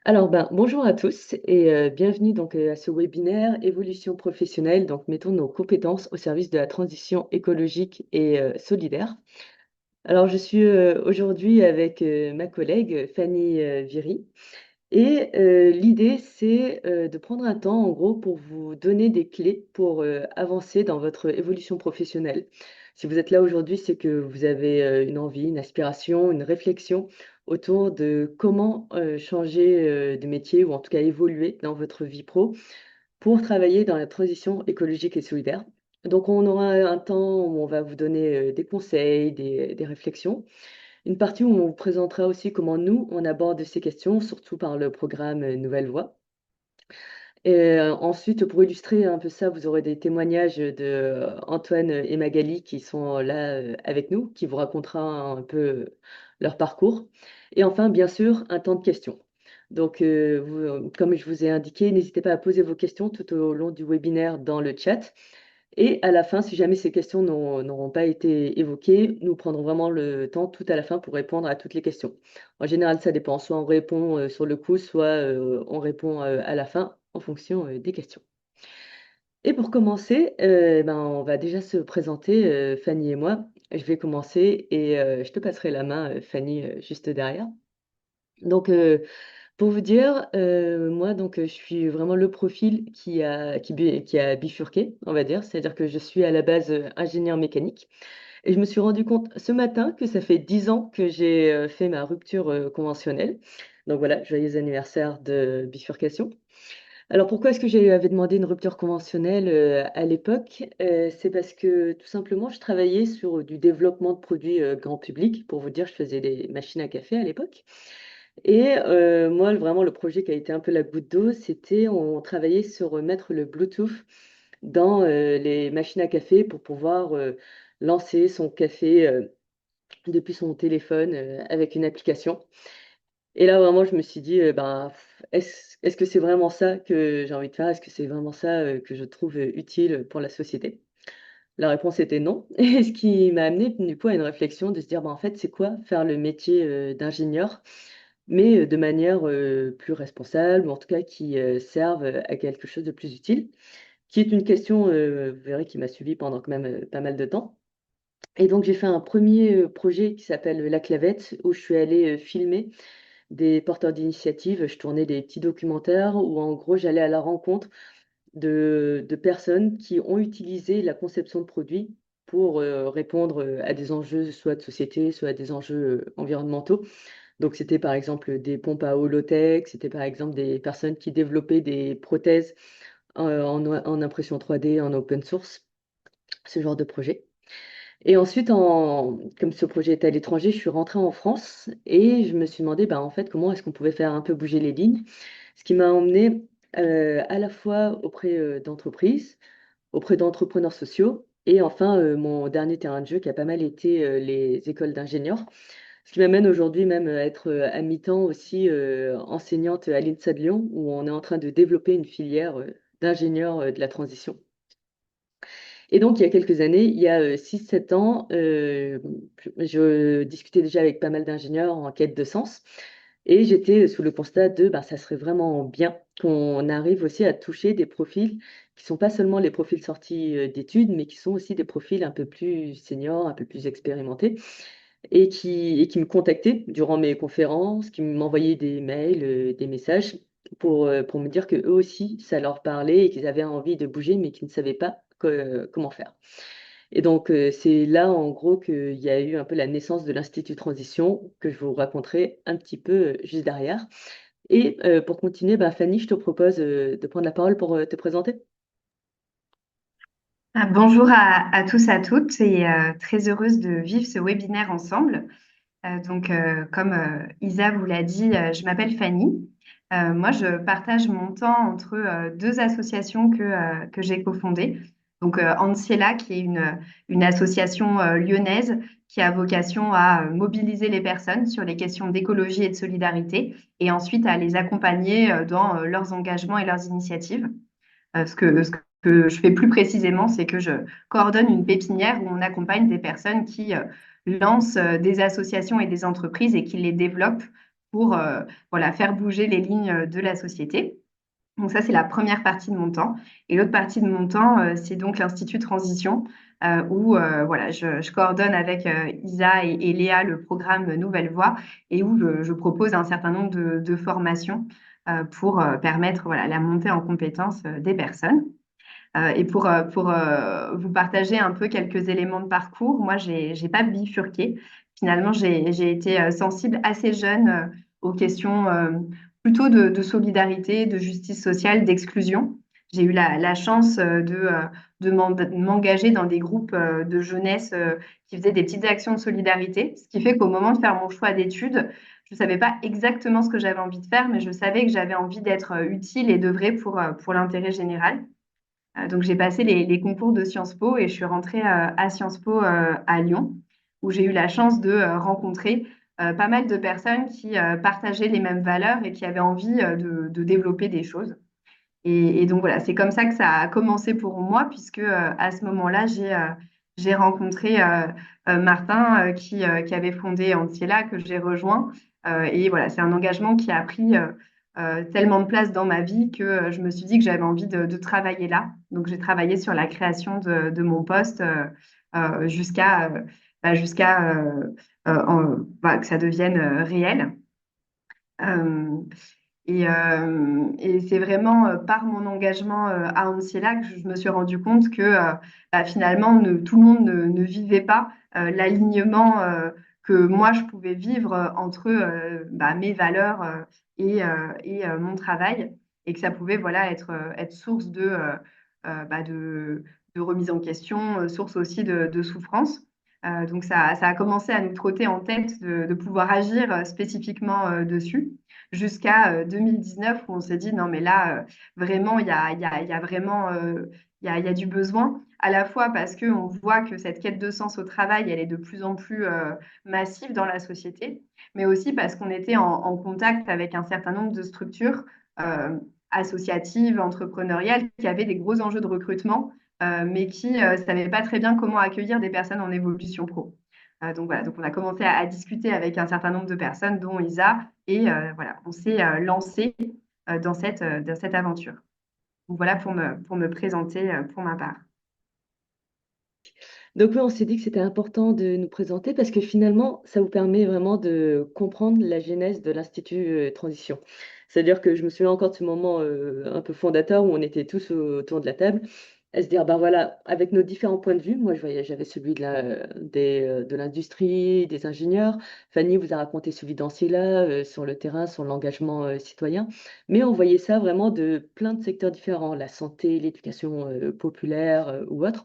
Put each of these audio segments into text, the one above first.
Bonjour à tous et bienvenue à ce webinaire Évolution professionnelle. Donc, mettons nos compétences au service de la transition écologique et solidaire. Alors, je suis aujourd'hui avec ma collègue Fanny Viry et l'idée, c'est de prendre un temps, en gros, pour vous donner des clés pour avancer dans votre évolution professionnelle. Si vous êtes là aujourd'hui, c'est que vous avez une envie, une aspiration, une réflexion autour de comment changer de métier ou en tout cas évoluer dans votre vie pro pour travailler dans la transition écologique et solidaire. Donc, on aura un temps où on va vous donner des conseils, des réflexions. Une partie où on vous présentera aussi comment nous, on aborde ces questions, surtout par le programme Nouvelle Voie. Et ensuite, pour illustrer un peu ça, vous aurez des témoignages de Antoine et Magali qui sont là avec nous, qui vous racontera un peu leur parcours. Et enfin, bien sûr, un temps de questions. Donc, comme je vous ai indiqué, n'hésitez pas à poser vos questions tout au long du webinaire dans le chat. Et à la fin, si jamais ces questions n'auront pas été évoquées, nous prendrons vraiment le temps tout à la fin pour répondre à toutes les questions. En général, ça dépend. Soit on répond sur le coup, soit on répond à la fin en fonction des questions. Et pour commencer, on va déjà se présenter, Fanny et moi. Je vais commencer et je te passerai la main, Fanny, juste derrière. Donc, pour vous dire, moi, je suis vraiment le profil qui a bifurqué, on va dire. C'est-à-dire que je suis à la base ingénieur mécanique. Et je me suis rendu compte ce matin que ça fait 10 ans que j'ai fait ma rupture conventionnelle. Donc voilà, joyeux anniversaire de bifurcation. Alors pourquoi est-ce que j'avais demandé une rupture conventionnelle à l'époque? C'est parce que tout simplement, je travaillais sur du développement de produits grand public. Pour vous dire, je faisais des machines à café à l'époque. Et moi, vraiment, le projet qui a été un peu la goutte d'eau, c'était on travaillait sur mettre le Bluetooth dans les machines à café pour pouvoir lancer son café depuis son téléphone avec une application. Et là, vraiment, je me suis dit, est-ce que c'est vraiment ça que j'ai envie de faire? Est-ce que c'est vraiment ça que je trouve utile pour la société? La réponse était non. Et ce qui m'a amené du coup à une réflexion de se dire, en fait, c'est quoi faire le métier d'ingénieur, mais de manière plus responsable, ou en tout cas qui serve à quelque chose de plus utile, qui est une question, vous verrez, qui m'a suivi pendant quand même pas mal de temps. Et donc, j'ai fait un premier projet qui s'appelle La Clavette, où je suis allée filmer des porteurs d'initiatives. Je tournais des petits documentaires où, en gros, j'allais à la rencontre de personnes qui ont utilisé la conception de produits pour répondre à des enjeux, soit de société, soit à des enjeux environnementaux. Donc, c'était par exemple des pompes à holothèque, c'était par exemple des personnes qui développaient des prothèses en impression 3D, en open source, ce genre de projet. Et ensuite, comme ce projet était à l'étranger, je suis rentrée en France et je me suis demandé, en fait, comment est-ce qu'on pouvait faire un peu bouger les lignes. Ce qui m'a emmené à la fois auprès d'entreprises, auprès d'entrepreneurs sociaux et enfin, mon dernier terrain de jeu qui a pas mal été les écoles d'ingénieurs. Ce qui m'amène aujourd'hui même à être à mi-temps aussi enseignante à l'INSA de Lyon, où on est en train de développer une filière d'ingénieurs de la transition. Et donc, il y a quelques années, il y a 6-7 ans, je discutais déjà avec pas mal d'ingénieurs en quête de sens. Et j'étais sous le constat de, ça serait vraiment bien qu'on arrive aussi à toucher des profils qui sont pas seulement les profils sortis d'études, mais qui sont aussi des profils un peu plus seniors, un peu plus expérimentés, et qui me contactaient durant mes conférences, qui m'envoyaient des mails, des messages pour me dire que eux aussi, ça leur parlait et qu'ils avaient envie de bouger, mais qu'ils ne savaient pas comment faire. Et donc, c'est là, en gros, qu'il y a eu un peu la naissance de l'Institut Transition, que je vous raconterai un petit peu juste derrière. Et pour continuer, Fanny, je te propose de prendre la parole pour te présenter. Bonjour à tous, à toutes, et très heureuse de vivre ce webinaire ensemble. Comme Isa vous l'a dit, je m'appelle Fanny. Moi, je partage mon temps entre deux associations que j'ai cofondées. Anciela, qui est une association lyonnaise qui a vocation à mobiliser les personnes sur les questions d'écologie et de solidarité, et ensuite à les accompagner dans leurs engagements et leurs initiatives. Ce que je fais plus précisément, c'est que je coordonne une pépinière où on accompagne des personnes qui lancent des associations et des entreprises et qui les développent pour voilà, faire bouger les lignes de la société. Donc ça, c'est la première partie de mon temps. Et l'autre partie de mon temps, c'est donc l'Institut Transition, où voilà, je coordonne avec Isa et Léa le programme Nouvelle Voie et où je propose un certain nombre de formations pour permettre voilà, la montée en compétences des personnes. Et pour vous partager un peu quelques éléments de parcours, moi, j'ai pas bifurqué. Finalement, j'ai été sensible assez jeune aux questions plutôt de solidarité, de justice sociale, d'exclusion. J'ai eu la chance de m'engager dans des groupes de jeunesse qui faisaient des petites actions de solidarité, ce qui fait qu'au moment de faire mon choix d'études, je ne savais pas exactement ce que j'avais envie de faire, mais je savais que j'avais envie d'être utile et d'œuvrer pour l'intérêt général. Donc, j'ai passé les concours de Sciences Po et je suis rentrée à Sciences Po à Lyon, où j'ai eu la chance de rencontrer pas mal de personnes qui partageaient les mêmes valeurs et qui avaient envie de développer des choses. Et donc, voilà, c'est comme ça que ça a commencé pour moi, puisque à ce moment-là, j'ai rencontré Martin qui avait fondé Anciela, que j'ai rejoint. Et voilà, c'est un engagement qui a pris tellement de place dans ma vie que je me suis dit que j'avais envie de travailler là. Donc, j'ai travaillé sur la création de mon poste jusqu'à bah, que ça devienne réel. Euh, et c'est vraiment par mon engagement à Anciela que je me suis rendu compte que bah, finalement, tout le monde ne vivait pas l'alignement que moi, je pouvais vivre entre bah, mes valeurs et mon travail, et que ça pouvait voilà, être source bah, de remise en question, source aussi de souffrance. Donc ça a commencé à nous trotter en tête de pouvoir agir spécifiquement dessus jusqu'à 2019 où on s'est dit non mais là vraiment il y a vraiment il y a du besoin à la fois parce qu'on voit que cette quête de sens au travail elle est de plus en plus massive dans la société, mais aussi parce qu'on était en contact avec un certain nombre de structures euh, associatives, entrepreneuriales qui avaient des gros enjeux de recrutement mais qui ne savaient pas très bien comment accueillir des personnes en évolution pro. Donc voilà, donc on a commencé à discuter avec un certain nombre de personnes, dont Isa, et voilà, on s'est lancé dans cette aventure. Donc voilà pour me présenter pour ma part. Donc oui, on s'est dit que c'était important de nous présenter parce que finalement, ça vous permet vraiment de comprendre la genèse de l'Institut Transition. C'est-à-dire que je me souviens encore de ce moment un peu fondateur où on était tous autour de la table à se dire, ben voilà, avec nos différents points de vue, moi je voyais, j'avais celui de l'industrie, des ingénieurs, Fanny vous a raconté celui d'Anciela sur le terrain, sur l'engagement citoyen, mais on voyait ça vraiment de plein de secteurs différents, la santé, l'éducation populaire ou autre.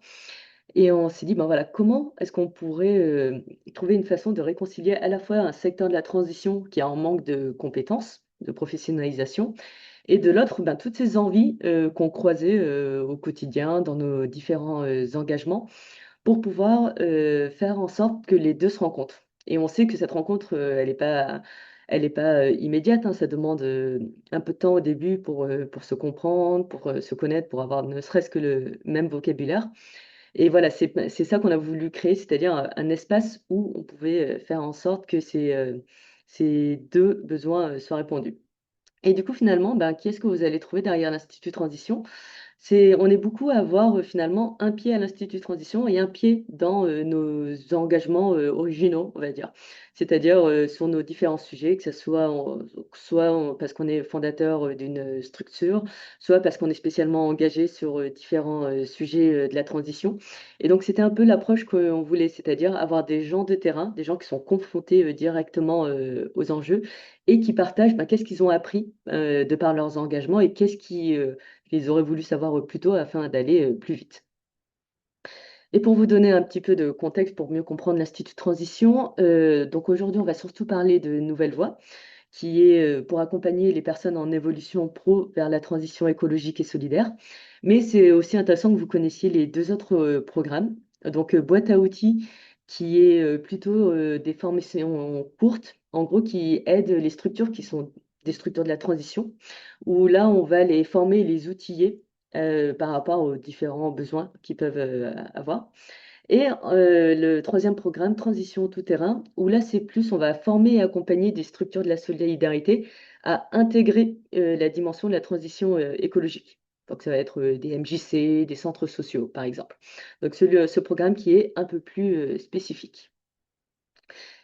Et on s'est dit, ben voilà, comment est-ce qu'on pourrait trouver une façon de réconcilier à la fois un secteur de la transition qui est en manque de compétences, de professionnalisation, et de l'autre, ben, toutes ces envies qu'on croisait au quotidien dans nos différents engagements pour pouvoir faire en sorte que les deux se rencontrent. Et on sait que cette rencontre, elle est pas immédiate, hein, ça demande un peu de temps au début pour se comprendre, pour se connaître, pour avoir ne serait-ce que le même vocabulaire. Et voilà, c'est ça qu'on a voulu créer, c'est-à-dire un espace où on pouvait faire en sorte que ces deux besoins soient répondus. Et du coup, finalement, ben, qui est-ce que vous allez trouver derrière l'Institut Transition? On est beaucoup à avoir finalement un pied à l'Institut de Transition et un pied dans nos engagements originaux, on va dire. C'est-à-dire sur nos différents sujets, que ce soit, parce qu'on est fondateur d'une structure, soit parce qu'on est spécialement engagé sur différents sujets de la transition. Et donc, c'était un peu l'approche qu'on voulait, c'est-à-dire avoir des gens de terrain, des gens qui sont confrontés directement aux enjeux et qui partagent qu'est-ce qu'ils ont appris de par leurs engagements et qu'ils auraient voulu savoir plus tôt afin d'aller plus vite. Et pour vous donner un petit peu de contexte pour mieux comprendre l'Institut de Transition, donc aujourd'hui, on va surtout parler de Nouvelle Voie, qui est pour accompagner les personnes en évolution pro vers la transition écologique et solidaire. Mais c'est aussi intéressant que vous connaissiez les deux autres programmes. Donc, Boîte à outils, qui est plutôt des formations courtes, en gros, qui aident les structures qui sont des structures de la transition, où là, on va les former et les outiller par rapport aux différents besoins qu'ils peuvent avoir. Et le troisième programme, Transition tout-terrain, où là, c'est plus, on va former et accompagner des structures de la solidarité à intégrer la dimension de la transition écologique. Donc, ça va être des MJC, des centres sociaux, par exemple. Donc, ce programme qui est un peu plus spécifique.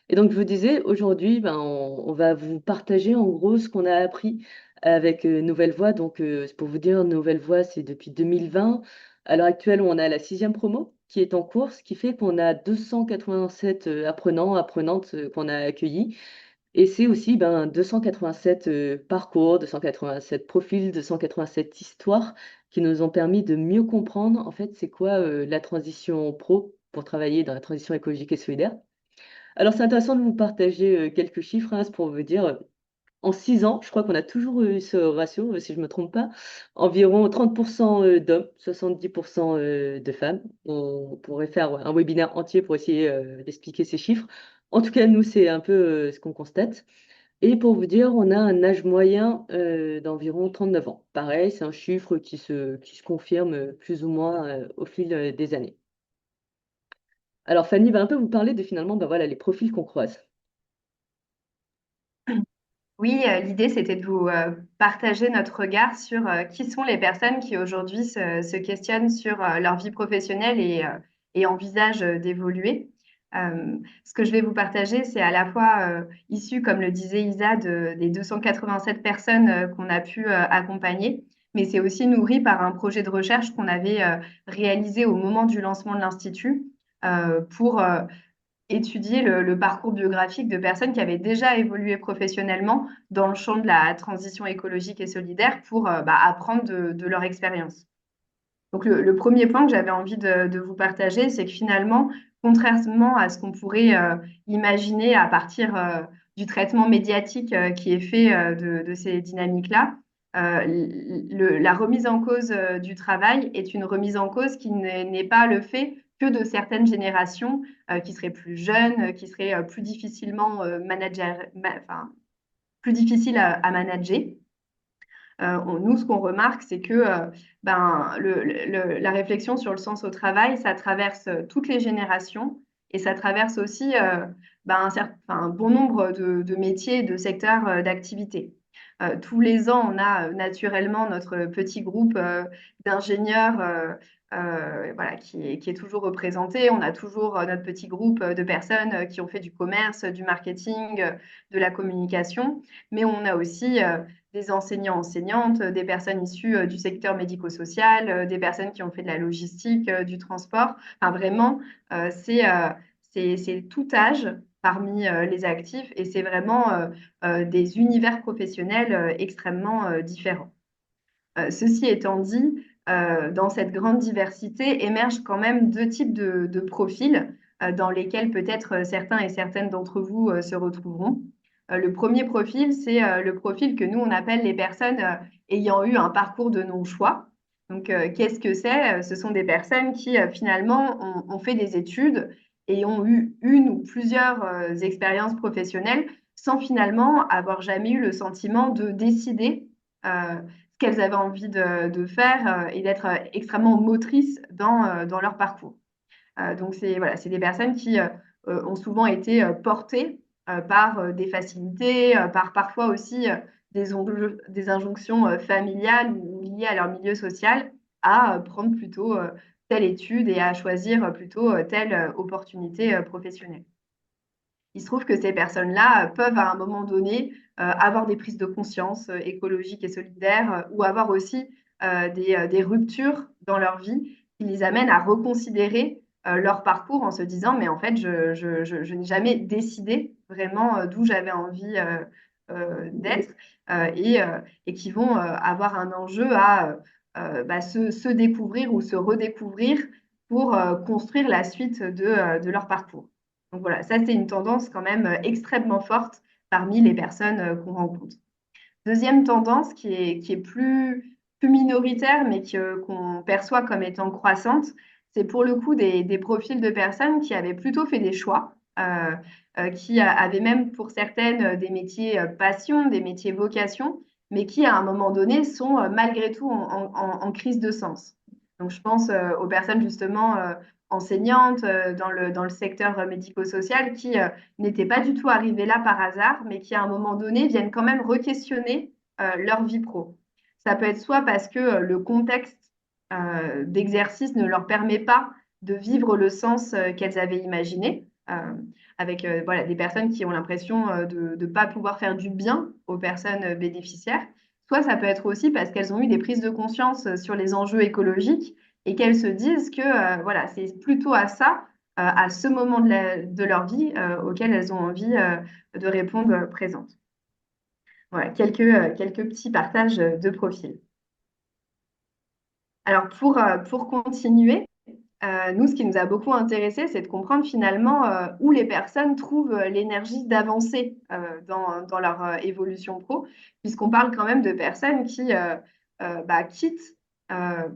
Et donc, je vous disais, aujourd'hui, ben, on va vous partager en gros ce qu'on a appris avec Nouvelle Voix. Donc, c'est pour vous dire, Nouvelle Voix, c'est depuis 2020. À l'heure actuelle, on a la sixième promo qui est en cours, ce qui fait qu'on a 287 apprenants, apprenantes qu'on a accueillis. Et c'est aussi ben, 287 parcours, 287 profils, 287 histoires qui nous ont permis de mieux comprendre, en fait, c'est quoi la transition pro pour travailler dans la transition écologique et solidaire. Alors, c'est intéressant de vous partager quelques chiffres, hein, c'est pour vous dire, en 6 ans, je crois qu'on a toujours eu ce ratio, si je ne me trompe pas, environ 30% d'hommes, 70% de femmes. On pourrait faire ouais, un webinaire entier pour essayer d'expliquer ces chiffres. En tout cas, nous, c'est un peu ce qu'on constate. Et pour vous dire, on a un âge moyen d'environ 39 ans. Pareil, c'est un chiffre qui se confirme plus ou moins au fil des années. Alors, Fanny va un peu vous parler de finalement ben voilà, les profils qu'on croise. Oui, l'idée, c'était de vous partager notre regard sur qui sont les personnes qui aujourd'hui se questionnent sur leur vie professionnelle et envisagent d'évoluer. Ce que je vais vous partager, c'est à la fois issu, comme le disait Isa, des 287 personnes qu'on a pu accompagner, mais c'est aussi nourri par un projet de recherche qu'on avait réalisé au moment du lancement de l'Institut pour étudier le parcours biographique de personnes qui avaient déjà évolué professionnellement dans le champ de la transition écologique et solidaire pour apprendre de leur expérience. Donc le premier point que j'avais envie de vous partager, c'est que finalement, contrairement à ce qu'on pourrait imaginer à partir du traitement médiatique qui est fait de ces dynamiques-là, la remise en cause du travail est une remise en cause qui n'est pas le fait que de certaines générations qui seraient plus jeunes, qui seraient plus difficilement enfin, plus difficiles à manager. Nous, ce qu'on remarque, c'est que la réflexion sur le sens au travail, ça traverse toutes les générations et ça traverse aussi un bon nombre de métiers, de secteurs d'activité. Tous les ans, on a naturellement notre petit groupe d'ingénieurs voilà, qui est toujours représenté. On a toujours notre petit groupe de personnes qui ont fait du commerce, du marketing, de la communication, mais on a aussi des enseignants, enseignantes, des personnes issues du secteur médico-social, des personnes qui ont fait de la logistique, du transport. Enfin, vraiment, c'est tout âge parmi les actifs et c'est vraiment des univers professionnels extrêmement différents. Ceci étant dit, dans cette grande diversité émergent quand même deux types de profils dans lesquels peut-être certains et certaines d'entre vous se retrouveront. Le premier profil, c'est le profil que nous, on appelle les personnes ayant eu un parcours de non-choix. Donc, qu'est-ce que c'est? Ce sont des personnes qui, finalement, ont fait des études et ont eu une ou plusieurs expériences professionnelles sans finalement avoir jamais eu le sentiment de décider ce qu'elles avaient envie de faire et d'être extrêmement motrices dans leur parcours. Donc, c'est voilà, c'est des personnes qui ont souvent été portées par des facilités, par parfois aussi des injonctions familiales ou liées à leur milieu social à prendre plutôt telle étude et à choisir plutôt telle opportunité professionnelle. Il se trouve que ces personnes-là peuvent à un moment donné avoir des prises de conscience écologiques et solidaires ou avoir aussi des ruptures dans leur vie qui les amènent à reconsidérer leur parcours en se disant mais en fait je n'ai jamais décidé vraiment d'où j'avais envie d'être et qui vont avoir un enjeu à se découvrir ou se redécouvrir pour construire la suite de leur parcours. Donc voilà, ça c'est une tendance quand même extrêmement forte parmi les personnes qu'on rencontre. Deuxième tendance qui est plus minoritaire, mais qu'on perçoit comme étant croissante, c'est pour le coup des profils de personnes qui avaient plutôt fait des choix, avaient même pour certaines des métiers passion, des métiers vocation, mais qui à un moment donné sont malgré tout en crise de sens. Donc je pense aux personnes justement enseignantes dans le secteur médico-social qui n'étaient pas du tout arrivées là par hasard, mais qui à un moment donné viennent quand même re-questionner leur vie pro. Ça peut être soit parce que le contexte d'exercice ne leur permet pas de vivre le sens qu'elles avaient imaginé, avec voilà, des personnes qui ont l'impression de ne pas pouvoir faire du bien aux personnes bénéficiaires. Soit ça peut être aussi parce qu'elles ont eu des prises de conscience sur les enjeux écologiques et qu'elles se disent que voilà, c'est plutôt à ça, à ce moment de leur vie, auquel elles ont envie de répondre présentes. Voilà, quelques petits partages de profils. Alors, pour continuer, nous, ce qui nous a beaucoup intéressé, c'est de comprendre finalement où les personnes trouvent l'énergie d'avancer dans leur évolution pro, puisqu'on parle quand même de personnes qui quittent euh,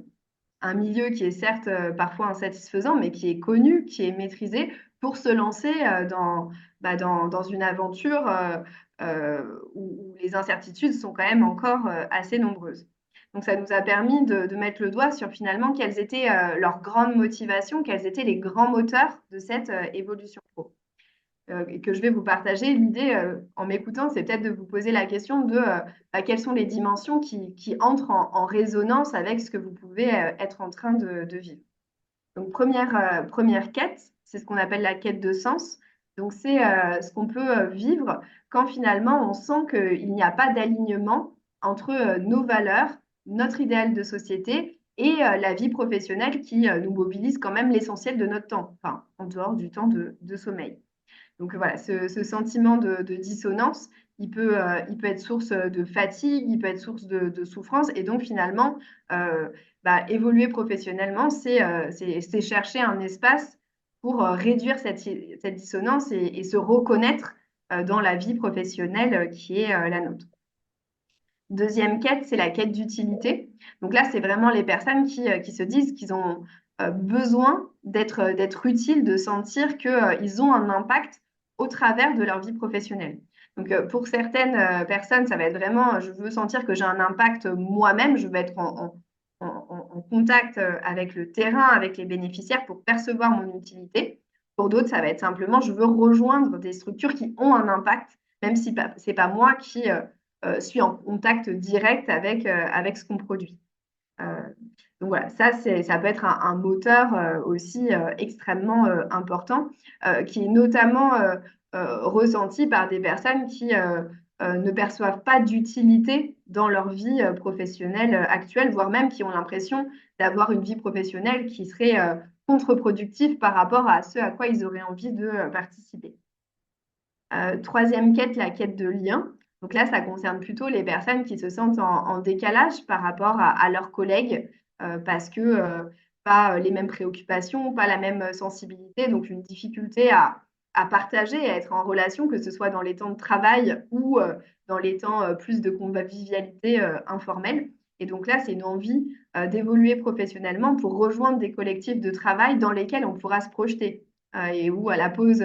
un milieu qui est certes parfois insatisfaisant, mais qui est connu, qui est maîtrisé, pour se lancer dans une aventure où les incertitudes sont quand même encore assez nombreuses. Donc ça nous a permis de mettre le doigt sur finalement quelles étaient leurs grandes motivations, quels étaient les grands moteurs de cette évolution pro. Et que je vais vous partager. L'idée, en m'écoutant, c'est peut-être de vous poser la question de quelles sont les dimensions qui entrent en résonance avec ce que vous pouvez être en train de vivre. Donc, première quête, c'est ce qu'on appelle la quête de sens. Donc, c'est ce qu'on peut vivre quand finalement on sent qu'il n'y a pas d'alignement entre nos valeurs, notre idéal de société et la vie professionnelle qui nous mobilise quand même l'essentiel de notre temps, enfin, en dehors du temps de sommeil. Donc voilà, ce sentiment de dissonance, il peut être source de fatigue, il peut être source de souffrance. Et donc finalement, évoluer professionnellement, c'est chercher un espace pour réduire cette dissonance et se reconnaître dans la vie professionnelle qui est la nôtre. Deuxième quête, c'est la quête d'utilité. Donc là, c'est vraiment les personnes qui se disent qu'ils ont besoin d'être utiles, de sentir qu'ils ont un impact au travers de leur vie professionnelle. Donc pour certaines personnes, ça va être vraiment, je veux sentir que j'ai un impact moi-même, je veux être en contact avec le terrain, avec les bénéficiaires pour percevoir mon utilité. Pour d'autres, ça va être simplement, je veux rejoindre des structures qui ont un impact, même si ce n'est pas moi qui suis en contact direct avec ce qu'on produit. Donc voilà, ça peut être un moteur aussi extrêmement important, qui est notamment ressenti par des personnes qui ne perçoivent pas d'utilité dans leur vie professionnelle actuelle, voire même qui ont l'impression d'avoir une vie professionnelle qui serait contre-productive par rapport à ce à quoi ils auraient envie de participer. Troisième quête, la quête de lien. Donc là, ça concerne plutôt les personnes qui se sentent en décalage par rapport à leurs collègues parce que pas les mêmes préoccupations, pas la même sensibilité, donc une difficulté à partager et à être en relation, que ce soit dans les temps de travail ou dans les temps plus de convivialité informelle. Et donc là, c'est une envie d'évoluer professionnellement pour rejoindre des collectifs de travail dans lesquels on pourra se projeter et où à la pause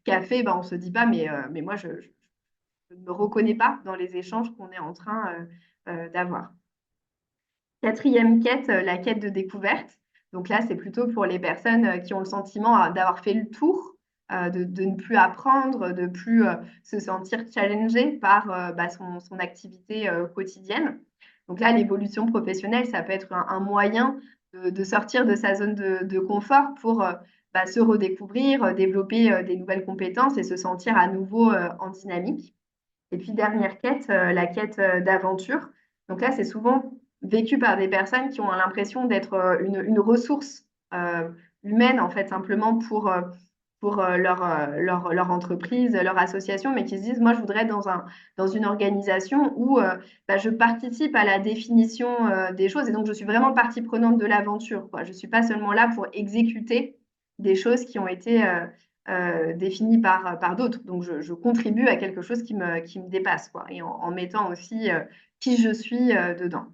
café, on ne se dit pas, mais moi, je ne me reconnais pas dans les échanges qu'on est en train d'avoir. Quatrième quête, la quête de découverte. Donc là, c'est plutôt pour les personnes qui ont le sentiment d'avoir fait le tour, de ne plus apprendre, de ne plus se sentir challengé par son activité quotidienne. Donc là, l'évolution professionnelle, ça peut être un moyen de sortir de sa zone de confort pour se redécouvrir, développer des nouvelles compétences et se sentir à nouveau en dynamique. Et puis, dernière quête, la quête d'aventure. Donc là, c'est souvent vécu par des personnes qui ont l'impression d'être une ressource humaine, en fait, simplement pour leur entreprise, leur association, mais qui se disent, moi, je voudrais être dans une organisation où je participe à la définition des choses et donc je suis vraiment partie prenante de l'aventure, quoi. Je ne suis pas seulement là pour exécuter des choses qui ont été définies par d'autres. Donc, je contribue à quelque chose qui me dépasse, quoi, et en mettant aussi qui je suis dedans.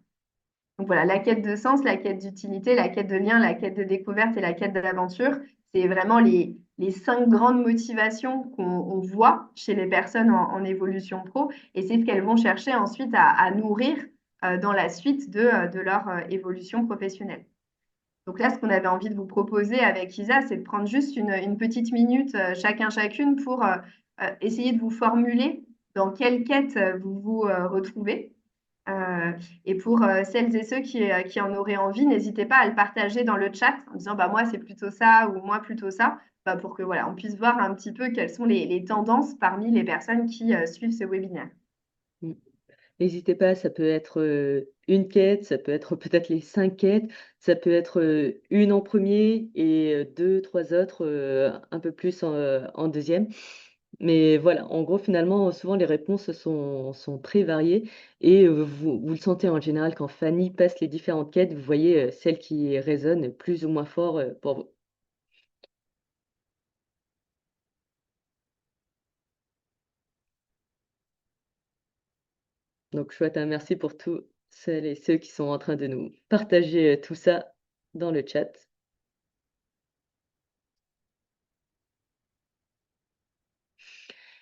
Donc voilà, la quête de sens, la quête d'utilité, la quête de lien, la quête de découverte et la quête d'aventure, c'est vraiment les 5 grandes motivations qu'on voit chez les personnes en évolution pro et c'est ce qu'elles vont chercher ensuite à nourrir dans la suite de leur évolution professionnelle. Donc là, ce qu'on avait envie de vous proposer avec Isa, c'est de prendre juste une petite minute, chacun, chacune, pour essayer de vous formuler dans quelle quête vous vous retrouvez. Euh, et pour celles et ceux qui en auraient envie, n'hésitez pas à le partager dans le chat en disant bah, moi, c'est plutôt ça ou moi, plutôt ça, bah, pour que voilà, on puisse voir un petit peu quelles sont les tendances parmi les personnes qui suivent ce webinaire. Mm. N'hésitez pas, ça peut être une quête, ça peut être peut-être les 5 quêtes, ça peut être une en premier et deux, trois autres un peu plus en deuxième. Mais voilà, en gros, finalement, souvent les réponses sont très variées et vous le sentez en général quand Fanny passe les différentes quêtes, vous voyez celle qui résonne plus ou moins fort pour vous. Donc, chouette, un merci pour tous celles et ceux qui sont en train de nous partager tout ça dans le chat.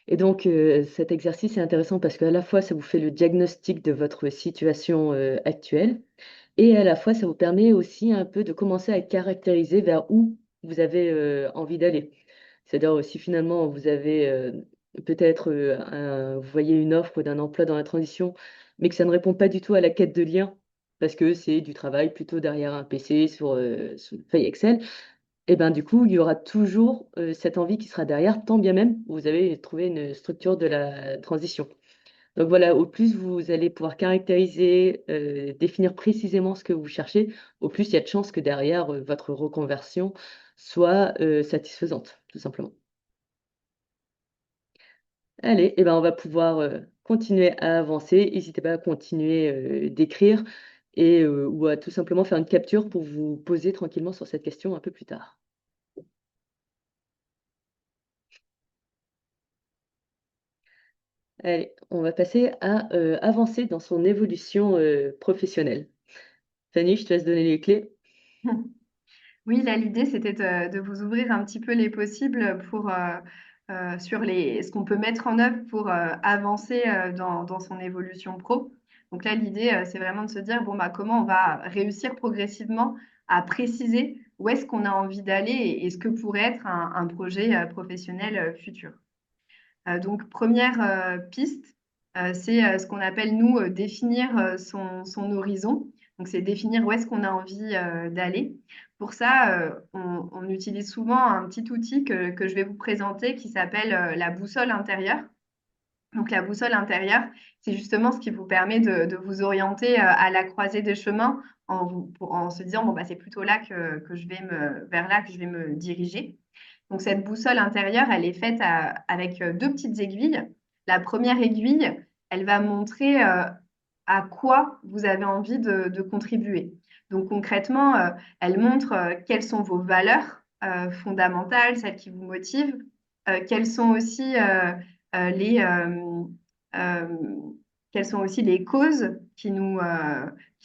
Et donc, cet exercice est intéressant parce qu'à la fois, ça vous fait le diagnostic de votre situation actuelle et à la fois, ça vous permet aussi un peu de commencer à caractériser vers où vous avez envie d'aller. C'est-à-dire, si finalement, vous avez peut-être, vous voyez une offre d'un emploi dans la transition, mais que ça ne répond pas du tout à la quête de lien, parce que c'est du travail plutôt derrière un PC sur une feuille Excel, et ben du coup, il y aura toujours cette envie qui sera derrière, tant bien même vous avez trouvé une structure de la transition. Donc voilà, au plus vous allez pouvoir caractériser, définir précisément ce que vous cherchez, au plus il y a de chances que derrière votre reconversion soit satisfaisante, tout simplement. Allez, et ben on va pouvoir continuer à avancer. N'hésitez pas à continuer d'écrire et ou à tout simplement faire une capture pour vous poser tranquillement sur cette question un peu plus tard. Allez, on va passer à avancer dans son évolution professionnelle. Fanny, je te laisse donner les clés. Oui, là, l'idée, c'était de vous ouvrir un petit peu les possibles pour, sur ce qu'on peut mettre en œuvre pour avancer dans son évolution pro. Donc là, l'idée, c'est vraiment de se dire, bon, bah, comment on va réussir progressivement à préciser où est-ce qu'on a envie d'aller et ce que pourrait être un projet professionnel futur. Donc, première piste, c'est ce qu'on appelle, nous, définir son horizon. Donc, c'est définir où est-ce qu'on a envie d'aller. Pour ça, on utilise souvent un petit outil que je vais vous présenter qui s'appelle la boussole intérieure. Donc, la boussole intérieure, c'est justement ce qui vous permet de vous orienter à la croisée des chemins en se disant, bon, bah, c'est plutôt là que je vais vers là que je vais me diriger. Donc, cette boussole intérieure, elle est faite avec deux petites aiguilles. La première aiguille, elle va montrer à quoi vous avez envie de contribuer. Donc, concrètement, elle montre quelles sont vos valeurs fondamentales, celles qui vous motivent, quelles sont aussi euh, les, euh, euh, quelles sont aussi les causes qui nous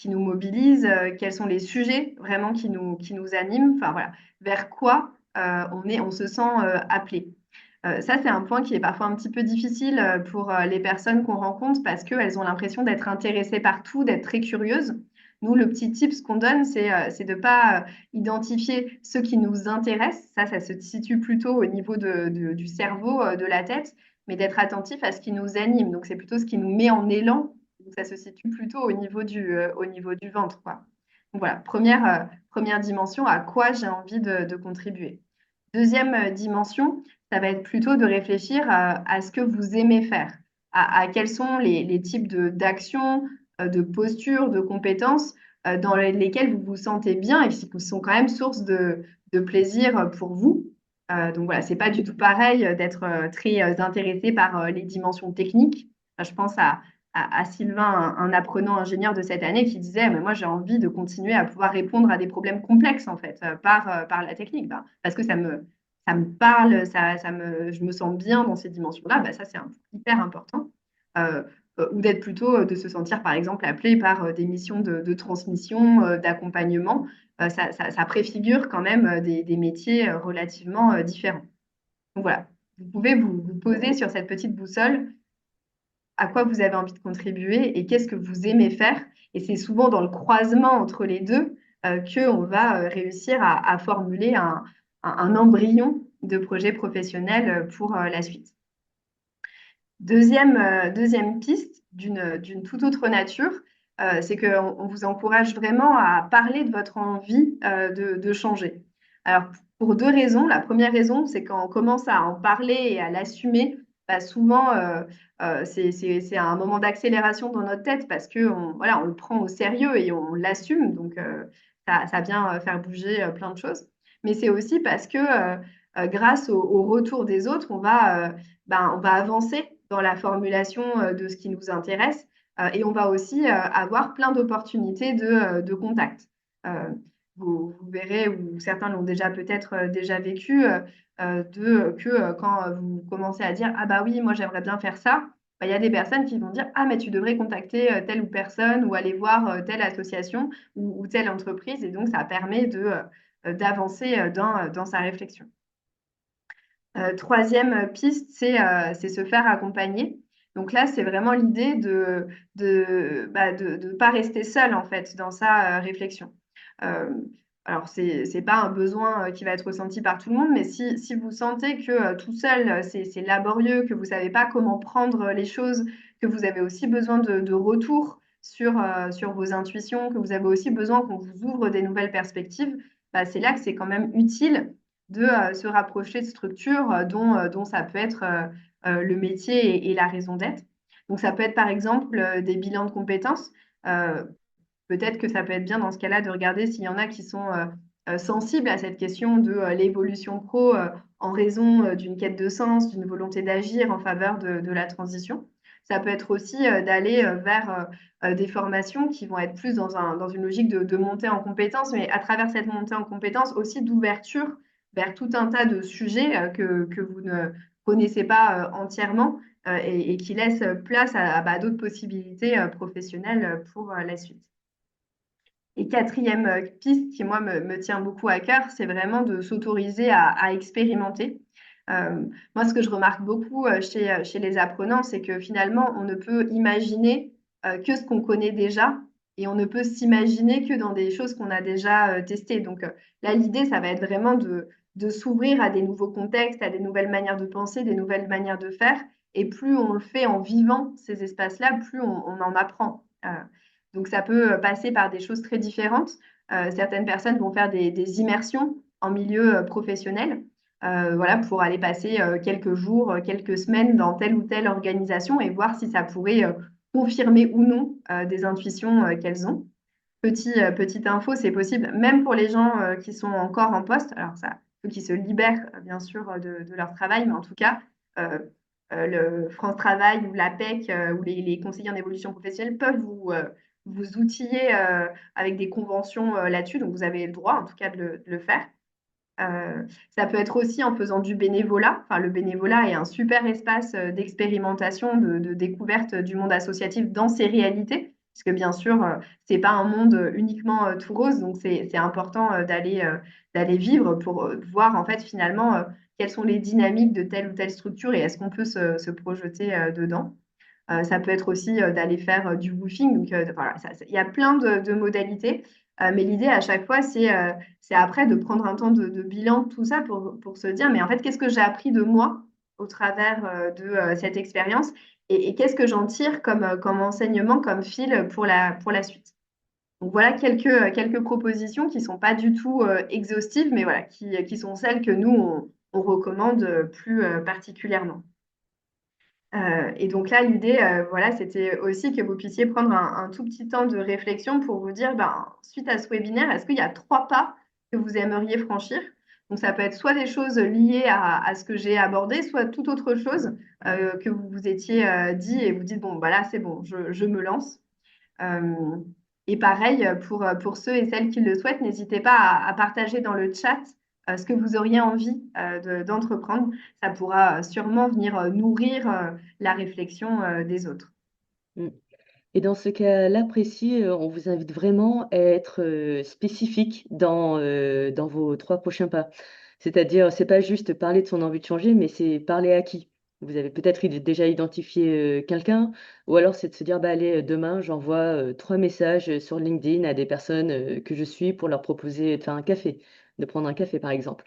mobilisent, quels sont les sujets vraiment qui nous animent, enfin voilà, vers quoi on se sent appelé. Ça, c'est un point qui est parfois un petit peu difficile pour les personnes qu'on rencontre parce qu'elles ont l'impression d'être intéressées par tout, d'être très curieuses. Nous, le petit tip, ce qu'on donne, c'est de ne pas identifier ce qui nous intéresse. Ça se situe plutôt au niveau du cerveau, de la tête, mais d'être attentif à ce qui nous anime. Donc, c'est plutôt ce qui nous met en élan. Donc, ça se situe plutôt au niveau du ventre, quoi. Donc, voilà, première dimension, à quoi j'ai envie de contribuer. Deuxième dimension, ça va être plutôt de réfléchir à ce que vous aimez faire, à quels sont les types d'actions, de postures, de compétences dans lesquelles vous vous sentez bien et qui sont quand même source de plaisir pour vous. Donc voilà, c'est pas du tout pareil d'être très intéressé par les dimensions techniques. Je pense à Sylvain, un apprenant ingénieur de cette année, qui disait, mais moi j'ai envie de continuer à pouvoir répondre à des problèmes complexes en fait par la technique, bah, parce que ça me parle, je me sens bien dans ces dimensions-là, bah, ça c'est hyper important. Euh, ou d'être plutôt, de se sentir par exemple appelé par des missions de transmission, d'accompagnement. Ça préfigure quand même des métiers relativement différents. Donc voilà, vous pouvez vous poser sur cette petite boussole à quoi vous avez envie de contribuer et qu'est-ce que vous aimez faire. Et c'est souvent dans le croisement entre les deux qu'on va réussir à formuler un embryon de projet professionnel pour la suite. Deuxième piste d'une toute autre nature, c'est qu'on vous encourage vraiment à parler de votre envie de changer. Alors, pour deux raisons. La première raison, c'est quand on commence à en parler et à l'assumer, bah, souvent, c'est un moment d'accélération dans notre tête parce qu'on voilà, on le prend au sérieux et on l'assume. Donc, ça vient faire bouger plein de choses. Mais c'est aussi parce que grâce au retour des autres, on va avancer dans la formulation de ce qui nous intéresse et on va aussi avoir plein d'opportunités de contact. Euh, vous verrez, ou certains l'ont déjà peut-être déjà vécu, quand vous commencez à dire ah bah oui, moi j'aimerais bien faire ça, bah, il y a des personnes qui vont dire ah mais tu devrais contacter telle ou personne ou aller voir telle association ou telle entreprise et donc ça permet d'avancer dans sa réflexion. Troisième piste, c'est se faire accompagner. Donc là, c'est vraiment l'idée de pas rester seul en fait dans sa réflexion. Euh, alors, c'est pas un besoin qui va être ressenti par tout le monde, mais si vous sentez que tout seul, c'est laborieux, que vous savez pas comment prendre les choses, que vous avez aussi besoin de retour sur vos intuitions, que vous avez aussi besoin qu'on vous ouvre des nouvelles perspectives, bah, c'est là que c'est quand même utile de se rapprocher de structures dont ça peut être le métier et la raison d'être. Donc, ça peut être par exemple des bilans de compétences. Euh, Peut-être que ça peut être bien dans ce cas-là de regarder s'il y en a qui sont sensibles à cette question de l'évolution pro en raison d'une quête de sens, d'une volonté d'agir en faveur de la transition. Ça peut être aussi d'aller vers des formations qui vont être plus dans une logique de montée en compétences, mais à travers cette montée en compétences aussi d'ouverture vers tout un tas de sujets que vous ne connaissez pas entièrement et qui laissent place à d'autres possibilités professionnelles pour la suite. Et quatrième piste qui, moi, me tient beaucoup à cœur, c'est vraiment de s'autoriser à expérimenter. Moi, ce que je remarque beaucoup chez les apprenants, c'est que finalement, on ne peut imaginer que ce qu'on connaît déjà et on ne peut s'imaginer que dans des choses qu'on a déjà testées. Donc là, l'idée, ça va être vraiment de s'ouvrir à des nouveaux contextes, à des nouvelles manières de penser, des nouvelles manières de faire. Et plus on le fait en vivant ces espaces-là, plus on en apprend. Donc, ça peut passer par des choses très différentes. Certaines personnes vont faire des immersions en milieu professionnel, voilà, pour aller passer quelques jours, quelques semaines dans telle ou telle organisation et voir si ça pourrait confirmer ou non des intuitions qu'elles ont. Petite info, c'est possible même pour les gens qui sont encore en poste. Alors, ça, ceux qui se libèrent, bien sûr, de leur travail, mais en tout cas, euh, le France Travail ou l'APEC ou les conseillers en évolution professionnelle peuvent vous outiller avec des conventions là-dessus. Donc, vous avez le droit, en tout cas, de le faire. Ça peut être aussi en faisant du bénévolat. Enfin, le bénévolat est un super espace d'expérimentation, de découverte du monde associatif dans ses réalités. Parce que bien sûr, c'est pas un monde uniquement tout rose, donc c'est important d'aller vivre pour voir en fait finalement quelles sont les dynamiques de telle ou telle structure et est-ce qu'on peut se projeter dedans. Ça peut être aussi d'aller faire du woofing. Donc, voilà, il y a plein de modalités. Mais l'idée à chaque fois, c'est après de prendre un temps de bilan de tout ça pour se dire, mais en fait, qu'est-ce que j'ai appris de moi au travers de cette expérience et qu'est-ce que j'en tire comme enseignement, comme fil pour la suite. Donc voilà quelques propositions qui ne sont pas du tout exhaustives, mais voilà, qui sont celles que nous, on recommande plus particulièrement. Et donc là, l'idée, voilà, c'était aussi que vous puissiez prendre un tout petit temps de réflexion pour vous dire, ben, suite à ce webinaire, est-ce qu'il y a trois pas que vous aimeriez franchir? Donc ça peut être soit des choses liées à ce que j'ai abordé, soit toute autre chose que vous vous étiez dit et vous dites, bon, bah là, c'est bon, je me lance. Euh, et pareil, pour ceux et celles qui le souhaitent, n'hésitez pas à partager dans le chat ce que vous auriez envie d'entreprendre. Ça pourra sûrement venir nourrir la réflexion des autres. Mm. Et dans ce cas-là précis, on vous invite vraiment à être spécifique dans vos trois prochains pas. C'est-à-dire, c'est pas juste parler de son envie de changer, mais c'est parler à qui? Vous avez peut-être déjà identifié quelqu'un, ou alors c'est de se dire, bah, allez, demain, j'envoie 3 messages sur LinkedIn à des personnes que je suis pour leur proposer de faire un café, de prendre un café, par exemple.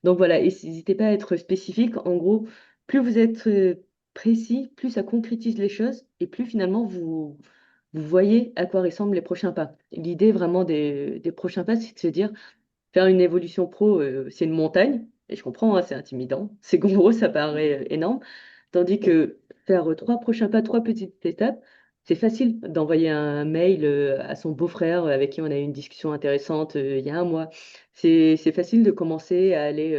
Donc voilà, et n'hésitez pas à être spécifique. En gros, plus vous êtes précis, plus ça concrétise les choses, et plus finalement vous voyez à quoi ressemblent les prochains pas. L'idée vraiment des prochains pas, c'est de se dire, faire une évolution pro, c'est une montagne, et je comprends, hein, c'est intimidant, c'est gros, ça paraît énorme, tandis que faire 3 prochains pas, 3 petites étapes, c'est facile d'envoyer un mail à son beau-frère avec qui on a eu une discussion intéressante il y a un mois. C'est facile de commencer à aller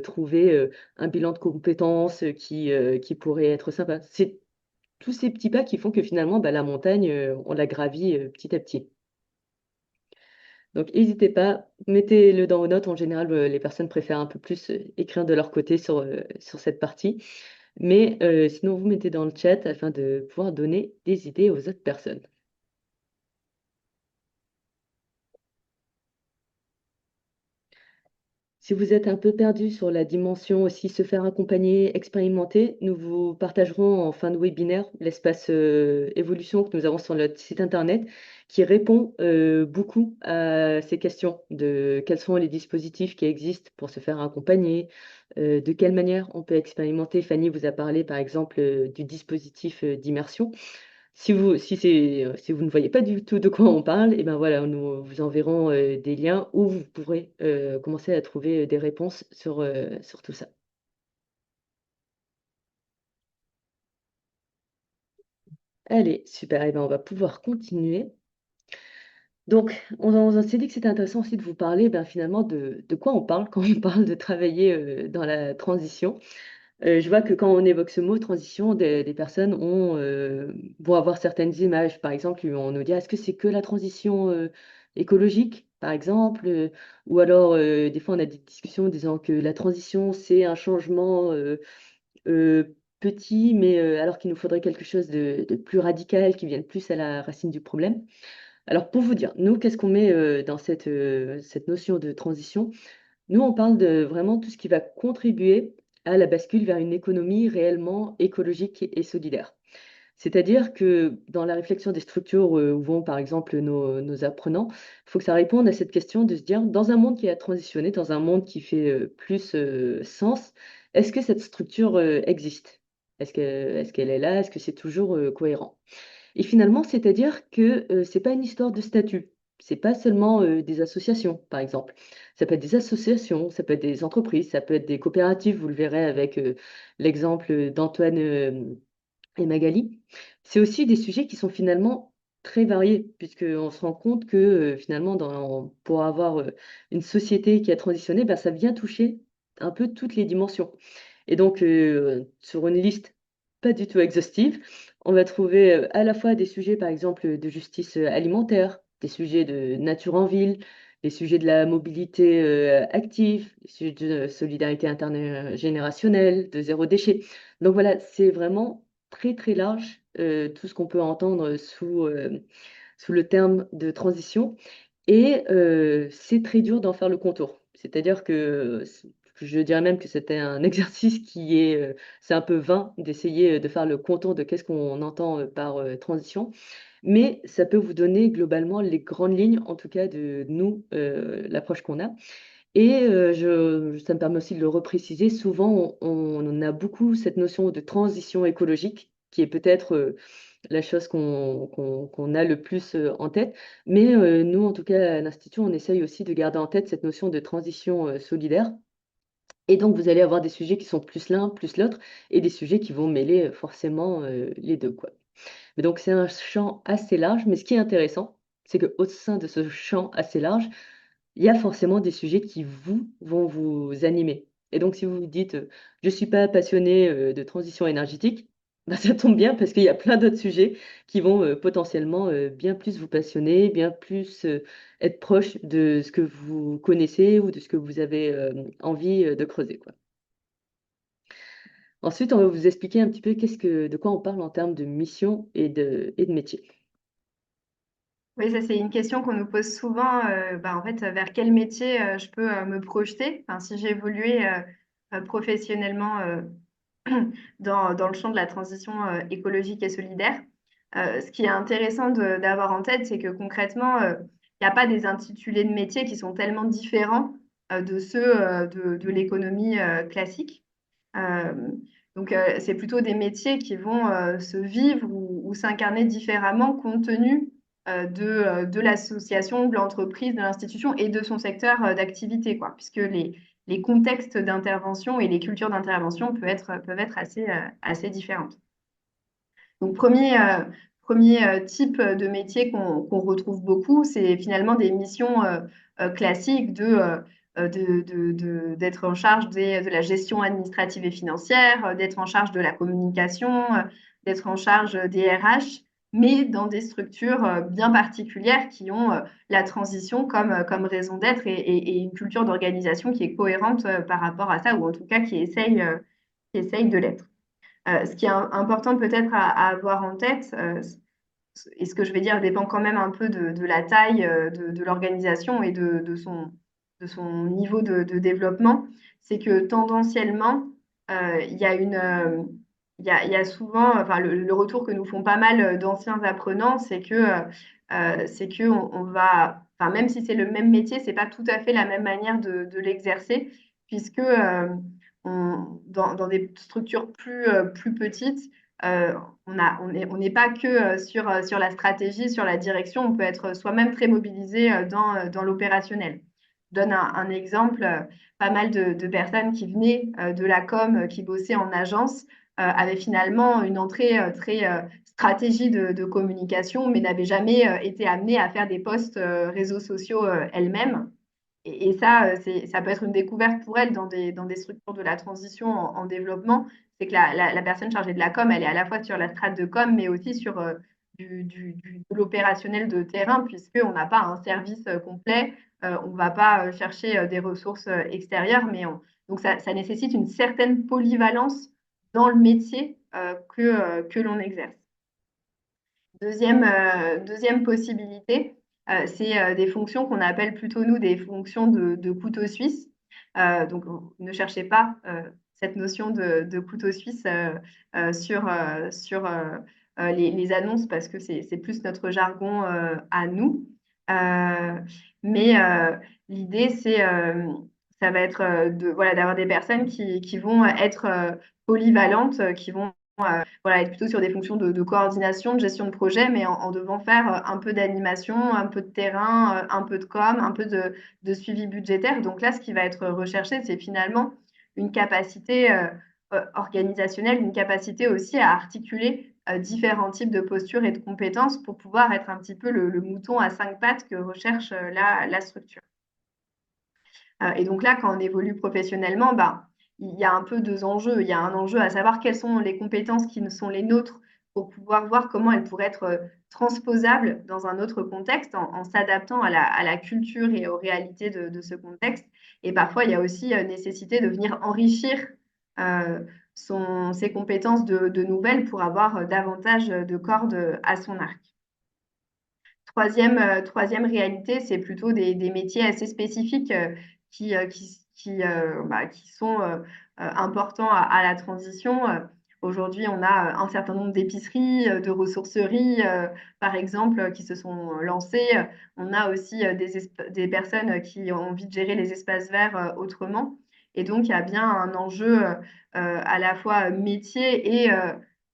trouver un bilan de compétences qui pourrait être sympa. C'est tous ces petits pas qui font que finalement, bah, la montagne, on la gravit petit à petit. Donc, n'hésitez pas, mettez-le dans vos notes. En général, les personnes préfèrent un peu plus écrire de leur côté sur cette partie. Mais sinon, vous mettez dans le chat afin de pouvoir donner des idées aux autres personnes. Si vous êtes un peu perdu sur la dimension aussi se faire accompagner, expérimenter, nous vous partagerons en fin de webinaire l'espace évolution que nous avons sur notre site internet qui répond beaucoup à ces questions de quels sont les dispositifs qui existent pour se faire accompagner, de quelle manière on peut expérimenter. Fanny vous a parlé par exemple du dispositif d'immersion. Si vous ne voyez pas du tout de quoi on parle, et ben voilà, nous vous enverrons des liens où vous pourrez commencer à trouver des réponses sur tout ça. Allez, super, et ben on va pouvoir continuer. Donc, on s'est dit que c'était intéressant aussi de vous parler ben, finalement de quoi on parle quand on parle de travailler dans la transition. Je vois que quand on évoque ce mot transition, des personnes vont avoir certaines images. Par exemple, on nous dit, est-ce que c'est que la transition écologique, par exemple? Ou alors, des fois, on a des discussions disant que la transition, c'est un changement petit, mais alors qu'il nous faudrait quelque chose de plus radical, qui vienne plus à la racine du problème. Alors, pour vous dire, nous, qu'est-ce qu'on met dans cette notion de transition? Nous, on parle de vraiment tout ce qui va contribuer à la bascule vers une économie réellement écologique et solidaire. C'est-à-dire que dans la réflexion des structures où vont par exemple nos apprenants, il faut que ça réponde à cette question de se dire, dans un monde qui a transitionné, dans un monde qui fait plus sens, est-ce que cette structure existe? Est-ce qu'elle est là? Est-ce que c'est toujours cohérent? Et finalement, c'est-à-dire que c'est pas une histoire de statut. C'est pas seulement des associations, par exemple. Ça peut être des associations, ça peut être des entreprises, ça peut être des coopératives. Vous le verrez avec l'exemple d'Antoine et Magali. C'est aussi des sujets qui sont finalement très variés, puisqu'on se rend compte que finalement, pour avoir une société qui a transitionné, ben, ça vient toucher un peu toutes les dimensions. Et donc, sur une liste pas du tout exhaustive, on va trouver à la fois des sujets, par exemple, de justice alimentaire, des sujets de nature en ville, des sujets de la mobilité active, des sujets de solidarité intergénérationnelle, de zéro déchet. Donc voilà, c'est vraiment très très large tout ce qu'on peut entendre sous le terme de transition. Et c'est très dur d'en faire le contour. C'est-à-dire que je dirais même que c'était un exercice c'est un peu vain d'essayer de faire le contour de qu'est-ce qu'on entend par transition, mais ça peut vous donner globalement les grandes lignes, en tout cas de nous, l'approche qu'on a. Et ça me permet aussi de le repréciser, souvent on a beaucoup cette notion de transition écologique, qui est peut-être la chose qu'on a le plus en tête. Mais nous, en tout cas, à l'Institut, on essaye aussi de garder en tête cette notion de transition solidaire. Et donc, vous allez avoir des sujets qui sont plus l'un, plus l'autre, et des sujets qui vont mêler forcément les deux, quoi. Mais donc, c'est un champ assez large, mais ce qui est intéressant, c'est qu'au sein de ce champ assez large, il y a forcément des sujets qui vont vous animer. Et donc, si vous vous dites, je ne suis pas passionné de transition énergétique, bah, ça tombe bien parce qu'il y a plein d'autres sujets qui vont potentiellement bien plus vous passionner, bien plus être proche de ce que vous connaissez ou de ce que vous avez envie de creuser, quoi. Ensuite, on va vous expliquer un petit peu de quoi on parle en termes de mission et de métier. Oui, ça c'est une question qu'on nous pose souvent. En fait, vers quel métier je peux me projeter? Enfin, si j'ai évolué professionnellement dans le champ de la transition écologique et solidaire. Ce qui est intéressant d'avoir en tête, c'est que concrètement, il n'y a pas des intitulés de métiers qui sont tellement différents de ceux de l'économie classique. Euh, donc, c'est plutôt des métiers qui vont se vivre ou s'incarner différemment compte tenu de l'association, de l'entreprise, de l'institution et de son secteur d'activité, quoi, puisque les contextes d'intervention et les cultures d'intervention peuvent être assez différentes. Donc, premier type de métier qu'on retrouve beaucoup, c'est finalement des missions classiques d'être en charge de la gestion administrative et financière, d'être en charge de la communication, d'être en charge des RH, mais dans des structures bien particulières qui ont la transition comme raison d'être et une culture d'organisation qui est cohérente par rapport à ça, ou en tout cas qui essaye de l'être. Ce qui est important peut-être à avoir en tête, et ce que je vais dire dépend quand même un peu de la taille de l'organisation et de son niveau de développement, c'est que tendanciellement, il y a il y a souvent, enfin, le retour que nous font pas mal d'anciens apprenants, c'est que on va, enfin, même si c'est le même métier, c'est pas tout à fait la même manière de l'exercer, puisque dans des structures plus petites, euh, on n'est pas que sur la stratégie, sur la direction, on peut être soi-même très mobilisé dans l'opérationnel. Je donne un exemple, pas mal de personnes qui venaient de la com, qui bossaient en agence, avaient finalement une entrée très stratégie de communication, mais n'avaient jamais été amenées à faire des posts réseaux sociaux elles-mêmes. Et ça, ça peut être une découverte pour elle dans des structures de la transition en développement. C'est que la personne chargée de la com, elle est à la fois sur la strate de com, mais aussi sur de l'opérationnel de terrain, puisqu'on n'a pas un service complet, on ne va pas chercher des ressources extérieures, donc ça nécessite une certaine polyvalence dans le métier que l'on exerce. Deuxième possibilité, c'est des fonctions qu'on appelle plutôt, nous, des fonctions de couteau suisse. Donc, ne cherchez pas cette notion de couteau suisse sur les annonces parce que c'est plus notre jargon à nous. Euh, mais l'idée, ça va être voilà, d'avoir des personnes qui vont être polyvalentes, qui vont voilà, être plutôt sur des fonctions de coordination, de gestion de projet, mais en devant faire un peu d'animation, un peu de terrain, un peu de com, un peu de suivi budgétaire. Donc là, ce qui va être recherché, c'est finalement une capacité organisationnelle, une capacité aussi à articuler différents types de postures et de compétences pour pouvoir être un petit peu le mouton à cinq pattes que recherche la structure. Et donc là, quand on évolue professionnellement, bah, il y a un peu deux enjeux. Il y a un enjeu à savoir quelles sont les compétences qui sont les nôtres pour pouvoir voir comment elles pourraient être transposables dans un autre contexte en s'adaptant à la culture et aux réalités de ce contexte. Et parfois, il y a aussi nécessité de venir enrichir euh, ses compétences de nouvelles pour avoir davantage de cordes à son arc. Troisième réalité, c'est plutôt des métiers assez spécifiques qui sont importants à la transition. Aujourd'hui, on a un certain nombre d'épiceries, de ressourceries, par exemple, qui se sont lancées. On a aussi des personnes qui ont envie de gérer les espaces verts autrement. Et donc, il y a bien un enjeu à la fois métier et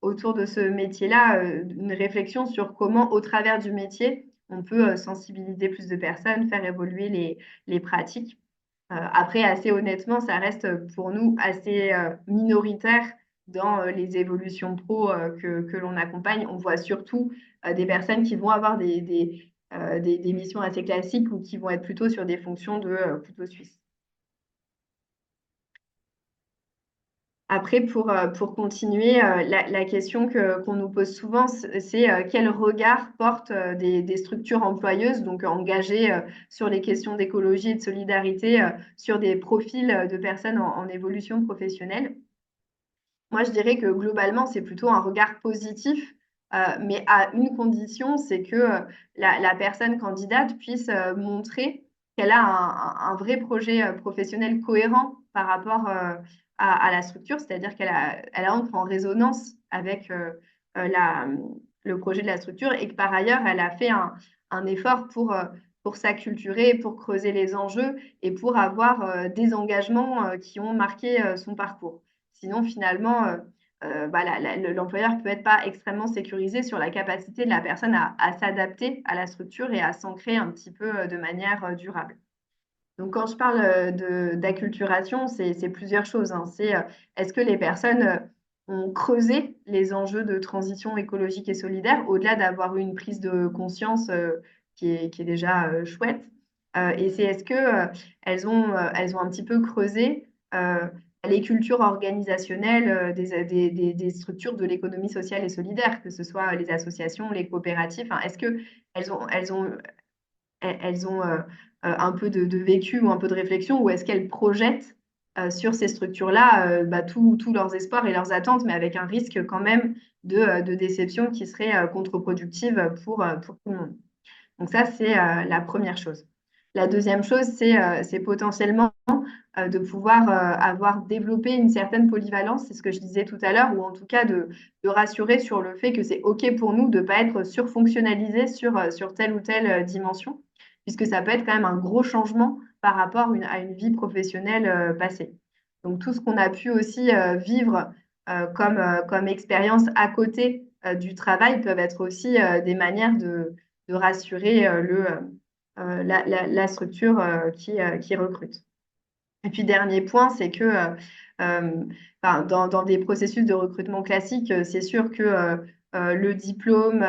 autour de ce métier-là, une réflexion sur comment, au travers du métier, on peut sensibiliser plus de personnes, faire évoluer les pratiques. Après, assez honnêtement, ça reste pour nous assez minoritaire dans les évolutions pro que l'on accompagne. On voit surtout des personnes qui vont avoir des missions assez classiques ou qui vont être plutôt sur des fonctions de couteau suisse. Après, pour continuer, la question qu'on nous pose souvent, c'est quel regard portent des structures employeuses, donc engagées sur les questions d'écologie et de solidarité, sur des profils de personnes en évolution professionnelle. Moi, je dirais que globalement, c'est plutôt un regard positif, mais à une condition, c'est que la personne candidate puisse montrer qu'elle a un vrai projet professionnel cohérent par rapport à la structure, c'est-à-dire elle entre en résonance avec la, le projet de la structure et que par ailleurs, elle a fait un effort pour s'acculturer, pour creuser les enjeux et pour avoir des engagements qui ont marqué son parcours. Sinon, finalement, bah, l'employeur peut être pas extrêmement sécurisé sur la capacité de la personne à s'adapter à la structure et à s'ancrer un petit peu de manière durable. Donc, quand je parle d'acculturation, c'est plusieurs choses, hein. C'est est-ce que les personnes ont creusé les enjeux de transition écologique et solidaire au-delà d'avoir eu une prise de conscience qui est déjà chouette. Et c'est est-ce que elles ont un petit peu creusé les cultures organisationnelles des structures de l'économie sociale et solidaire, que ce soit les associations, les coopératives. Enfin, est-ce que elles ont un peu de vécu ou un peu de réflexion, ou est-ce qu'elles projettent sur ces structures-là bah, tous leurs espoirs et leurs attentes, mais avec un risque quand même de déception qui serait contre-productive pour tout le monde. Donc ça, c'est la première chose. La deuxième chose, c'est potentiellement de pouvoir avoir développé une certaine polyvalence, c'est ce que je disais tout à l'heure, ou en tout cas de rassurer sur le fait que c'est OK pour nous de ne pas être surfonctionnalisé sur telle ou telle dimension, puisque ça peut être quand même un gros changement par rapport à une vie professionnelle passée. Donc tout ce qu'on a pu aussi vivre comme expérience à côté du travail peuvent être aussi des manières de rassurer la structure qui recrute. Et puis, dernier point, c'est que enfin, dans des processus de recrutement classiques, c'est sûr que le diplôme,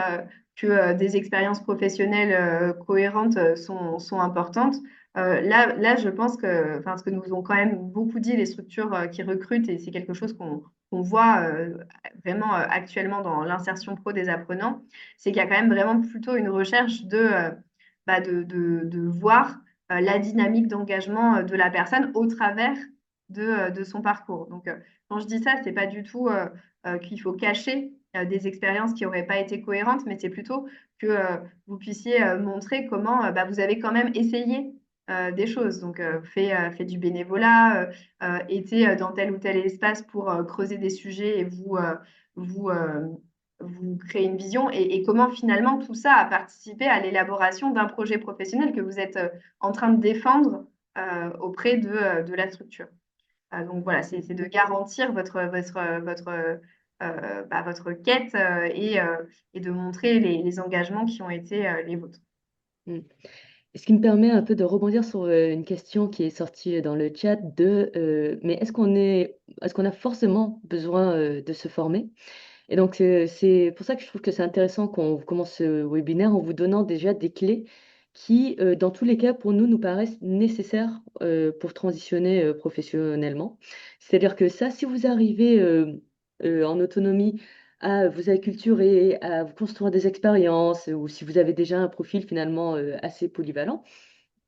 que des expériences professionnelles cohérentes sont importantes. Là, je pense que, enfin, ce que nous ont quand même beaucoup dit les structures qui recrutent, et c'est quelque chose qu'on voit vraiment actuellement dans l'insertion pro des apprenants, c'est qu'il y a quand même vraiment plutôt une recherche de voir la dynamique d'engagement de la personne au travers de son parcours. Donc, quand je dis ça, c'est pas du tout qu'il faut cacher des expériences qui n'auraient pas été cohérentes, mais c'est plutôt que vous puissiez montrer comment bah, vous avez quand même essayé des choses. Donc, fait du bénévolat, été dans tel ou tel espace pour creuser des sujets et vous, vous créez une vision et comment finalement tout ça a participé à l'élaboration d'un projet professionnel que vous êtes en train de défendre auprès de la structure. Donc voilà, c'est de garantir votre quête et de montrer les engagements qui ont été les vôtres. Mm. Ce qui me permet un peu de rebondir sur une question qui est sortie dans le chat mais est-ce qu'on a forcément besoin de se former? Et donc, c'est pour ça que je trouve que c'est intéressant qu'on commence ce webinaire en vous donnant déjà des clés qui, dans tous les cas, pour nous, nous paraissent nécessaires pour transitionner professionnellement. C'est-à-dire que ça, si vous arrivez en autonomie à vous acculturer, à vous construire des expériences, ou si vous avez déjà un profil finalement assez polyvalent,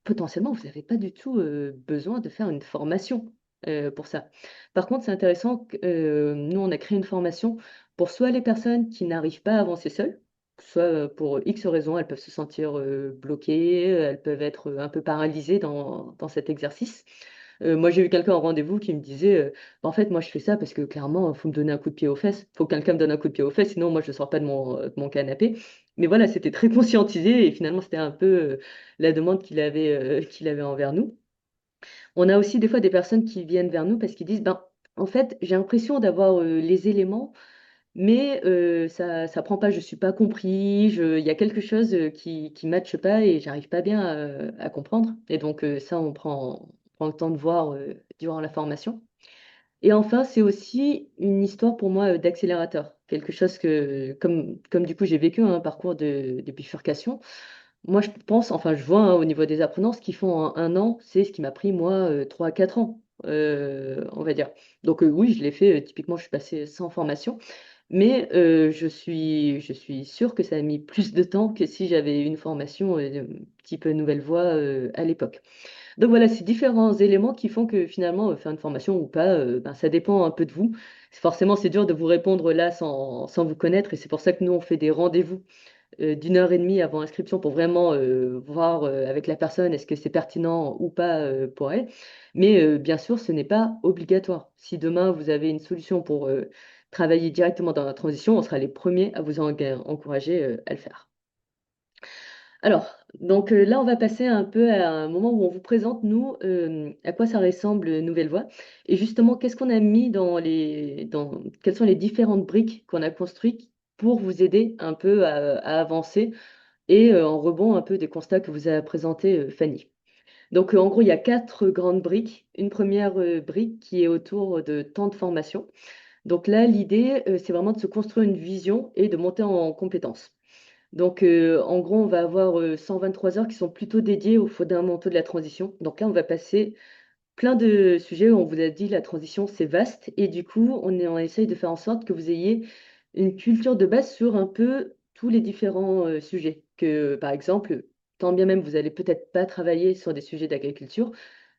potentiellement, vous n'avez pas du tout besoin de faire une formation pour ça. Par contre, c'est intéressant que nous, on a créé une formation pour soit les personnes qui n'arrivent pas à avancer seules, soit pour X raisons, elles peuvent se sentir bloquées, elles peuvent être un peu paralysées dans cet exercice. Moi, j'ai eu quelqu'un en rendez-vous qui me disait, bah, en fait, moi, je fais ça parce que clairement, il faut me donner un coup de pied aux fesses. Il faut que quelqu'un me donne un coup de pied aux fesses, sinon, moi, je ne sors pas de mon canapé. Mais voilà, c'était très conscientisé et finalement, c'était un peu la demande qu'il avait envers nous. On a aussi des fois des personnes qui viennent vers nous parce qu'ils disent, ben, en fait, j'ai l'impression d'avoir les éléments, mais ça prend pas, je suis pas compris, il y a quelque chose qui matche pas et j'arrive pas bien à comprendre. Et donc ça, on prend le temps de voir durant la formation. Et enfin, c'est aussi une histoire pour moi d'accélérateur, quelque chose que, comme du coup j'ai vécu un parcours de bifurcation. Moi, je pense, enfin, je vois hein, au niveau des apprenants, ce qu'ils font en un an, c'est ce qui m'a pris, moi, 3 à 4 ans, on va dire. Donc, oui, je l'ai fait. Typiquement, je suis passée sans formation. Mais je suis sûre que ça a mis plus de temps que si j'avais eu une formation type Nouvelle Voie à l'époque. Donc, voilà, c'est différents éléments qui font que finalement, faire une formation ou pas, ben, ça dépend un peu de vous. Forcément, c'est dur de vous répondre là sans vous connaître. Et c'est pour ça que nous, on fait des rendez-vous d'1 heure et demie avant inscription pour vraiment voir avec la personne est-ce que c'est pertinent ou pas pour elle. Mais bien sûr, ce n'est pas obligatoire. Si demain vous avez une solution pour travailler directement dans la transition, on sera les premiers à vous encourager à le faire. Alors, donc là, on va passer un peu à un moment où on vous présente, nous, à quoi ça ressemble Nouvelle Voie. Et justement, qu'est-ce qu'on a mis quelles sont les différentes briques qu'on a construites pour vous aider un peu à avancer et en rebond un peu des constats que vous a présenté Fanny. Donc, en gros, il y a 4 grandes briques. Une première brique qui est autour de temps de formation. Donc là, l'idée, c'est vraiment de se construire une vision et de monter en compétences. Donc, en gros, on va avoir 123 heures qui sont plutôt dédiées aux fondamentaux de la transition. Donc là, on va passer plein de sujets où on vous a dit la transition, c'est vaste. Et du coup, on essaye de faire en sorte que vous ayez une culture de base sur un peu tous les différents sujets. Que, par exemple, tant bien même vous allez peut-être pas travailler sur des sujets d'agriculture,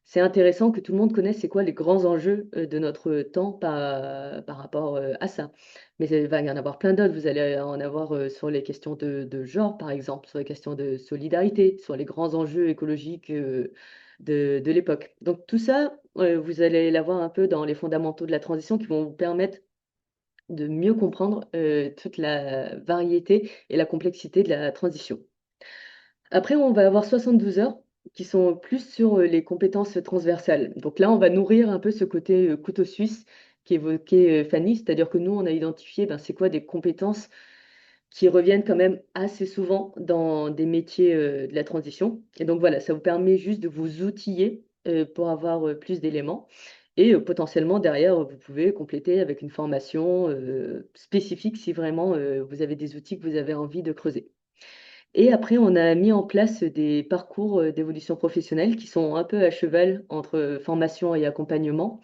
c'est intéressant que tout le monde connaisse c'est quoi les grands enjeux de notre temps par rapport à ça. Mais il va y en avoir plein d'autres. Vous allez en avoir sur les questions de genre, par exemple, sur les questions de solidarité, sur les grands enjeux écologiques de l'époque. Donc tout ça, vous allez l'avoir un peu dans les fondamentaux de la transition qui vont vous permettre de mieux comprendre toute la variété et la complexité de la transition. Après, on va avoir 72 heures qui sont plus sur les compétences transversales. Donc là, on va nourrir un peu ce côté couteau suisse qu'évoquait Fanny, c'est-à-dire que nous, on a identifié ben, c'est quoi des compétences qui reviennent quand même assez souvent dans des métiers de la transition. Et donc voilà, ça vous permet juste de vous outiller pour avoir plus d'éléments. Et potentiellement, derrière, vous pouvez compléter avec une formation spécifique si vraiment vous avez des outils que vous avez envie de creuser. Et après, on a mis en place des parcours d'évolution professionnelle qui sont un peu à cheval entre formation et accompagnement.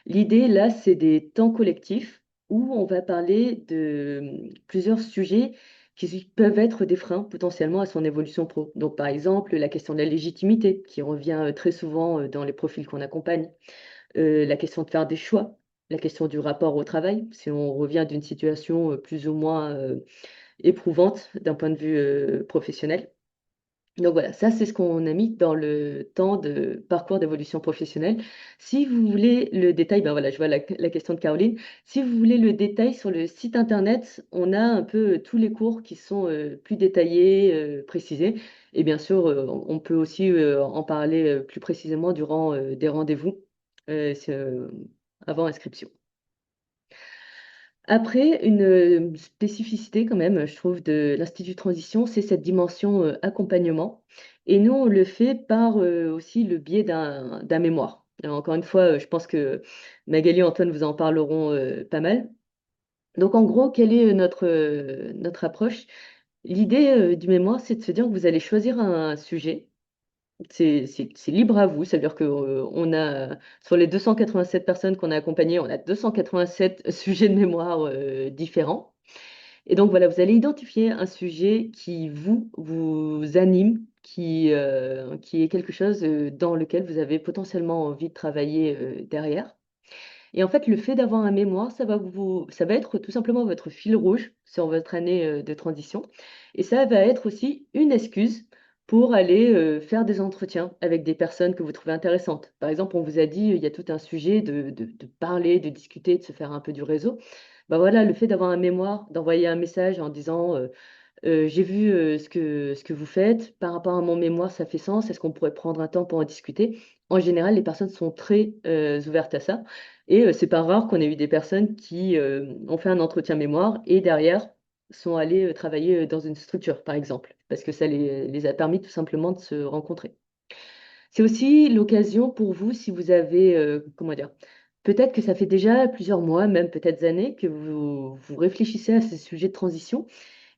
L'idée, là, c'est des temps collectifs où on va parler de plusieurs sujets qui peuvent être des freins potentiellement à son évolution pro. Donc, par exemple, la question de la légitimité, qui revient très souvent dans les profils qu'on accompagne, la question de faire des choix, la question du rapport au travail, si on revient d'une situation plus ou moins éprouvante d'un point de vue professionnel. Donc voilà, ça c'est ce qu'on a mis dans le temps de parcours d'évolution professionnelle. Si vous voulez le détail, ben voilà, je vois la question de Caroline. Si vous voulez le détail sur le site internet, on a un peu tous les cours qui sont plus détaillés, précisés. Et bien sûr, on peut aussi en parler plus précisément durant des rendez-vous avant inscription. Après, une spécificité quand même, je trouve, de l'Institut de Transition, c'est cette dimension accompagnement. Et nous, on le fait par aussi le biais d'un mémoire. Alors, encore une fois, je pense que Magali et Antoine vous en parleront pas mal. Donc, en gros, quelle est notre approche? L'idée du mémoire, c'est de se dire que vous allez choisir un sujet. C'est libre à vous, ça veut dire que on a, sur les 287 personnes qu'on a accompagnées, on a 287 sujets de mémoire différents. Et donc voilà, vous allez identifier un sujet qui vous anime, qui est quelque chose dans lequel vous avez potentiellement envie de travailler derrière. Et en fait, le fait d'avoir un mémoire, ça va être tout simplement votre fil rouge sur votre année de transition. Et ça va être aussi une excuse pour aller faire des entretiens avec des personnes que vous trouvez intéressantes. Par exemple, on vous a dit, il y a tout un sujet de parler, de discuter, de se faire un peu du réseau. Ben voilà, le fait d'avoir un mémoire, d'envoyer un message en disant j'ai vu ce que vous faites. Par rapport à mon mémoire, ça fait sens. Est-ce qu'on pourrait prendre un temps pour en discuter? En général, les personnes sont très ouvertes à ça. Et c'est pas rare qu'on ait eu des personnes qui ont fait un entretien mémoire et derrière sont allées travailler dans une structure, par exemple, parce que ça les a permis tout simplement de se rencontrer. C'est aussi l'occasion pour vous, si vous avez, comment dire, peut-être que ça fait déjà plusieurs mois, même peut-être années, que vous réfléchissez à ces sujets de transition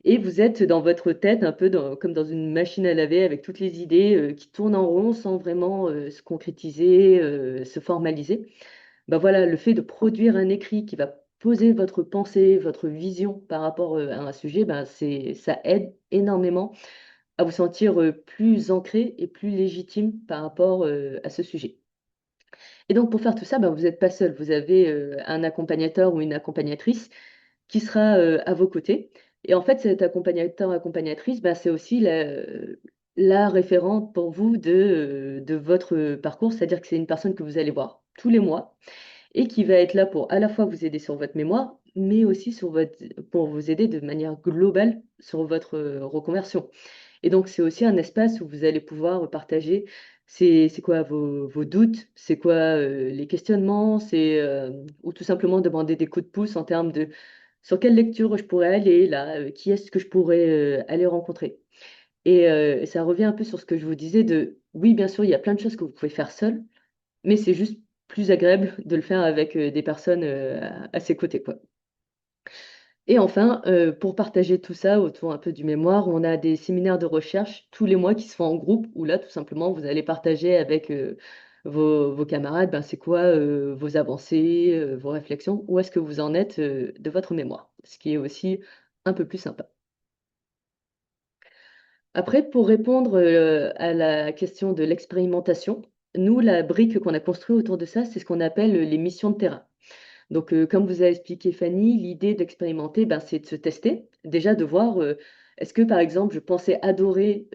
et vous êtes dans votre tête un peu comme dans une machine à laver avec toutes les idées qui tournent en rond sans vraiment se concrétiser, se formaliser. Ben voilà, le fait de produire un écrit qui va poser votre pensée, votre vision par rapport à un sujet, ben ça aide énormément à vous sentir plus ancré et plus légitime par rapport à ce sujet. Et donc pour faire tout ça, ben, vous n'êtes pas seul, vous avez un accompagnateur ou une accompagnatrice qui sera à vos côtés Et en fait, cet accompagnateur, accompagnatrice, bah, c'est aussi la référente pour vous de votre parcours, c'est-à-dire que c'est une personne que vous allez voir tous les mois et qui va être là pour à la fois vous aider sur votre mémoire, mais aussi pour vous aider de manière globale sur votre reconversion. Et donc, c'est aussi un espace où vous allez pouvoir partager c'est quoi vos doutes, c'est quoi les questionnements, ou tout simplement demander des coups de pouce en termes de sur quelle lecture je pourrais aller là, qui est-ce que je pourrais aller rencontrer. Et ça revient un peu sur ce que je vous disais de, oui, bien sûr, il y a plein de choses que vous pouvez faire seul, mais c'est juste plus agréable de le faire avec des personnes à ses côtés, quoi. Et enfin, pour partager tout ça autour un peu du mémoire, on a des séminaires de recherche tous les mois qui se font en groupe, où là, tout simplement, vous allez partager avec vos camarades, ben, c'est quoi vos avancées, vos réflexions, où est-ce que vous en êtes de votre mémoire, ce qui est aussi un peu plus sympa. Après, pour répondre à la question de l'expérimentation, nous, la brique qu'on a construite autour de ça, c'est ce qu'on appelle les missions de terrain. Donc, comme vous a expliqué Fanny, l'idée d'expérimenter, ben, c'est de se tester, déjà de voir est-ce que, par exemple, je pensais adorer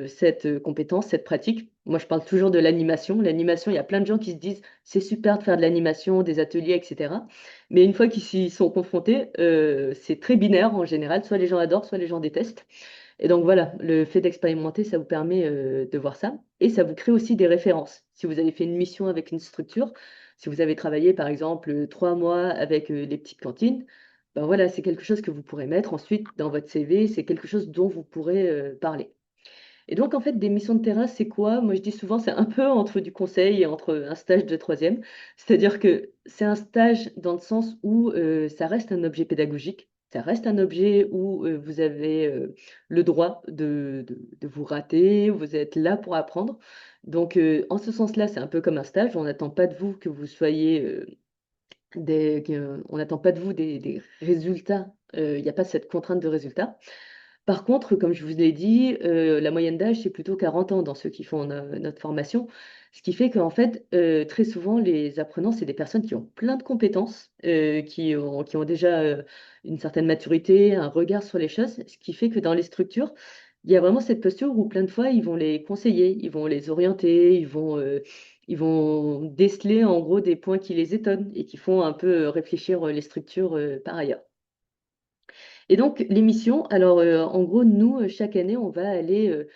cette compétence, cette pratique. Moi, je parle toujours de l'animation. L'animation, il y a plein de gens qui se disent c'est super de faire de l'animation, des ateliers, etc. Mais une fois qu'ils s'y sont confrontés, c'est très binaire en général. Soit les gens adorent, soit les gens détestent. Et donc voilà, le fait d'expérimenter, ça vous permet de voir ça. Et ça vous crée aussi des références. Si vous avez fait une mission avec une structure, si vous avez travaillé par exemple 3 mois avec les petites cantines, ben voilà, c'est quelque chose que vous pourrez mettre ensuite dans votre CV, c'est quelque chose dont vous pourrez parler. Et donc en fait, des missions de terrain, c'est quoi? Moi je dis souvent, c'est un peu entre du conseil et entre un stage de troisième. C'est-à-dire que c'est un stage dans le sens où ça reste un objet pédagogique. Ça reste un objet où vous avez le droit de vous rater, vous êtes là pour apprendre. Donc, en ce sens-là, c'est un peu comme un stage. On n'attend pas de vous que vous soyez on n'attend pas de vous des résultats. Il n'y a pas cette contrainte de résultat. Par contre, comme je vous l'ai dit, la moyenne d'âge, c'est plutôt 40 ans dans ceux qui font notre formation. Ce qui fait qu'en fait, très souvent, les apprenants, c'est des personnes qui ont plein de compétences, qui ont déjà une certaine maturité, un regard sur les choses. Ce qui fait que dans les structures, il y a vraiment cette posture où plein de fois, ils vont les conseiller, ils vont les orienter, ils vont déceler en gros des points qui les étonnent et qui font un peu réfléchir les structures par ailleurs. Et donc, l'émission, alors en gros, nous, chaque année, on va aller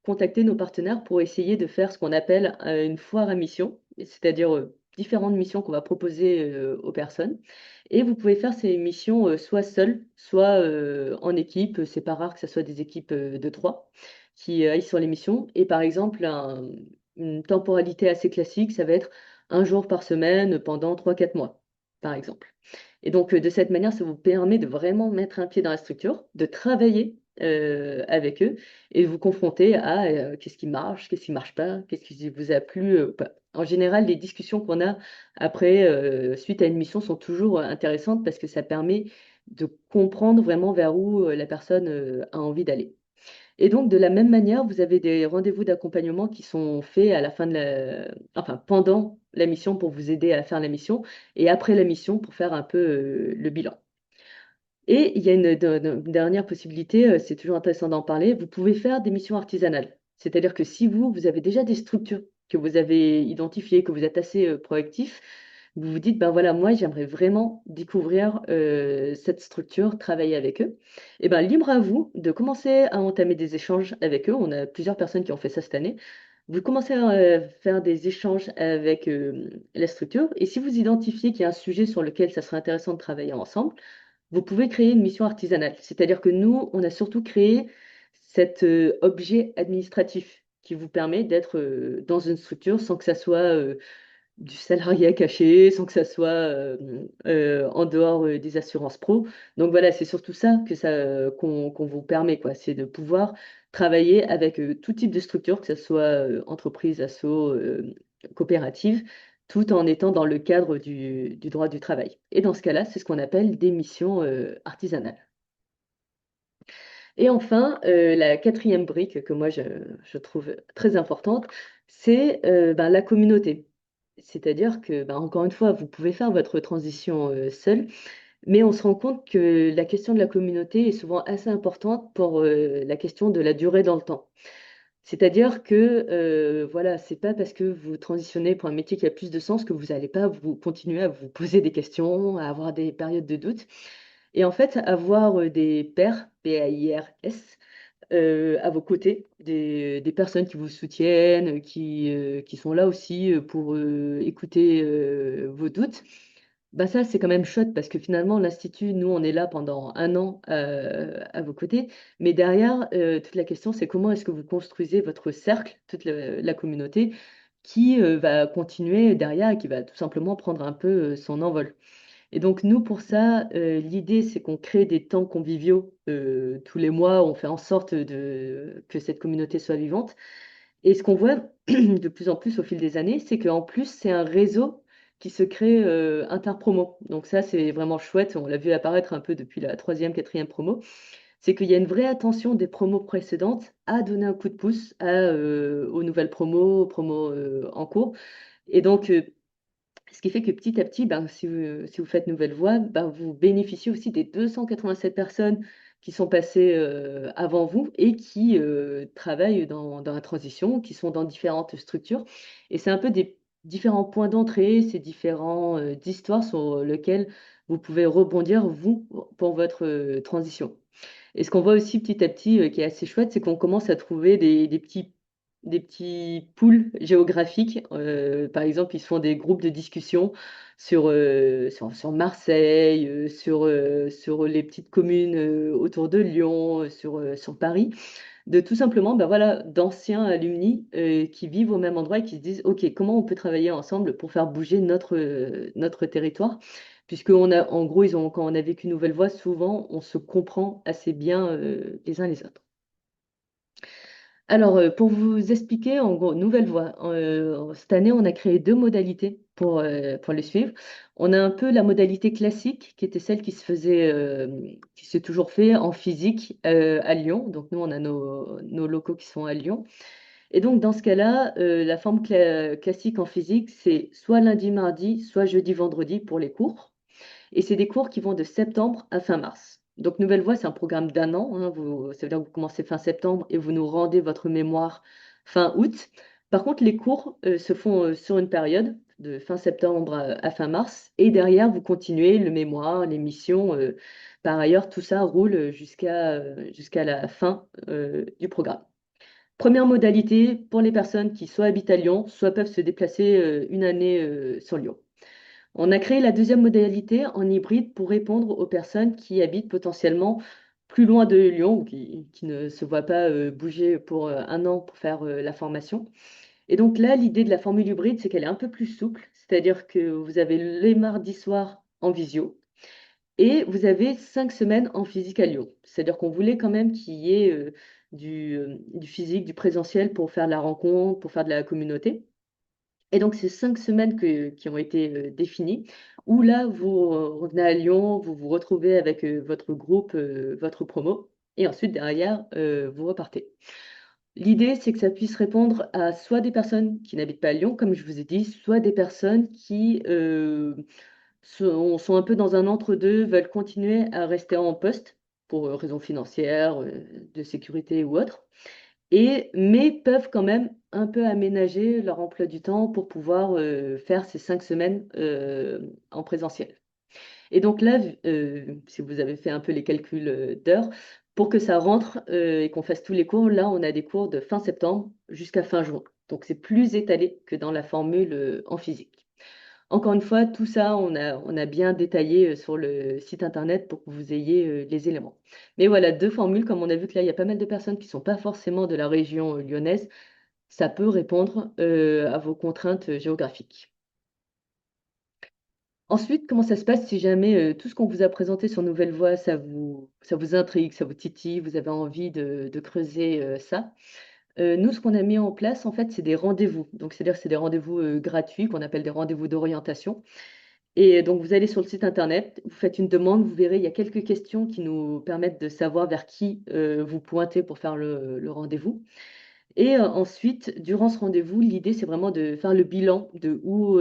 contacter nos partenaires pour essayer de faire ce qu'on appelle une foire à mission, c'est-à-dire différentes missions qu'on va proposer aux personnes. Et vous pouvez faire ces missions soit seules, soit en équipe. C'est pas rare que ce soit des équipes de trois qui aillent sur les missions. Et par exemple, une temporalité assez classique, ça va être un jour par semaine pendant 3 4 mois, par exemple. Et donc, de cette manière, ça vous permet de vraiment mettre un pied dans la structure, de travailler avec eux et de vous confronter à qu'est-ce qui marche pas, qu'est-ce qui vous a plu pas. En général, les discussions qu'on a après, suite à une mission, sont toujours intéressantes parce que ça permet de comprendre vraiment vers où la personne a envie d'aller. Et donc, de la même manière, vous avez des rendez-vous d'accompagnement qui sont faits à la fin enfin, pendant la mission pour vous aider à faire la mission et après la mission pour faire un peu le bilan. Et il y a une dernière possibilité, c'est toujours intéressant d'en parler, vous pouvez faire des missions artisanales. C'est-à-dire que si vous avez déjà des structures que vous avez identifiées, que vous êtes assez proactif, vous vous dites, ben voilà, moi j'aimerais vraiment découvrir cette structure, travailler avec eux. Et ben libre à vous de commencer à entamer des échanges avec eux. On a plusieurs personnes qui ont fait ça cette année. Vous commencez à faire des échanges avec la structure. Et si vous identifiez qu'il y a un sujet sur lequel ça serait intéressant de travailler ensemble, vous pouvez créer une mission artisanale. C'est-à-dire que nous, on a surtout créé cet objet administratif qui vous permet d'être dans une structure sans que ça soit du salariat caché, sans que ça soit en dehors des assurances pro. Donc voilà, c'est surtout ça qu'on vous permet, quoi. C'est de pouvoir travailler avec tout type de structure, que ce soit entreprise, asso, coopérative, tout en étant dans le cadre du droit du travail. Et dans ce cas-là, c'est ce qu'on appelle des missions artisanales. Et enfin, la quatrième brique que moi je trouve très importante, c'est ben, la communauté. C'est-à-dire que, ben, encore une fois, vous pouvez faire votre transition seul, Mais on se rend compte que la question de la communauté est souvent assez importante pour la question de la durée dans le temps. C'est-à-dire que voilà, c'est pas parce que vous transitionnez pour un métier qui a plus de sens que vous n'allez pas vous continuer à vous poser des questions, à avoir des périodes de doute. Et en fait, avoir des pairs, P-A-I-R-S, à vos côtés, des personnes qui vous soutiennent, qui sont là aussi pour écouter vos doutes. Bah ça, c'est quand même chouette parce que finalement, l'Institut, nous, on est là pendant un an à vos côtés. Mais derrière, toute la question, c'est comment est-ce que vous construisez votre cercle, toute la communauté, qui va continuer derrière et qui va tout simplement prendre un peu son envol. Et donc, nous, pour ça, l'idée, c'est qu'on crée des temps conviviaux tous les mois. On fait en sorte que cette communauté soit vivante. Et ce qu'on voit de plus en plus au fil des années, c'est qu'en plus, c'est un réseau qui se crée interpromo. Donc ça, c'est vraiment chouette. On l'a vu apparaître un peu depuis la troisième, quatrième promo. C'est qu'il y a une vraie attention des promos précédentes à donner un coup de pouce aux nouvelles promos, aux promos en cours. Et donc, ce qui fait que petit à petit, ben, si vous faites Nouvelle Voie, ben, vous bénéficiez aussi des 287 personnes qui sont passées avant vous et qui travaillent dans la transition, qui sont dans différentes structures. Et c'est un peu des différents points d'entrée, ces différents histoires sur lesquels vous pouvez rebondir, vous, pour votre transition. Et ce qu'on voit aussi petit à petit, qui est assez chouette, c'est qu'on commence à trouver des petits pools géographiques. Par exemple, ils se font des groupes de discussion sur Marseille, sur les petites communes autour de Lyon, sur Paris, de tout simplement, ben voilà, d'anciens alumni qui vivent au même endroit et qui se disent, OK, comment on peut travailler ensemble pour faire bouger notre territoire? Puisqu'on a, en gros, quand on a vécu Nouvelle Voie, souvent, on se comprend assez bien les uns les autres. Alors, pour vous expliquer, en gros, Nouvelle Voie, cette année, on a créé deux modalités pour les suivre. On a un peu la modalité classique, qui était celle qui s'est toujours fait en physique à Lyon. Donc, nous, on a nos locaux qui sont à Lyon. Et donc, dans ce cas-là, la forme classique en physique, c'est soit lundi, mardi, soit jeudi, vendredi pour les cours. Et c'est des cours qui vont de septembre à fin mars. Donc, Nouvelle Voie, c'est un programme d'un an, hein. Ça veut dire que vous commencez fin septembre et vous nous rendez votre mémoire fin août. Par contre, les cours se font sur une période de fin septembre à fin mars. Et derrière, vous continuez le mémoire, les missions. Par ailleurs, tout ça roule jusqu'à la fin du programme. Première modalité pour les personnes qui soit habitent à Lyon, soit peuvent se déplacer une année sur Lyon. On a créé la deuxième modalité en hybride pour répondre aux personnes qui habitent potentiellement plus loin de Lyon ou qui ne se voient pas bouger pour un an pour faire la formation. Et donc là, l'idée de la formule hybride, c'est qu'elle est un peu plus souple, c'est-à-dire que vous avez les mardis soirs en visio et vous avez 5 semaines en physique à Lyon. C'est-à-dire qu'on voulait quand même qu'il y ait du physique, du présentiel pour faire de la rencontre, pour faire de la communauté. Et donc, c'est 5 semaines qui ont été définies, où là, vous revenez à Lyon, vous vous retrouvez avec votre groupe, votre promo, et ensuite, derrière, vous repartez. L'idée, c'est que ça puisse répondre à soit des personnes qui n'habitent pas à Lyon, comme je vous ai dit, soit des personnes qui sont un peu dans un entre-deux, veulent continuer à rester en poste pour raisons financières, de sécurité ou autre mais peuvent quand même un peu aménager leur emploi du temps pour pouvoir faire ces 5 semaines en présentiel. Et donc là, si vous avez fait un peu les calculs d'heures, pour que ça rentre et qu'on fasse tous les cours, là, on a des cours de fin septembre jusqu'à fin juin. Donc c'est plus étalé que dans la formule en physique. Encore une fois, tout ça, on a bien détaillé sur le site internet pour que vous ayez les éléments. Mais voilà, deux formules, comme on a vu que là, il y a pas mal de personnes qui ne sont pas forcément de la région lyonnaise, ça peut répondre à vos contraintes géographiques. Ensuite, comment ça se passe si jamais tout ce qu'on vous a présenté sur Nouvelle Voie, ça vous intrigue, ça vous titille, vous avez envie de creuser ça? Nous, ce qu'on a mis en place, en fait, c'est des rendez-vous. Donc, c'est-à-dire que c'est des rendez-vous gratuits qu'on appelle des rendez-vous d'orientation. Et donc, vous allez sur le site internet, vous faites une demande, vous verrez, il y a quelques questions qui nous permettent de savoir vers qui vous pointez pour faire le rendez-vous. Et ensuite, durant ce rendez-vous, l'idée, c'est vraiment de faire le bilan de où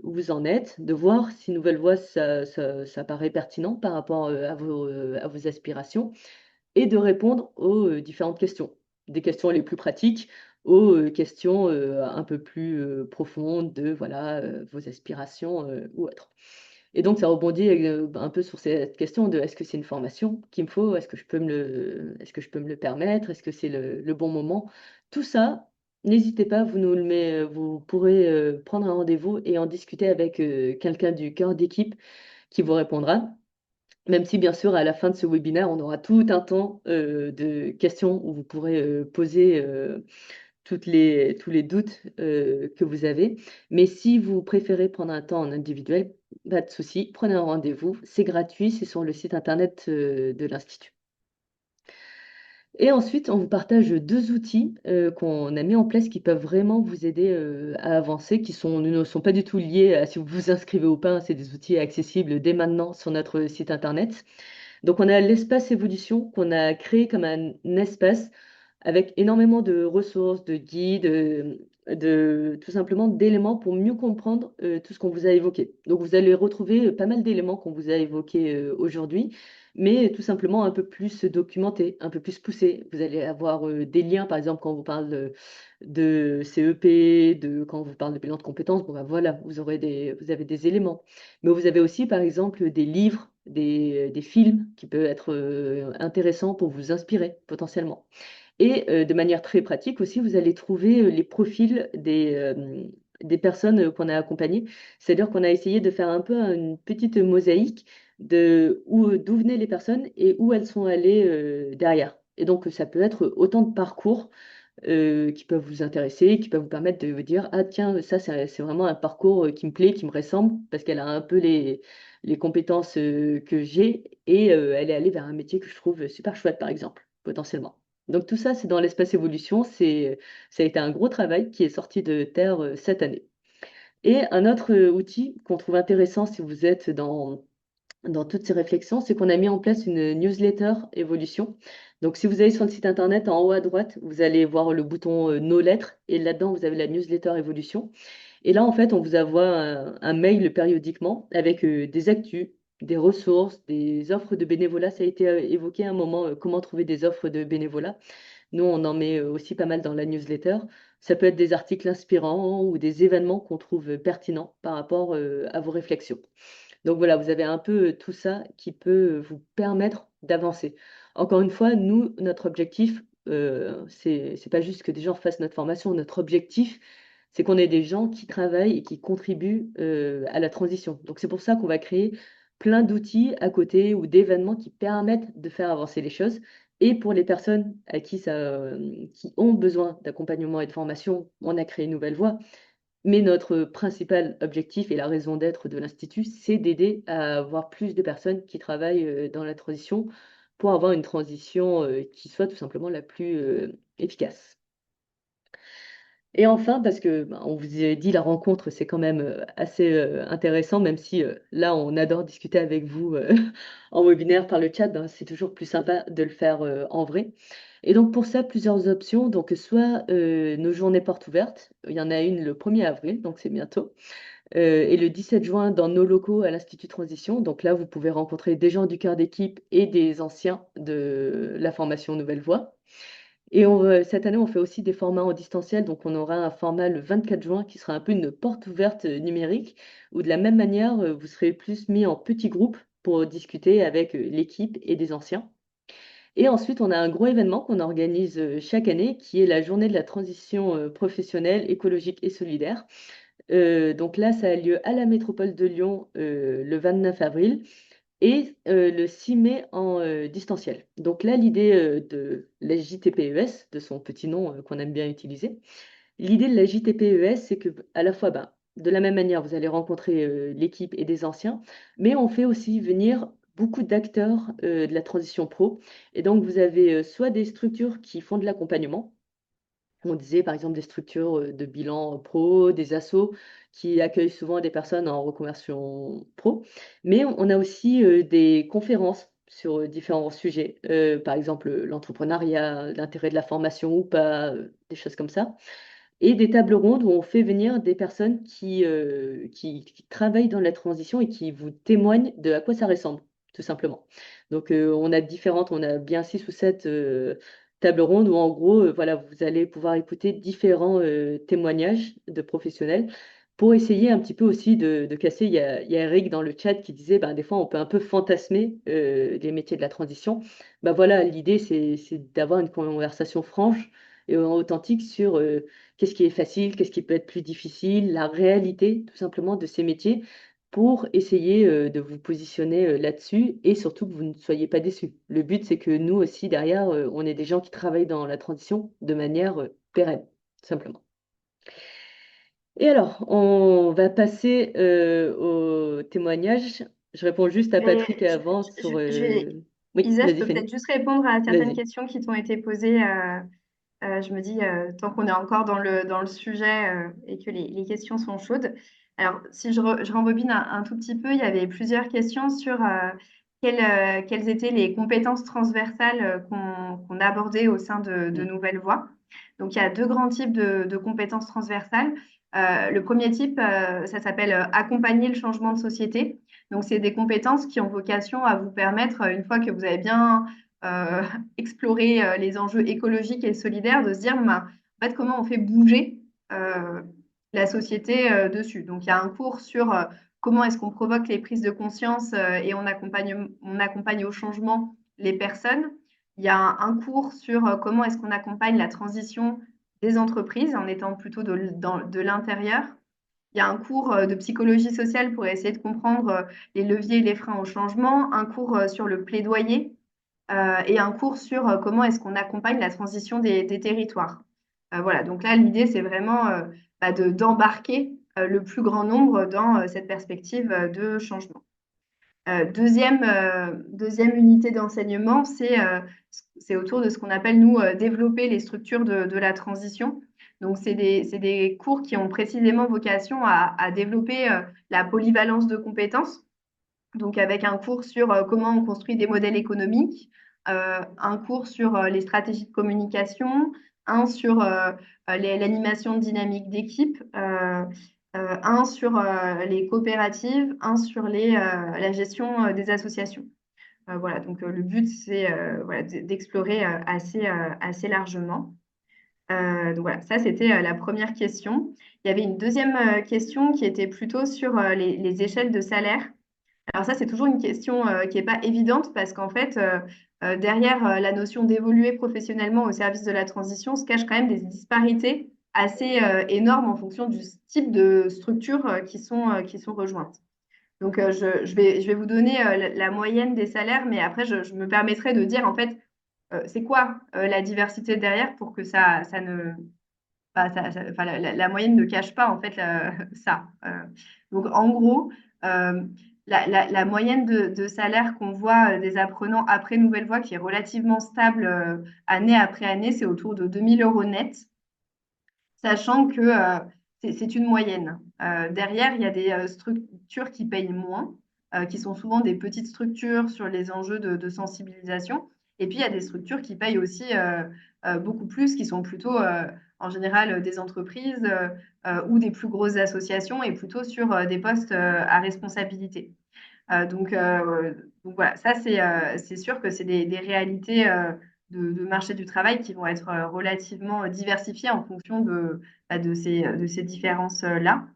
vous en êtes, de voir si Nouvelle Voie, ça paraît pertinent par rapport à vos aspirations, et de répondre aux différentes questions. Des questions les plus pratiques aux questions un peu plus profondes de voilà, vos aspirations ou autres. Et donc, ça rebondit un peu sur cette question de est-ce que c'est une formation qu'il me faut? Est-ce que je peux me le permettre? Est-ce que c'est le bon moment? Tout ça, n'hésitez pas, vous pourrez prendre un rendez-vous et en discuter avec quelqu'un du cœur d'équipe qui vous répondra. Même si, bien sûr, à la fin de ce webinaire, on aura tout un temps de questions où vous pourrez poser tous les doutes que vous avez. Mais si vous préférez prendre un temps en individuel, pas de souci, prenez un rendez-vous. C'est gratuit, c'est sur le site internet de l'Institut. Et ensuite, on vous partage deux outils qu'on a mis en place qui peuvent vraiment vous aider à avancer, ne sont pas du tout liés à si vous vous inscrivez ou pas. C'est des outils accessibles dès maintenant sur notre site internet. Donc, on a l'espace évolution qu'on a créé comme un espace avec énormément de ressources, de guides, tout simplement d'éléments pour mieux comprendre tout ce qu'on vous a évoqué. Donc, vous allez retrouver pas mal d'éléments qu'on vous a évoqués aujourd'hui, mais tout simplement un peu plus documentés, un peu plus poussés. Vous allez avoir des liens, par exemple, quand on vous parle de CEP, quand on vous parle de bilan de compétences, bon, ben voilà, vous avez des éléments. Mais vous avez aussi, par exemple, des livres, des films qui peuvent être intéressants pour vous inspirer potentiellement. Et de manière très pratique aussi, vous allez trouver les profils des personnes qu'on a accompagnées. C'est-à-dire qu'on a essayé de faire un peu une petite mosaïque d'où venaient les personnes et où elles sont allées derrière. Et donc, ça peut être autant de parcours qui peuvent vous intéresser, qui peuvent vous permettre de vous dire, ah tiens, ça, c'est vraiment un parcours qui me plaît, qui me ressemble, parce qu'elle a un peu les compétences que j'ai, et elle est allée vers un métier que je trouve super chouette, par exemple, potentiellement. Donc tout ça, c'est dans l'espace évolution, ça a été un gros travail qui est sorti de terre cette année. Et un autre outil qu'on trouve intéressant si vous êtes dans toutes ces réflexions, c'est qu'on a mis en place une newsletter évolution. Donc, si vous allez sur le site internet, en haut à droite, vous allez voir le bouton Nos lettres et là-dedans, vous avez la newsletter évolution. Et là, en fait, on vous envoie un mail périodiquement avec des actus, des ressources, des offres de bénévolat. Ça a été évoqué à un moment, comment trouver des offres de bénévolat. Nous, on en met aussi pas mal dans la newsletter. Ça peut être des articles inspirants ou des événements qu'on trouve pertinents par rapport à vos réflexions. Donc voilà, vous avez un peu tout ça qui peut vous permettre d'avancer. Encore une fois, nous, notre objectif, c'est pas juste que des gens fassent notre formation. Notre objectif, c'est qu'on ait des gens qui travaillent et qui contribuent à la transition. Donc c'est pour ça qu'on va créer plein d'outils à côté ou d'événements qui permettent de faire avancer les choses. Et pour les personnes à qui ont besoin d'accompagnement et de formation, on a créé une nouvelle voie. Mais notre principal objectif et la raison d'être de l'Institut, c'est d'aider à avoir plus de personnes qui travaillent dans la transition pour avoir une transition qui soit tout simplement la plus efficace. Et enfin, parce que on vous a dit, la rencontre, c'est quand même assez intéressant, même si là, on adore discuter avec vous en webinaire par le chat, ben, c'est toujours plus sympa de le faire en vrai. Et donc, pour ça, plusieurs options. Donc, soit nos journées portes ouvertes, il y en a une le 1er avril, donc c'est bientôt, et le 17 juin dans nos locaux à l'Institut Transition. Donc là, vous pouvez rencontrer des gens du cœur d'équipe et des anciens de la formation Nouvelle Voie. Et cette année, on fait aussi des formats en distanciel. Donc, on aura un format le 24 juin qui sera un peu une porte ouverte numérique, où de la même manière, vous serez plus mis en petits groupes pour discuter avec l'équipe et des anciens. Et ensuite, on a un gros événement qu'on organise chaque année, qui est la journée de la transition professionnelle, écologique et solidaire. Donc là, ça a lieu à la métropole de Lyon le 29 avril et le 6 mai en distanciel. Donc là, l'idée de la JTPES, de son petit nom qu'on aime bien utiliser, l'idée de la JTPES, c'est que à la fois, bah, de la même manière, vous allez rencontrer l'équipe et des anciens, mais on fait aussi venir beaucoup d'acteurs de la transition pro. Et donc, vous avez soit des structures qui font de l'accompagnement, on disait par exemple des structures de bilan pro, des assos qui accueillent souvent des personnes en reconversion pro. Mais on a aussi des conférences sur différents sujets. Par exemple, l'entrepreneuriat, l'intérêt de la formation ou pas, des choses comme ça. Et des tables rondes où on fait venir des personnes qui travaillent dans la transition et qui vous témoignent de à quoi ça ressemble, tout simplement. Donc, on a bien 6 ou 7 tables rondes où, en gros, voilà, vous allez pouvoir écouter différents témoignages de professionnels pour essayer un petit peu aussi de casser. Il y a Eric dans le chat qui disait, ben, des fois, on peut un peu fantasmer les métiers de la transition. Ben, voilà, l'idée, c'est d'avoir une conversation franche et authentique sur qu'est-ce qui est facile, qu'est-ce qui peut être plus difficile, la réalité tout simplement de ces métiers pour essayer de vous positionner là-dessus et surtout que vous ne soyez pas déçus. Le but, c'est que nous aussi, derrière, on est des gens qui travaillent dans la transition de manière pérenne, tout simplement. Et alors, on va passer au témoignage. Je réponds juste à Mais Patrick avant sur... je vais, Oui, Isa, je vas-y, peux peut-être Fanny. juste répondre à certaines Vas-y. questions qui t'ont été posées. Je me dis, tant qu'on est encore dans le sujet et que les questions sont chaudes. Alors, si je rembobine un tout petit peu, il y avait plusieurs questions sur quelles étaient les compétences transversales qu'on abordait au sein de Mm. Nouvelle Voie. Donc, il y a deux grands types de compétences transversales. Le premier type, ça s'appelle accompagner le changement de société. Donc, c'est des compétences qui ont vocation à vous permettre, une fois que vous avez bien euh, explorer les enjeux écologiques et solidaires, de se dire, ben, en fait, comment on fait bouger euh, la société dessus. Donc, il y a un cours sur comment est-ce qu'on provoque les prises de conscience et on accompagne au changement les personnes. Il y a un cours sur comment est-ce qu'on accompagne la transition des entreprises en étant plutôt de l'intérieur. Il y a un cours de psychologie sociale pour essayer de comprendre les leviers et les freins au changement, un cours sur le plaidoyer et un cours sur comment est-ce qu'on accompagne la transition des territoires. Voilà, donc là, l'idée, c'est vraiment d'embarquer le plus grand nombre dans cette perspective de changement. Deuxième unité d'enseignement, c'est autour de ce qu'on appelle, nous, développer les structures de la transition. Donc, c'est des cours qui ont précisément vocation à développer la polyvalence de compétences, donc avec un cours sur comment on construit des modèles économiques, un cours sur les stratégies de communication, un sur l'animation de dynamique d'équipe, un sur les coopératives, un sur la gestion des associations. Voilà, donc le but, c'est voilà, d'explorer assez largement. Donc voilà, ça c'était la première question. Il y avait une deuxième question qui était plutôt sur les échelles de salaire. Alors ça, c'est toujours une question qui n'est pas évidente parce qu'en fait, derrière la notion d'évoluer professionnellement au service de la transition se cachent quand même des disparités assez énormes en fonction du type de structures qui sont rejointes. Donc, je vais vous donner la moyenne des salaires, mais après, je me permettrai de dire, en fait, c'est quoi la diversité derrière pour que ça ne... enfin, la moyenne ne cache pas, en fait, ça. Donc, en gros, euh, la moyenne de salaire qu'on voit des apprenants après Nouvelle Voie, qui est relativement stable année après année, c'est autour de 2 000 € net, sachant que c'est une moyenne. Derrière, il y a des structures qui payent moins, qui sont souvent des petites structures sur les enjeux de sensibilisation. Et puis, il y a des structures qui payent aussi beaucoup plus, qui sont plutôt en général des entreprises ou des plus grosses associations et plutôt sur des postes à responsabilité. Euh, donc, euh, donc voilà, ça c'est sûr que c'est des réalités de marché du travail qui vont être relativement diversifiées en fonction de ces différences-là.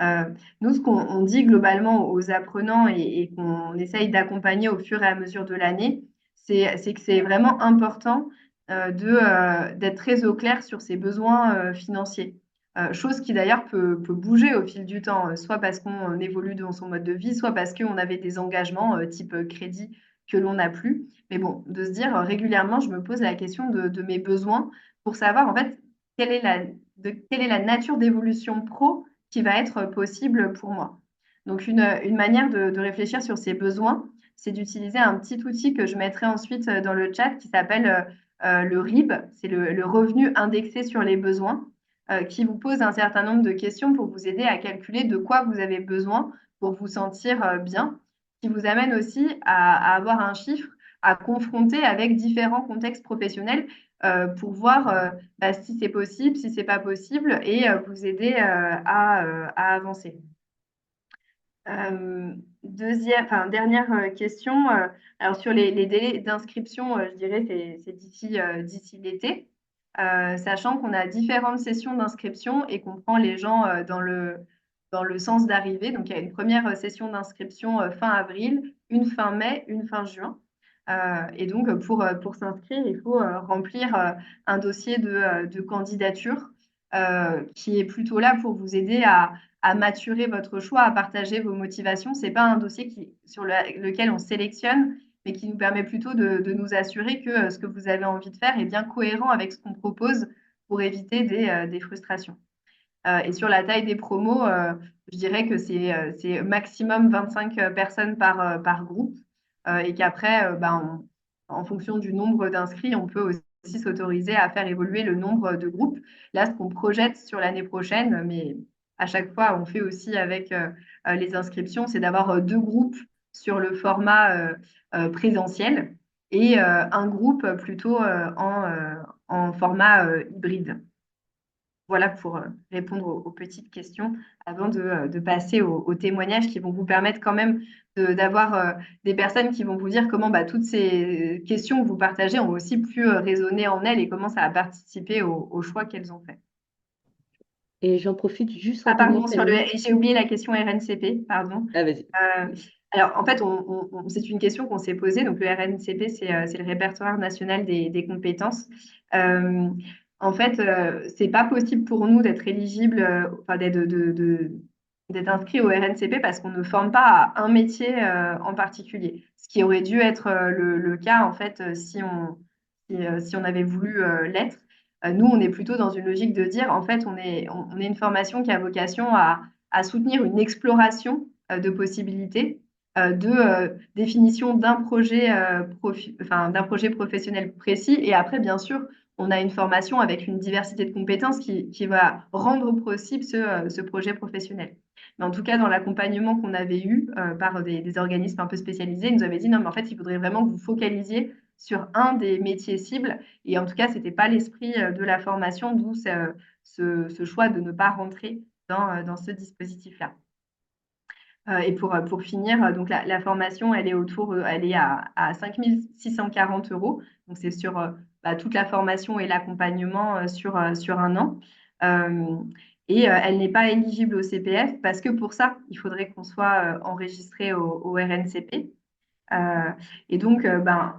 Euh, Nous, ce qu'on on dit globalement aux apprenants et qu'on essaye d'accompagner au fur et à mesure de l'année, c'est que c'est vraiment important d'être très au clair sur ses besoins financiers. Chose qui d'ailleurs peut bouger au fil du temps, soit parce qu'on évolue dans son mode de vie, soit parce qu'on avait des engagements type crédit que l'on n'a plus. Mais bon, de se dire régulièrement, je me pose la question de mes besoins pour savoir en fait quelle est la nature d'évolution pro qui va être possible pour moi. Donc, une manière de réfléchir sur ces besoins, c'est d'utiliser un petit outil que je mettrai ensuite dans le chat qui s'appelle le RIB, c'est le revenu indexé sur les besoins, qui vous pose un certain nombre de questions pour vous aider à calculer de quoi vous avez besoin pour vous sentir bien, qui vous amène aussi à avoir un chiffre à confronter avec différents contextes professionnels pour voir bah, si c'est possible, si c'est pas possible et vous aider à avancer. Dernière question. Alors sur les délais d'inscription, je dirais c'est d'ici l'été, sachant qu'on a différentes sessions d'inscription et qu'on prend les gens dans le sens d'arrivée. Donc il y a une première session d'inscription fin avril, une fin mai, une fin juin. Et donc pour s'inscrire, il faut remplir un dossier de candidature qui est plutôt là pour vous aider à maturer votre choix, à partager vos motivations. Ce n'est pas un dossier sur lequel on sélectionne, mais qui nous permet plutôt de nous assurer que ce que vous avez envie de faire est bien cohérent avec ce qu'on propose pour éviter des frustrations. Et sur la taille des promos, je dirais que c'est maximum 25 personnes par groupe et qu'après, en fonction du nombre d'inscrits, on peut aussi s'autoriser à faire évoluer le nombre de groupes. Là, ce qu'on projette sur l'année prochaine, mais à chaque fois, on fait aussi avec les inscriptions, c'est d'avoir deux groupes sur le format présentiel et un groupe plutôt en format hybride. Voilà pour répondre aux petites questions avant de passer aux témoignages qui vont vous permettre quand même d'avoir des personnes qui vont vous dire comment bah, toutes ces questions que vous partagez ont aussi pu résonner en elles et comment ça a participé au choix qu'elles ont fait. Et j'en profite juste Ah, rapidement, pardon, Fanny. j'ai oublié la question RNCP, pardon. Ah, vas-y. Euh, alors, en fait, c'est une question qu'on s'est posée. Donc, le RNCP, c'est le répertoire national des compétences. Euh, En fait, c'est pas possible pour nous d'être éligible, enfin, d'être inscrit au RNCP parce qu'on ne forme pas à un métier en particulier. Ce qui aurait dû être le cas, en fait, si on avait voulu l'être. Nous, on est plutôt dans une logique de dire, en fait, on est une formation qui a vocation à soutenir une exploration de possibilités, de définition d'un projet professionnel précis. Et après, bien sûr, on a une formation avec une diversité de compétences qui va rendre possible ce projet professionnel. Mais en tout cas, dans l'accompagnement qu'on avait eu par des organismes un peu spécialisés, ils nous avaient dit non, mais en fait, il faudrait vraiment que vous focalisiez sur un des métiers cibles. Et en tout cas, ce n'était pas l'esprit de la formation, d'où ce choix de ne pas rentrer dans ce dispositif-là. Et pour finir, donc la formation, elle est elle est à 5 640 euros. Donc, c'est sur bah, toute la formation et l'accompagnement sur un an. Euh, et elle n'est pas éligible au CPF parce que pour ça, il faudrait qu'on soit enregistré au RNCP. Euh, et donc,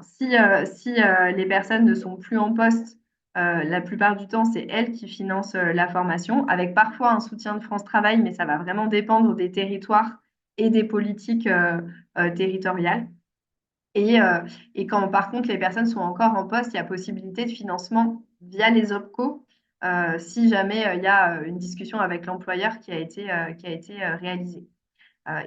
si les personnes ne sont plus en poste, la plupart du temps, c'est elles qui financent la formation, avec parfois un soutien de France Travail, mais ça va vraiment dépendre des territoires et des politiques territoriales. Et, euh, et quand par contre les personnes sont encore en poste, il y a possibilité de financement via les OPCO si jamais il y a une discussion avec l'employeur qui a été réalisée.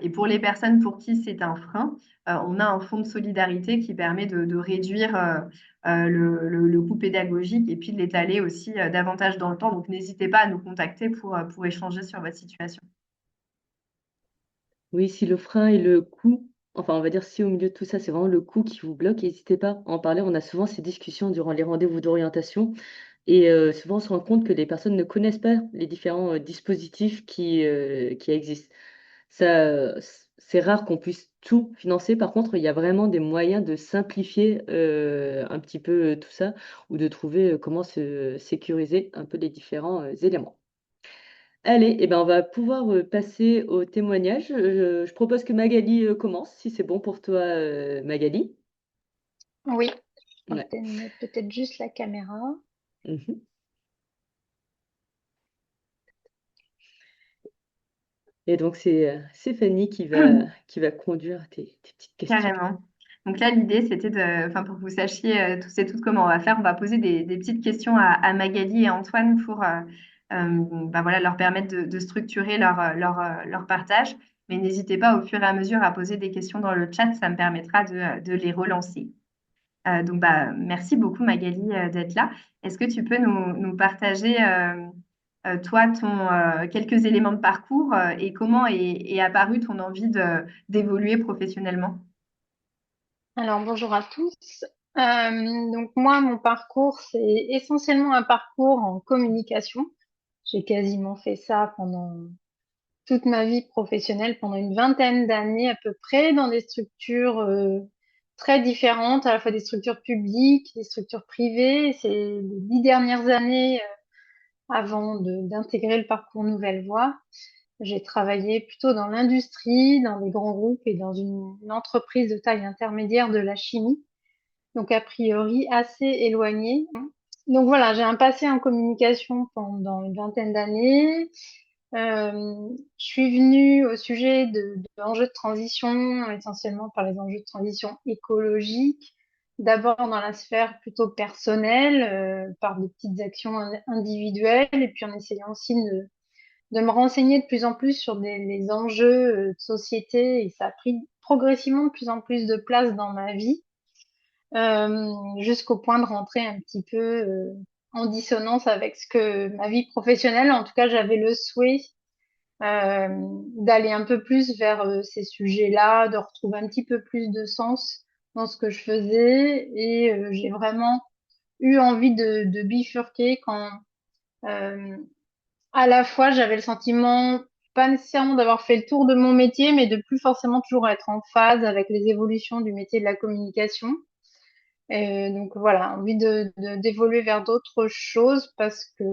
Et pour les personnes pour qui c'est un frein, on a un fonds de solidarité qui permet de réduire le coût pédagogique et puis de l'étaler aussi davantage dans le temps. Donc, n'hésitez pas à nous contacter pour échanger sur votre situation. Oui, si le frein et le coût, enfin, on va dire si au milieu de tout ça, c'est vraiment le coût qui vous bloque, n'hésitez pas à en parler. On a souvent ces discussions durant les rendez-vous d'orientation et souvent on se rend compte que les personnes ne connaissent pas les différents dispositifs qui existent. Ça, c'est rare qu'on puisse tout financer. Par contre, il y a vraiment des moyens de simplifier un petit peu tout ça ou de trouver comment se sécuriser un peu les différents éléments. Allez, eh ben, on va pouvoir passer au témoignage. Je propose que Magali commence, si c'est bon pour toi, Magali. Oui, on Ouais. mettre peut-être juste la caméra. Mhm. Et donc, c'est Fanny qui va conduire tes petites questions. Carrément. Donc là, l'idée, c'était enfin, pour que vous sachiez tous et toutes comment on va faire, on va poser des petites questions à Magali et Antoine pour voilà, leur permettre de structurer leur partage. Mais n'hésitez pas au fur et à mesure à poser des questions dans le chat, ça me permettra de les relancer. Donc, merci beaucoup Magali d'être là. Est-ce que tu peux nous partager toi, quelques éléments de parcours et comment est apparue ton envie d'évoluer professionnellement? Alors, bonjour à tous. Donc moi, mon parcours, c'est essentiellement un parcours en communication. J'ai quasiment fait ça pendant toute ma vie professionnelle, pendant une vingtaine d'années à peu près, dans des structures très différentes, à la fois des structures publiques, des structures privées. C'est les 10 dernières années avant d'intégrer le parcours Nouvelle Voie. J'ai travaillé plutôt dans l'industrie, dans des grands groupes et dans une entreprise de taille intermédiaire de la chimie, donc a priori assez éloignée. Donc voilà, j'ai un passé en communication pendant une vingtaine d'années. Je suis venue au sujet d'enjeux de transition, essentiellement par les enjeux de transition écologique, d'abord dans la sphère plutôt personnelle, par des petites actions individuelles, et puis en essayant aussi de me renseigner de plus en plus sur les enjeux de société, et ça a pris progressivement de plus en plus de place dans ma vie, jusqu'au point de rentrer un petit peu en dissonance avec ce que ma vie professionnelle, en tout cas j'avais le souhait euh, d'aller un peu plus vers ces sujets-là, de retrouver un petit peu plus de sens dans ce que je faisais, et j'ai vraiment eu envie de bifurquer quand euh, à la fois, j'avais le sentiment, pas nécessairement d'avoir fait le tour de mon métier, mais de plus forcément toujours être en phase avec les évolutions du métier de la communication. Et donc voilà, envie d'évoluer vers d'autres choses parce que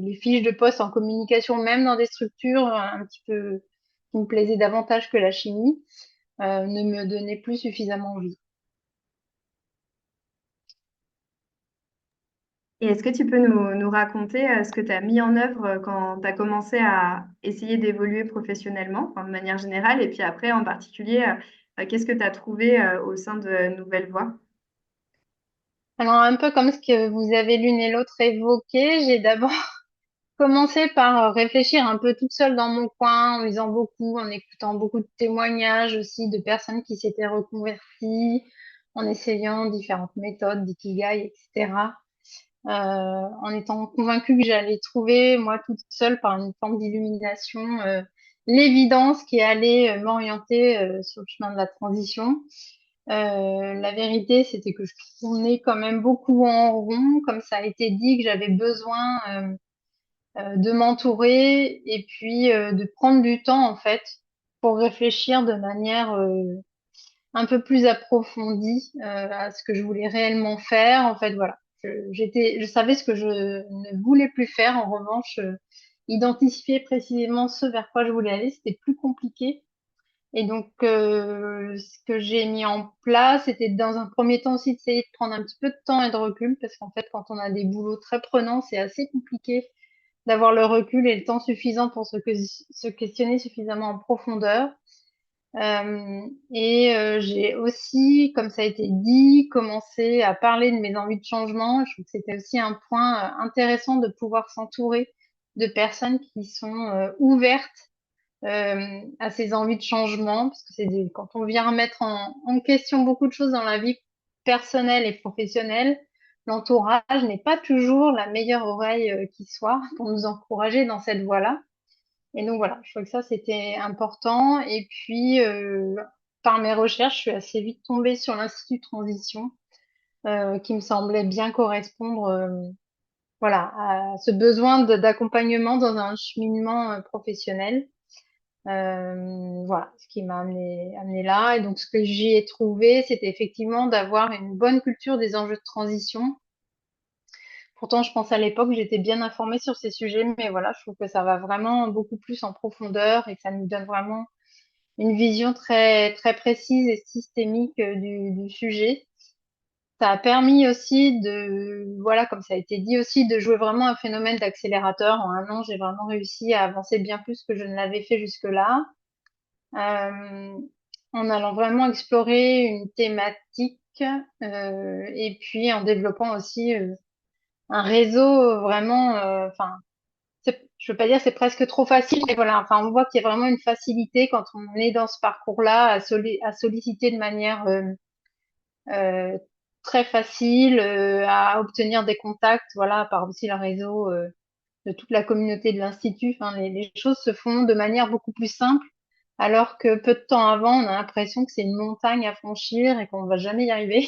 les fiches de poste en communication, même dans des structures un petit peu qui me plaisaient davantage que la chimie, ne me donnaient plus suffisamment envie. Et est-ce que tu peux nous raconter ce que tu as mis en œuvre quand tu as commencé à essayer d'évoluer professionnellement, enfin, de manière générale, et puis après, en particulier, qu'est-ce que tu as trouvé au sein de Nouvelle Voie? Alors un peu comme ce que vous avez l'une et l'autre évoqué, j'ai d'abord commencé par réfléchir un peu toute seule dans mon coin, en lisant beaucoup, en écoutant beaucoup de témoignages aussi de personnes qui s'étaient reconverties, en essayant différentes méthodes d'ikigai, etc. En étant convaincue que j'allais trouver, moi toute seule, par une forme d'illumination, l'évidence qui allait m'orienter sur le chemin de la transition. La vérité, c'était que je tournais quand même beaucoup en rond, comme ça a été dit, que j'avais besoin de m'entourer et puis de prendre du temps en fait pour réfléchir de manière un peu plus approfondie à ce que je voulais réellement faire. En fait, voilà, je savais ce que je ne voulais plus faire. En revanche, identifier précisément ce vers quoi je voulais aller, c'était plus compliqué. Et donc, ce que j'ai mis en place, c'était dans un premier temps aussi d'essayer de prendre un petit peu de temps et de recul, parce qu'en fait, quand on a des boulots très prenants, c'est assez compliqué d'avoir le recul et le temps suffisant pour se questionner suffisamment en profondeur. Et j'ai aussi, comme ça a été dit, commencé à parler de mes envies de changement. Je trouve que c'était aussi un point intéressant de pouvoir s'entourer de personnes qui sont ouvertes à ces envies de changement, parce que quand on vient remettre en question beaucoup de choses dans la vie personnelle et professionnelle, l'entourage n'est pas toujours la meilleure oreille qui soit pour nous encourager dans cette voie-là. Et donc voilà, je trouvais que ça c'était important. Et puis par mes recherches, je suis assez vite tombée sur l'Institut Transition, qui me semblait bien correspondre, voilà, à ce besoin d'accompagnement dans un cheminement professionnel. Voilà, ce qui m'a amené là. Et donc, ce que j'y ai trouvé, c'était effectivement d'avoir une bonne culture des enjeux de transition. Pourtant, je pense à l'époque, j'étais bien informée sur ces sujets, mais voilà, je trouve que ça va vraiment beaucoup plus en profondeur et que ça nous donne vraiment une vision très, très précise et systémique du sujet. Ça a permis aussi voilà, comme ça a été dit aussi, de jouer vraiment un phénomène d'accélérateur. En un an, j'ai vraiment réussi à avancer bien plus que je ne l'avais fait jusque-là. euh, En allant vraiment explorer une thématique et puis en développant aussi un réseau vraiment, enfin, je veux pas dire c'est presque trop facile, mais voilà, enfin, on voit qu'il y a vraiment une facilité quand on est dans ce parcours-là à solliciter de manière euh, très facile, à obtenir des contacts, voilà, par aussi le réseau de toute la communauté de l'Institut. Enfin, les choses se font de manière beaucoup plus simple, alors que peu de temps avant, on a l'impression que c'est une montagne à franchir et qu'on va jamais y arriver.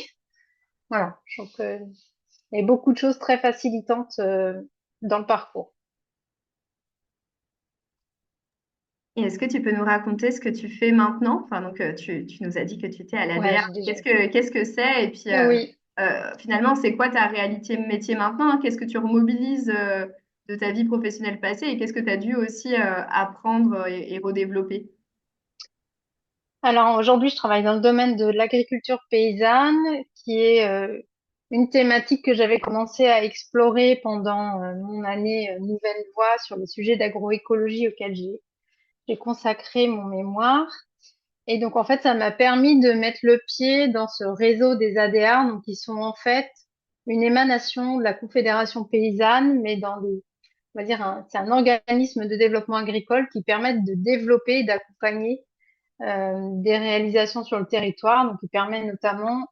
Voilà, je trouve qu'il y a beaucoup de choses très facilitantes dans le parcours. Et est-ce que tu peux nous raconter ce que tu fais maintenant? Enfin, donc, tu nous as dit que tu étais à Ouais, l'ADR. j'ai déjà. Qu'est-ce que c'est? Et puis, Oui. finalement, c'est quoi ta réalité métier maintenant, hein? Qu'est-ce que tu remobilises de ta vie professionnelle passée et qu'est-ce que tu as dû aussi apprendre et redévelopper? Alors aujourd'hui, je travaille dans le domaine de l'agriculture paysanne, qui est une thématique que j'avais commencé à explorer pendant mon année Nouvelle Voie sur le sujet d'agroécologie auquel j'ai consacré mon mémoire. Et donc en fait, ça m'a permis de mettre le pied dans ce réseau des ADR, donc qui sont en fait une émanation de la Confédération paysanne, mais dans des, on va dire, c'est un organisme de développement agricole qui permet de développer et d'accompagner des réalisations sur le territoire, donc qui permet notamment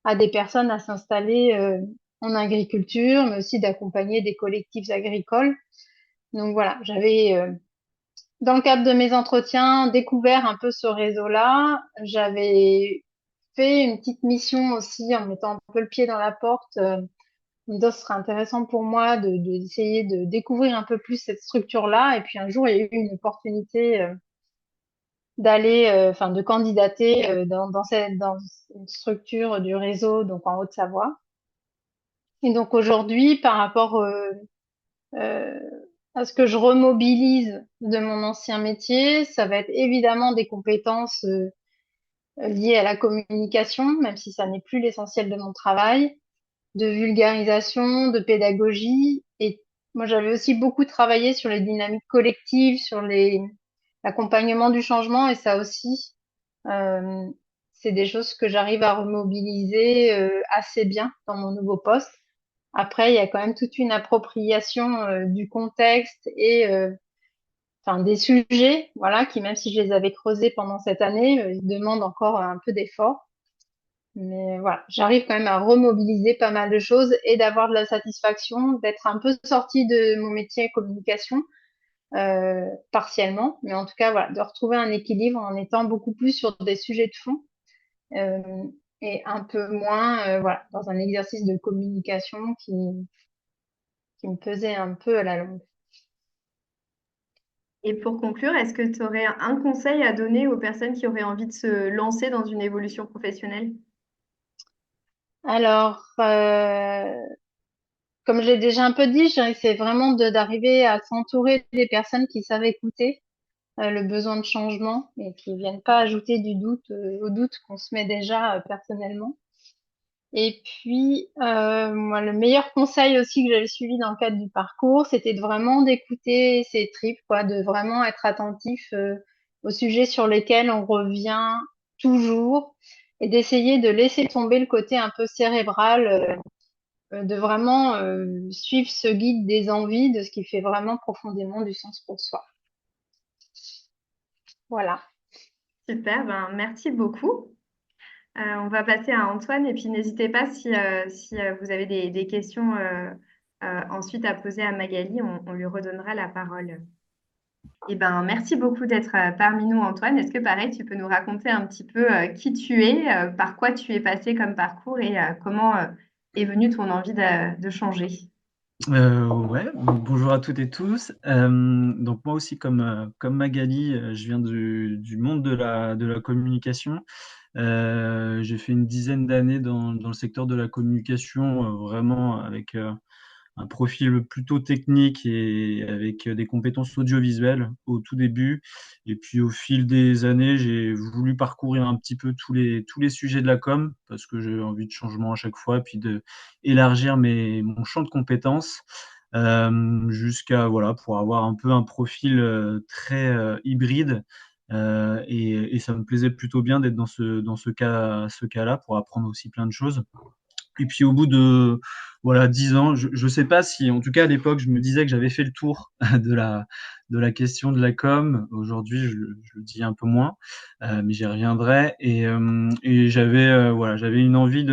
à des personnes à s'installer en agriculture, mais aussi d'accompagner des collectifs agricoles. Donc voilà, j'avais, dans le cadre de mes entretiens, découvert un peu ce réseau-là. J'avais fait une petite mission aussi en mettant un peu le pied dans la porte. En me disant, ce serait intéressant pour moi d'essayer de découvrir un peu plus cette structure-là. Et puis un jour, il y a eu une opportunité d'aller, enfin de candidater dans une structure du réseau, donc en Haute-Savoie. Et donc aujourd'hui, par rapport euh, à ce que je remobilise de mon ancien métier, ça va être évidemment des compétences liées à la communication, même si ça n'est plus l'essentiel de mon travail, de vulgarisation, de pédagogie. Et moi, j'avais aussi beaucoup travaillé sur les dynamiques collectives, sur l'accompagnement du changement, et ça aussi, Euh, c'est des choses que j'arrive à remobiliser assez bien dans mon nouveau poste. Après, il y a quand même toute une appropriation du contexte et enfin des sujets, voilà, qui même si je les avais creusés pendant cette année, ils demandent encore un peu d'effort. Mais voilà, j'arrive quand même à remobiliser pas mal de choses et d'avoir de la satisfaction, d'être un peu sortie de mon métier communication partiellement, mais en tout cas voilà, de retrouver un équilibre en étant beaucoup plus sur des sujets de fond euh, et un peu moins voilà, dans un exercice de communication qui me pesait un peu à la longue. Et pour conclure, est-ce que tu aurais un conseil à donner aux personnes qui auraient envie de se lancer dans une évolution professionnelle? Alors, comme je l'ai déjà un peu dit, je dirais que c'est vraiment d'arriver à s'entourer des personnes qui savent écouter le besoin de changement et qui viennent pas ajouter du doute au doute qu'on se met déjà personnellement. Et puis, moi, le meilleur conseil aussi que j'avais suivi dans le cadre du parcours, c'était de vraiment d'écouter ses tripes, quoi, de vraiment être attentif aux sujets sur lesquels on revient toujours et d'essayer de laisser tomber le côté un peu cérébral, de vraiment suivre ce guide des envies, de ce qui fait vraiment profondément du sens pour soi. Voilà. Super, ben, merci beaucoup. On va passer à Antoine et puis n'hésitez pas si vous avez des questions ensuite à poser à Magali, on lui redonnera la parole. Eh ben, merci beaucoup d'être parmi nous, Antoine. Est-ce que pareil, tu peux nous raconter un petit peu qui tu es, par quoi tu es passé comme parcours et comment est venue ton envie de changer? Ouais, donc bonjour à toutes et tous. Donc moi aussi, comme Magali, je viens du monde de la communication. J'ai fait une dizaine d'années dans le secteur de la communication, vraiment avec un profil plutôt technique et avec des compétences audiovisuelles au tout début. Et puis au fil des années, j'ai voulu parcourir un petit peu tous les sujets de la com parce que j'ai envie de changement à chaque fois, et puis de élargir mon champ de compétences jusqu'à voilà pour avoir un peu un profil très hybride. Et ça me plaisait plutôt bien d'être dans ce cas-là pour apprendre aussi plein de choses. Et puis au bout de voilà 10 ans, je sais pas si, en tout cas à l'époque, je me disais que j'avais fait le tour de la question de la com. Aujourd'hui, je le dis un peu moins, mais j'y reviendrai. Et j'avais voilà, j'avais une envie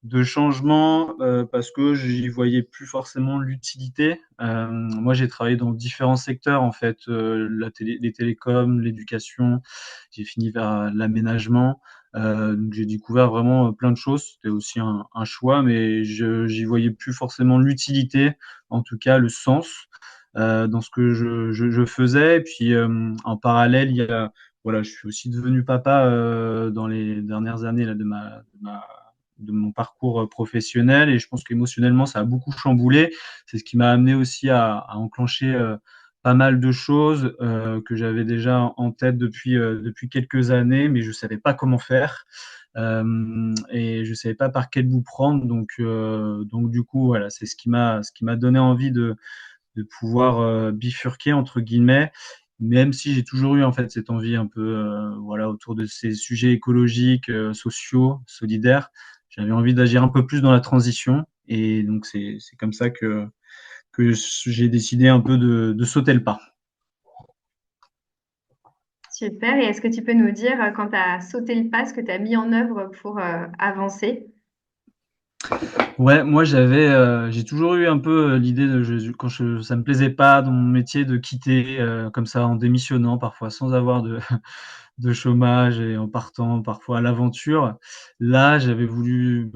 de changement parce que j'y voyais plus forcément l'utilité. Moi, j'ai travaillé dans différents secteurs en fait, les télécoms, l'éducation. J'ai fini vers l'aménagement. Donc j'ai découvert vraiment plein de choses. C'était aussi un choix, mais j'y voyais plus forcément l'utilité, en tout cas le sens dans ce que je faisais. Et puis en parallèle, voilà, je suis aussi devenu papa dans les dernières années là, de mon parcours professionnel et je pense qu'émotionnellement ça a beaucoup chamboulé. C'est ce qui m'a amené aussi à enclencher pas mal de choses que j'avais déjà en tête depuis quelques années, mais je savais pas comment faire et je savais pas par quel bout prendre. Donc du coup voilà, c'est ce qui m'a donné envie de pouvoir bifurquer entre guillemets, même si j'ai toujours eu en fait cette envie un peu voilà autour de ces sujets écologiques, sociaux, solidaires. J'avais envie d'agir un peu plus dans la transition et donc c'est comme ça que j'ai décidé un peu de sauter le pas. Super. Et est-ce que tu peux nous dire, quand tu as sauté le pas, ce que tu as mis en œuvre pour avancer? Ouais, moi j'ai toujours eu un peu l'idée quand ça me plaisait pas dans mon métier de quitter comme ça en démissionnant parfois sans avoir de chômage et en partant parfois à l'aventure. Là, j'avais voulu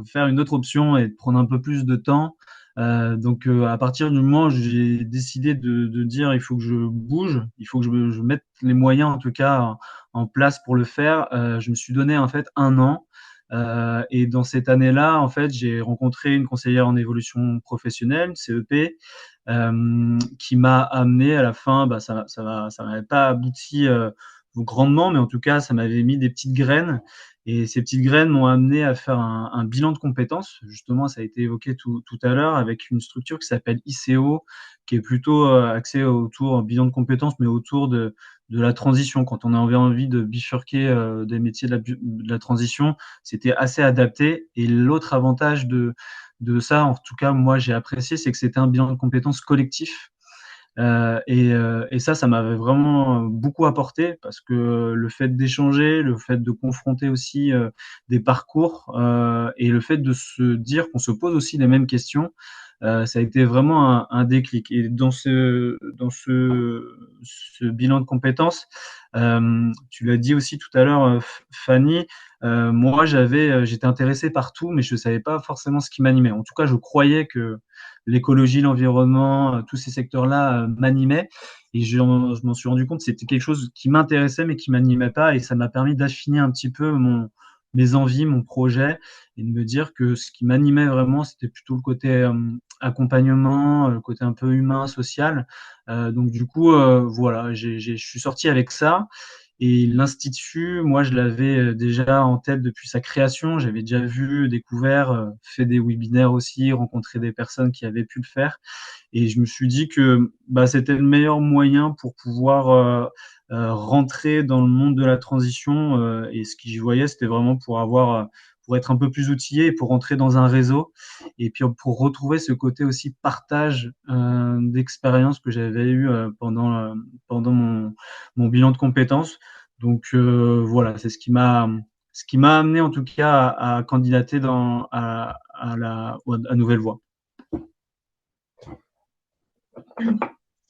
faire une autre option et prendre un peu plus de temps. Donc à partir du moment où j'ai décidé de dire il faut que je bouge, il faut que je mette les moyens en tout cas en place pour le faire, je me suis donné en fait un an. Et dans cette année-là, en fait, j'ai rencontré une conseillère en évolution professionnelle, une CEP, qui m'a amené à la fin, ça n'avait pas abouti grandement, mais en tout cas, ça m'avait mis des petites graines. Et ces petites graines m'ont amené à faire un bilan de compétences. Justement, ça a été évoqué tout à l'heure avec une structure qui s'appelle ICO, qui est plutôt axée autour bilan de compétences, mais autour de la transition. Quand on avait envie de bifurquer des métiers de la transition, c'était assez adapté. Et l'autre avantage de ça, en tout cas, moi, j'ai apprécié, c'est que c'était un bilan de compétences collectif. Et ça m'avait vraiment beaucoup apporté parce que le fait d'échanger, le fait de confronter aussi des parcours et le fait de se dire qu'on se pose aussi les mêmes questions, ça a été vraiment un déclic. Et dans ce bilan de compétences, tu l'as dit aussi tout à l'heure, Fanny, moi j'étais intéressé par tout, mais je savais pas forcément ce qui m'animait. En tout cas, je croyais que l'écologie, l'environnement, tous ces secteurs-là m'animaient. Et je m'en suis rendu compte que c'était quelque chose qui m'intéressait mais qui m'animait pas. Et ça m'a permis d'affiner un petit peu mes envies, mon projet, et de me dire que ce qui m'animait vraiment, c'était plutôt le côté accompagnement, le côté un peu humain, social. Donc du coup, voilà, je suis sorti avec ça. Et l'Institut, moi, je l'avais déjà en tête depuis sa création. J'avais déjà vu, découvert, fait des webinaires aussi, rencontré des personnes qui avaient pu le faire. Et je me suis dit que c'était le meilleur moyen pour pouvoir rentrer dans le monde de la transition. Et ce que j'y voyais, c'était vraiment pour être un peu plus outillé et pour rentrer dans un réseau. Et puis pour retrouver ce côté aussi partage d'expérience que j'avais eu pendant mon bilan de compétences. Donc voilà, c'est ce qui m'a amené en tout cas à candidater à Nouvelle Voie.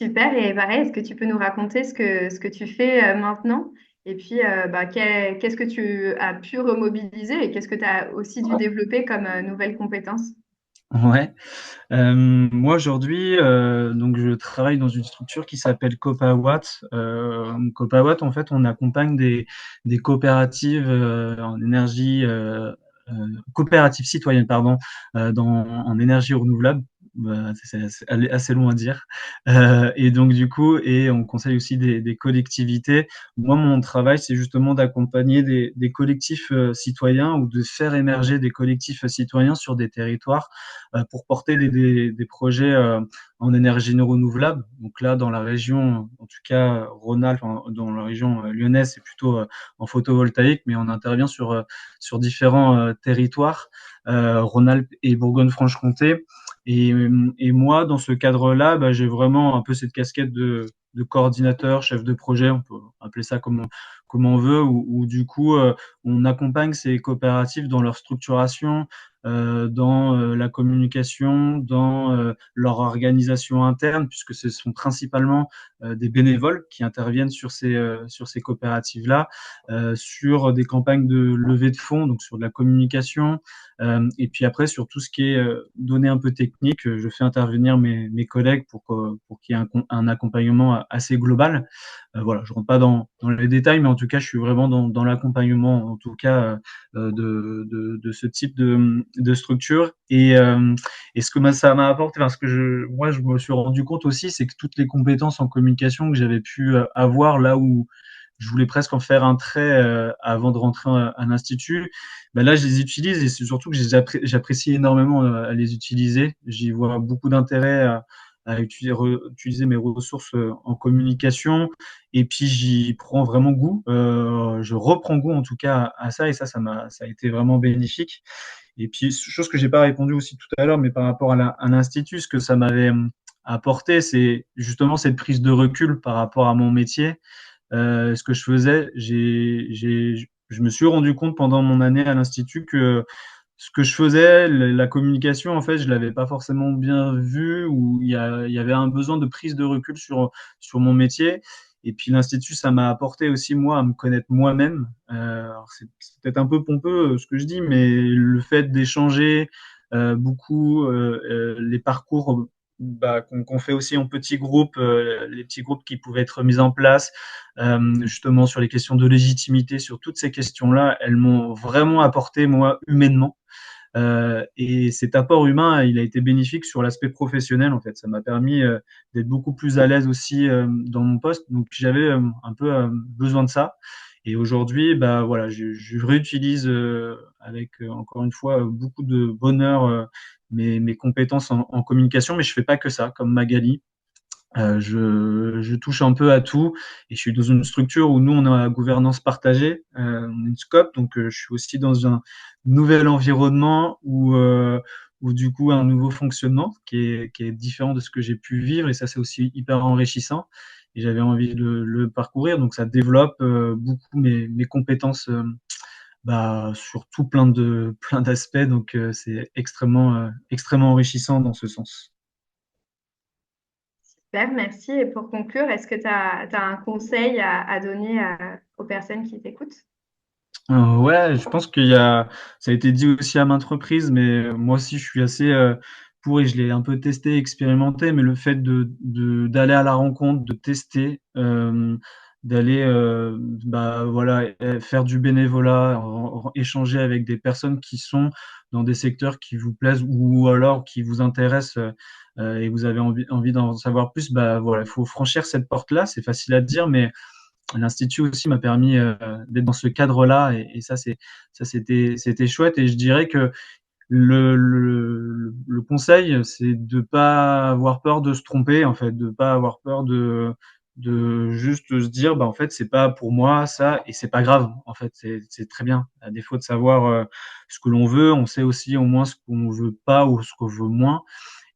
Super. Et pareil, est-ce que tu peux nous raconter ce que tu fais maintenant? Et puis, qu'est-ce que tu as pu remobiliser et qu'est-ce que tu as aussi dû développer comme nouvelles compétences? Ouais. Moi aujourd'hui, donc je travaille dans une structure qui s'appelle Copawatt. Copawatt, en fait, on accompagne des coopératives en énergie, coopératives citoyennes, pardon, en énergie renouvelable. C'est assez long à dire. Et donc du coup, et on conseille aussi des collectivités. Moi, mon travail, c'est justement d'accompagner des collectifs citoyens ou de faire émerger des collectifs citoyens sur des territoires pour porter des projets en énergie non renouvelable. Donc là, dans la région, en tout cas Rhône-Alpes, dans la région lyonnaise, c'est plutôt en photovoltaïque, mais on intervient sur différents territoires, Rhône-Alpes et Bourgogne-Franche-Comté. Et moi, dans ce cadre-là, j'ai vraiment un peu cette casquette de coordinateur, chef de projet, on peut appeler ça comme on veut, où du coup, on accompagne ces coopératives dans leur structuration, dans la communication, dans leur organisation interne, puisque ce sont principalement des bénévoles qui interviennent sur ces coopératives-là, sur des campagnes de levée de fonds, donc sur de la communication, et puis après sur tout ce qui est données un peu techniques, je fais intervenir mes collègues pour qu'il y ait un accompagnement assez global. Voilà, je rentre pas dans les détails, mais en tout cas, je suis vraiment dans l'accompagnement, en tout cas, de ce type de structure. Et ce que ça m'a apporté, enfin, moi, je me suis rendu compte aussi, c'est que toutes les compétences en communication que j'avais pu avoir là où je voulais presque en faire un trait avant de rentrer à l'institut, ben là, je les utilise et c'est surtout que j'apprécie énormément à les utiliser. J'y vois beaucoup d'intérêt à utiliser mes ressources en communication et puis j'y prends vraiment goût. Je reprends goût en tout cas à ça et ça a été vraiment bénéfique. Et puis, chose que j'ai pas répondu aussi tout à l'heure, mais par rapport à l'institut, ce que ça m'avait apporté, c'est justement cette prise de recul par rapport à mon métier. Ce que je faisais, je me suis rendu compte pendant mon année à l'institut que ce que je faisais, la communication, en fait, je l'avais pas forcément bien vu, ou il y avait un besoin de prise de recul sur mon métier. Et puis l'institut, ça m'a apporté aussi moi à me connaître moi-même. Alors c'est peut-être un peu pompeux ce que je dis, mais le fait d'échanger beaucoup les parcours qu'on fait aussi en petits groupes, les petits groupes qui pouvaient être mis en place, justement sur les questions de légitimité, sur toutes ces questions-là, elles m'ont vraiment apporté moi humainement. Et cet apport humain, il a été bénéfique sur l'aspect professionnel en fait. Ça m'a permis d'être beaucoup plus à l'aise aussi dans mon poste. Donc j'avais un peu besoin de ça. Et aujourd'hui, bah voilà, je réutilise avec encore une fois beaucoup de bonheur mes compétences en communication, mais je fais pas que ça, comme Magali. Je touche un peu à tout et je suis dans une structure où nous, on a la gouvernance partagée, on est une scope, donc je suis aussi dans un nouvel environnement où du coup un nouveau fonctionnement qui est différent de ce que j'ai pu vivre et ça c'est aussi hyper enrichissant et j'avais envie de le parcourir, donc ça développe beaucoup mes compétences sur tout plein d'aspects, donc c'est extrêmement enrichissant dans ce sens. Super, merci. Et pour conclure, est-ce que tu as un conseil à donner aux personnes qui t'écoutent? Ouais, je pense ça a été dit aussi à maintes reprises, mais moi aussi je suis assez pour et je l'ai un peu testé, expérimenté, mais le fait d'aller à la rencontre, de tester, d'aller voilà faire du bénévolat, échanger avec des personnes qui sont dans des secteurs qui vous plaisent ou alors qui vous intéressent et vous avez envie d'en savoir plus, bah voilà, il faut franchir cette porte-là. C'est facile à dire, mais l'institut aussi m'a permis d'être dans ce cadre-là et c'était chouette et je dirais que le conseil c'est de pas avoir peur de se tromper en fait, de pas avoir peur de juste se dire bah en fait c'est pas pour moi ça et c'est pas grave en fait c'est très bien à défaut de savoir ce que l'on veut on sait aussi au moins ce qu'on veut pas ou ce qu'on veut moins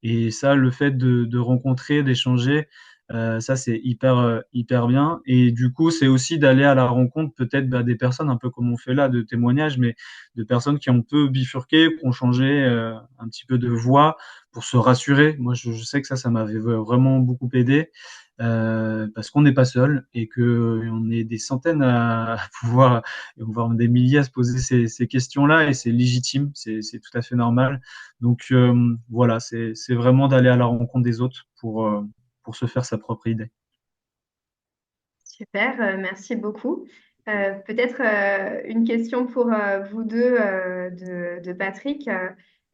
et ça, le fait de rencontrer, d'échanger, ça c'est hyper bien. Et du coup, c'est aussi d'aller à la rencontre peut-être des personnes, un peu comme on fait là, de témoignages, mais de personnes qui ont un peu bifurqué, qui ont changé un petit peu de voie pour se rassurer. Moi, je sais que ça m'avait vraiment beaucoup aidé. Parce qu'on n'est pas seul et que on est des centaines à pouvoir, voire des milliers à se poser ces questions-là et c'est légitime, c'est tout à fait normal. Donc voilà, c'est vraiment d'aller à la rencontre des autres pour se faire sa propre idée. Super, merci beaucoup. Peut-être une question pour vous deux de Patrick.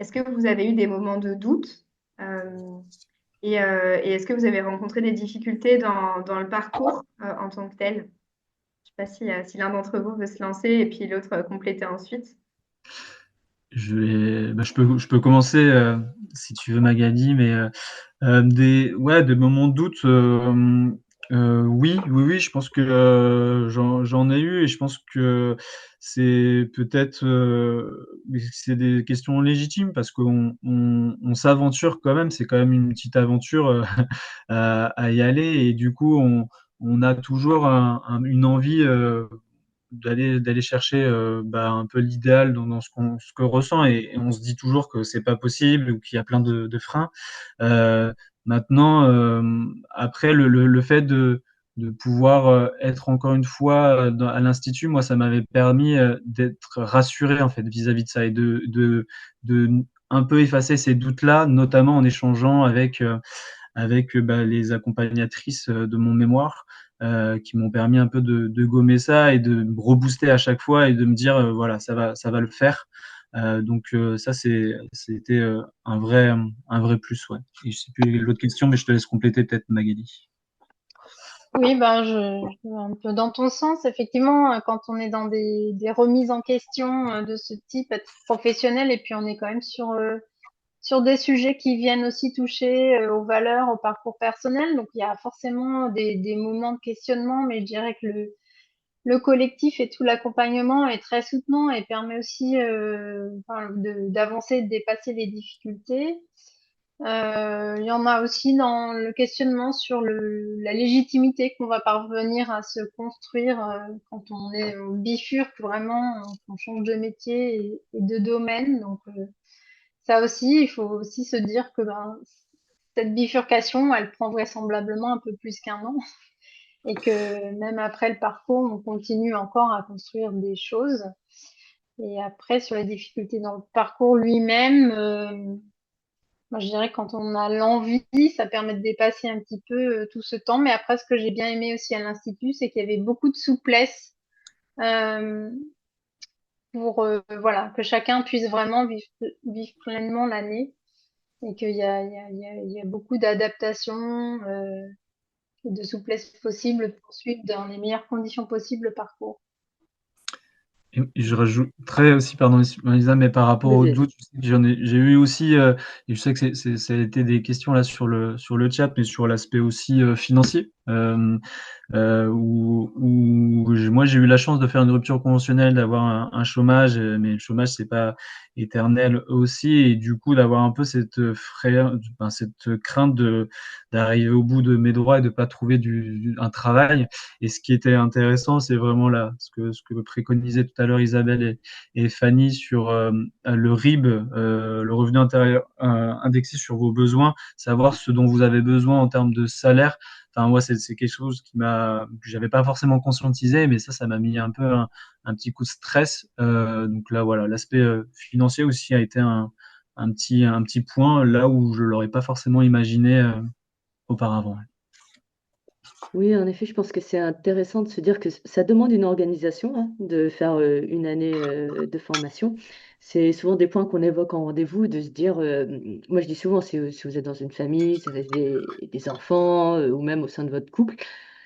Est-ce que vous avez eu des moments de doute et est-ce que vous avez rencontré des difficultés dans le parcours en tant que tel? Je ne sais pas si l'un d'entre vous veut se lancer et puis l'autre compléter ensuite. Je peux commencer si tu veux Magali, mais des moments de doute. Oui, je pense que j'en ai eu et je pense que c'est peut-être c'est des questions légitimes parce qu'on s'aventure quand même. C'est quand même une petite aventure à y aller et du coup on a toujours une envie. d'aller chercher un peu l'idéal dans ce que ressent et on se dit toujours que c'est pas possible ou qu'il y a plein de freins. Euh, Maintenant, après le fait de pouvoir être encore une fois à l'institut, moi ça m'avait permis d'être rassuré en fait vis-à-vis de ça et de un peu effacer ces doutes-là, notamment en échangeant avec les accompagnatrices de mon mémoire qui m'ont permis un peu de gommer ça et de me rebooster à chaque fois et de me dire voilà, ça va le faire. Ça, c'était un vrai plus, ouais. Et je sais plus l'autre question, mais je te laisse compléter peut-être, Magali. Oui, ben, un peu dans ton sens, effectivement, quand on est dans des remises en question de ce type, à titre professionnel, et puis on est quand même sur des sujets qui viennent aussi toucher aux valeurs, au parcours personnel. Donc, il y a forcément des moments de questionnement, mais je dirais que le collectif et tout l'accompagnement est très soutenant et permet aussi enfin, d'avancer, de dépasser les difficultés. Il y en a aussi dans le questionnement sur la légitimité qu'on va parvenir à se construire quand on est on bifurque vraiment, qu'on change de métier et de domaine. Donc ça aussi, il faut aussi se dire que ben, cette bifurcation, elle prend vraisemblablement un peu plus qu'un an et que même après le parcours, on continue encore à construire des choses. Et après, sur les difficultés dans le parcours lui-même, moi, je dirais que quand on a l'envie, ça permet de dépasser un petit peu tout ce temps. Mais après, ce que j'ai bien aimé aussi à l'Institut, c'est qu'il y avait beaucoup de souplesse euh, pour voilà, que chacun puisse vraiment vivre pleinement l'année et qu'il y a, il y a, il y a beaucoup d'adaptation et de souplesse possible pour suivre dans les meilleures conditions possibles le parcours. Et je rajouterais aussi, pardon, Lisa, mais par rapport aux Vas-y, doutes, je sais que j'ai eu aussi, et je sais que ça a été des questions là sur le chat, mais sur l'aspect aussi financier. Moi j'ai eu la chance de faire une rupture conventionnelle, d'avoir un chômage, mais le chômage c'est pas éternel aussi, et du coup d'avoir un peu cette crainte de d'arriver au bout de mes droits et de pas trouver un travail. Et ce qui était intéressant, c'est vraiment là ce que préconisaient tout à l'heure Isabelle et Fanny sur le RIB, le revenu intérieur indexé sur vos besoins, savoir ce dont vous avez besoin en termes de salaire. Enfin, moi, c'est quelque chose que j'avais pas forcément conscientisé, mais ça m'a mis un peu un petit coup de stress. Donc là, voilà, l'aspect financier aussi a été un petit point là où je l'aurais pas forcément imaginé auparavant. oui, en effet, je pense que c'est intéressant de se dire que ça demande une organisation, hein, de faire une année de formation. C'est souvent des points qu'on évoque en rendez-vous, de se dire, moi je dis souvent, si vous êtes dans une famille, si vous avez des enfants, ou même au sein de votre couple,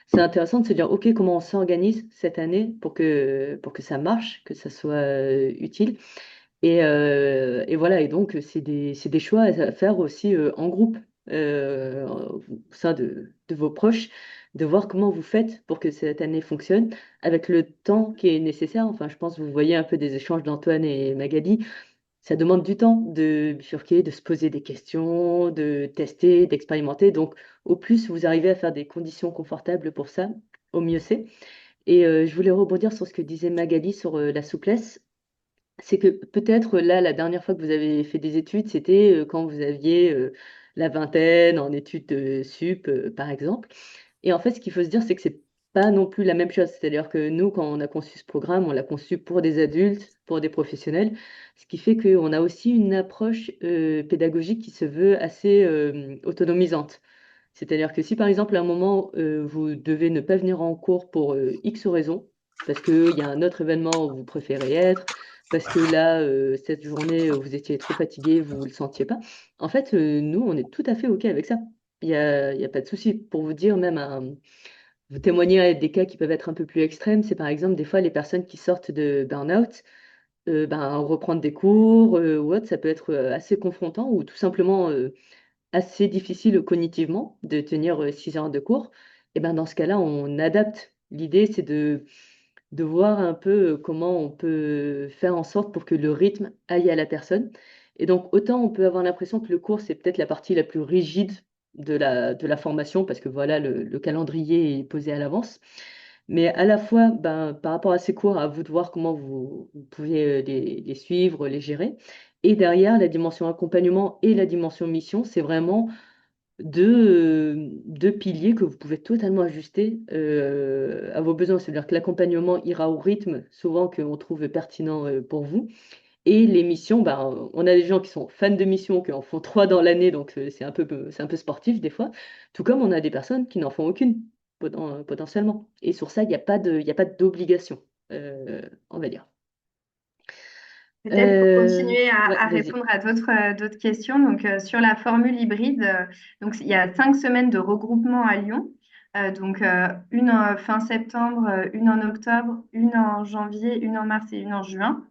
c'est intéressant de se dire, OK, comment on s'organise cette année pour que ça marche, que ça soit utile. Et voilà, et donc c'est des choix à faire aussi en groupe, au sein de vos proches, de voir comment vous faites pour que cette année fonctionne, avec le temps qui est nécessaire. Enfin, je pense que vous voyez un peu des échanges d'Antoine et Magali. Ça demande du temps de bifurquer, de se poser des questions, de tester, d'expérimenter. Donc, au plus vous arrivez à faire des conditions confortables pour ça, au mieux c'est. Et je voulais rebondir sur ce que disait Magali sur la souplesse. C'est que peut-être là, la dernière fois que vous avez fait des études, c'était quand vous aviez la vingtaine en études sup, par exemple. Et en fait, ce qu'il faut se dire, c'est que c'est pas non plus la même chose. C'est-à-dire que nous, quand on a conçu ce programme, on l'a conçu pour des adultes, pour des professionnels, ce qui fait qu'on a aussi une approche pédagogique qui se veut assez autonomisante. C'est-à-dire que si par exemple à un moment vous devez ne pas venir en cours pour X raisons, parce qu'il y a un autre événement où vous préférez être, parce que là, cette journée, vous étiez trop fatigué, vous ne le sentiez pas, en fait, nous, on est tout à fait OK avec ça. Il y a pas de souci. Pour vous dire, même, vous témoignez des cas qui peuvent être un peu plus extrêmes, c'est par exemple des fois les personnes qui sortent de burn-out, ben, reprendre des cours ou autre, ça peut être assez confrontant ou tout simplement assez difficile cognitivement de tenir 6 heures de cours, et ben dans ce cas-là, on adapte. L'idée, c'est de voir un peu comment on peut faire en sorte pour que le rythme aille à la personne. Et donc, autant on peut avoir l'impression que le cours, c'est peut-être la partie la plus rigide de la formation, parce que voilà, le calendrier est posé à l'avance. Mais à la fois, ben, par rapport à ces cours, à vous de voir comment vous pouvez les suivre, les gérer. Et derrière, la dimension accompagnement et la dimension mission, c'est vraiment deux piliers que vous pouvez totalement ajuster à vos besoins. C'est-à-dire que l'accompagnement ira au rythme souvent qu'on trouve pertinent pour vous. Et les missions, ben, on a des gens qui sont fans de missions, qui en font trois dans l'année, donc c'est un peu sportif des fois. Tout comme on a des personnes qui n'en font aucune, potentiellement. Et sur ça, il y a pas d'obligation, on va dire. Peut-être pour continuer Ouais, à vas-y. répondre à d'autres questions. Donc, sur la formule hybride, donc, il y a 5 semaines de regroupement à Lyon. Une fin septembre, une en octobre, une en janvier, une en mars et une en juin.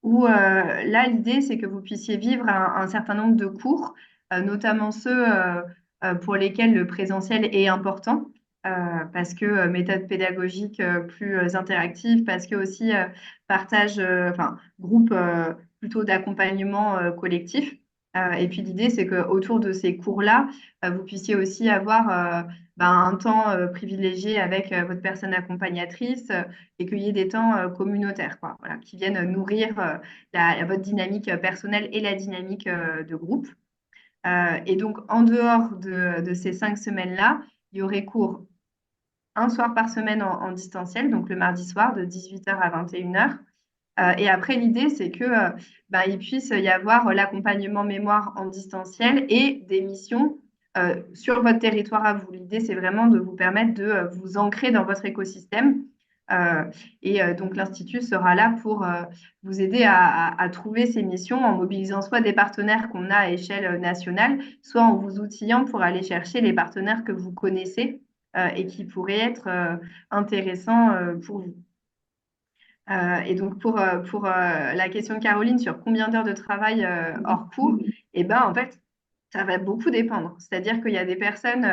Où là, l'idée, c'est que vous puissiez vivre un certain nombre de cours, notamment ceux pour lesquels le présentiel est important, parce que méthode pédagogique plus interactive, parce que aussi partage, enfin, groupe plutôt d'accompagnement collectif. Et puis l'idée, c'est qu'autour de ces cours-là, vous puissiez aussi avoir un temps privilégié avec votre personne accompagnatrice et qu'il y ait des temps communautaires, quoi, voilà, qui viennent nourrir votre dynamique personnelle et la dynamique de groupe. Et donc, en dehors de ces 5 semaines-là, il y aurait cours un soir par semaine en distanciel, donc le mardi soir de 18h à 21h. Et après, l'idée, c'est que il puisse y avoir l'accompagnement mémoire en distanciel et des missions sur votre territoire à vous. L'idée, c'est vraiment de vous permettre de vous ancrer dans votre écosystème. Euh, donc, l'Institut sera là pour vous aider à trouver ces missions en mobilisant soit des partenaires qu'on a à échelle nationale, soit en vous outillant pour aller chercher les partenaires que vous connaissez et qui pourraient être intéressants pour vous. Et donc, pour la question de Caroline sur combien d'heures de travail hors cours, eh ben, en fait, ça va beaucoup dépendre. C'est-à-dire qu'il y a des personnes,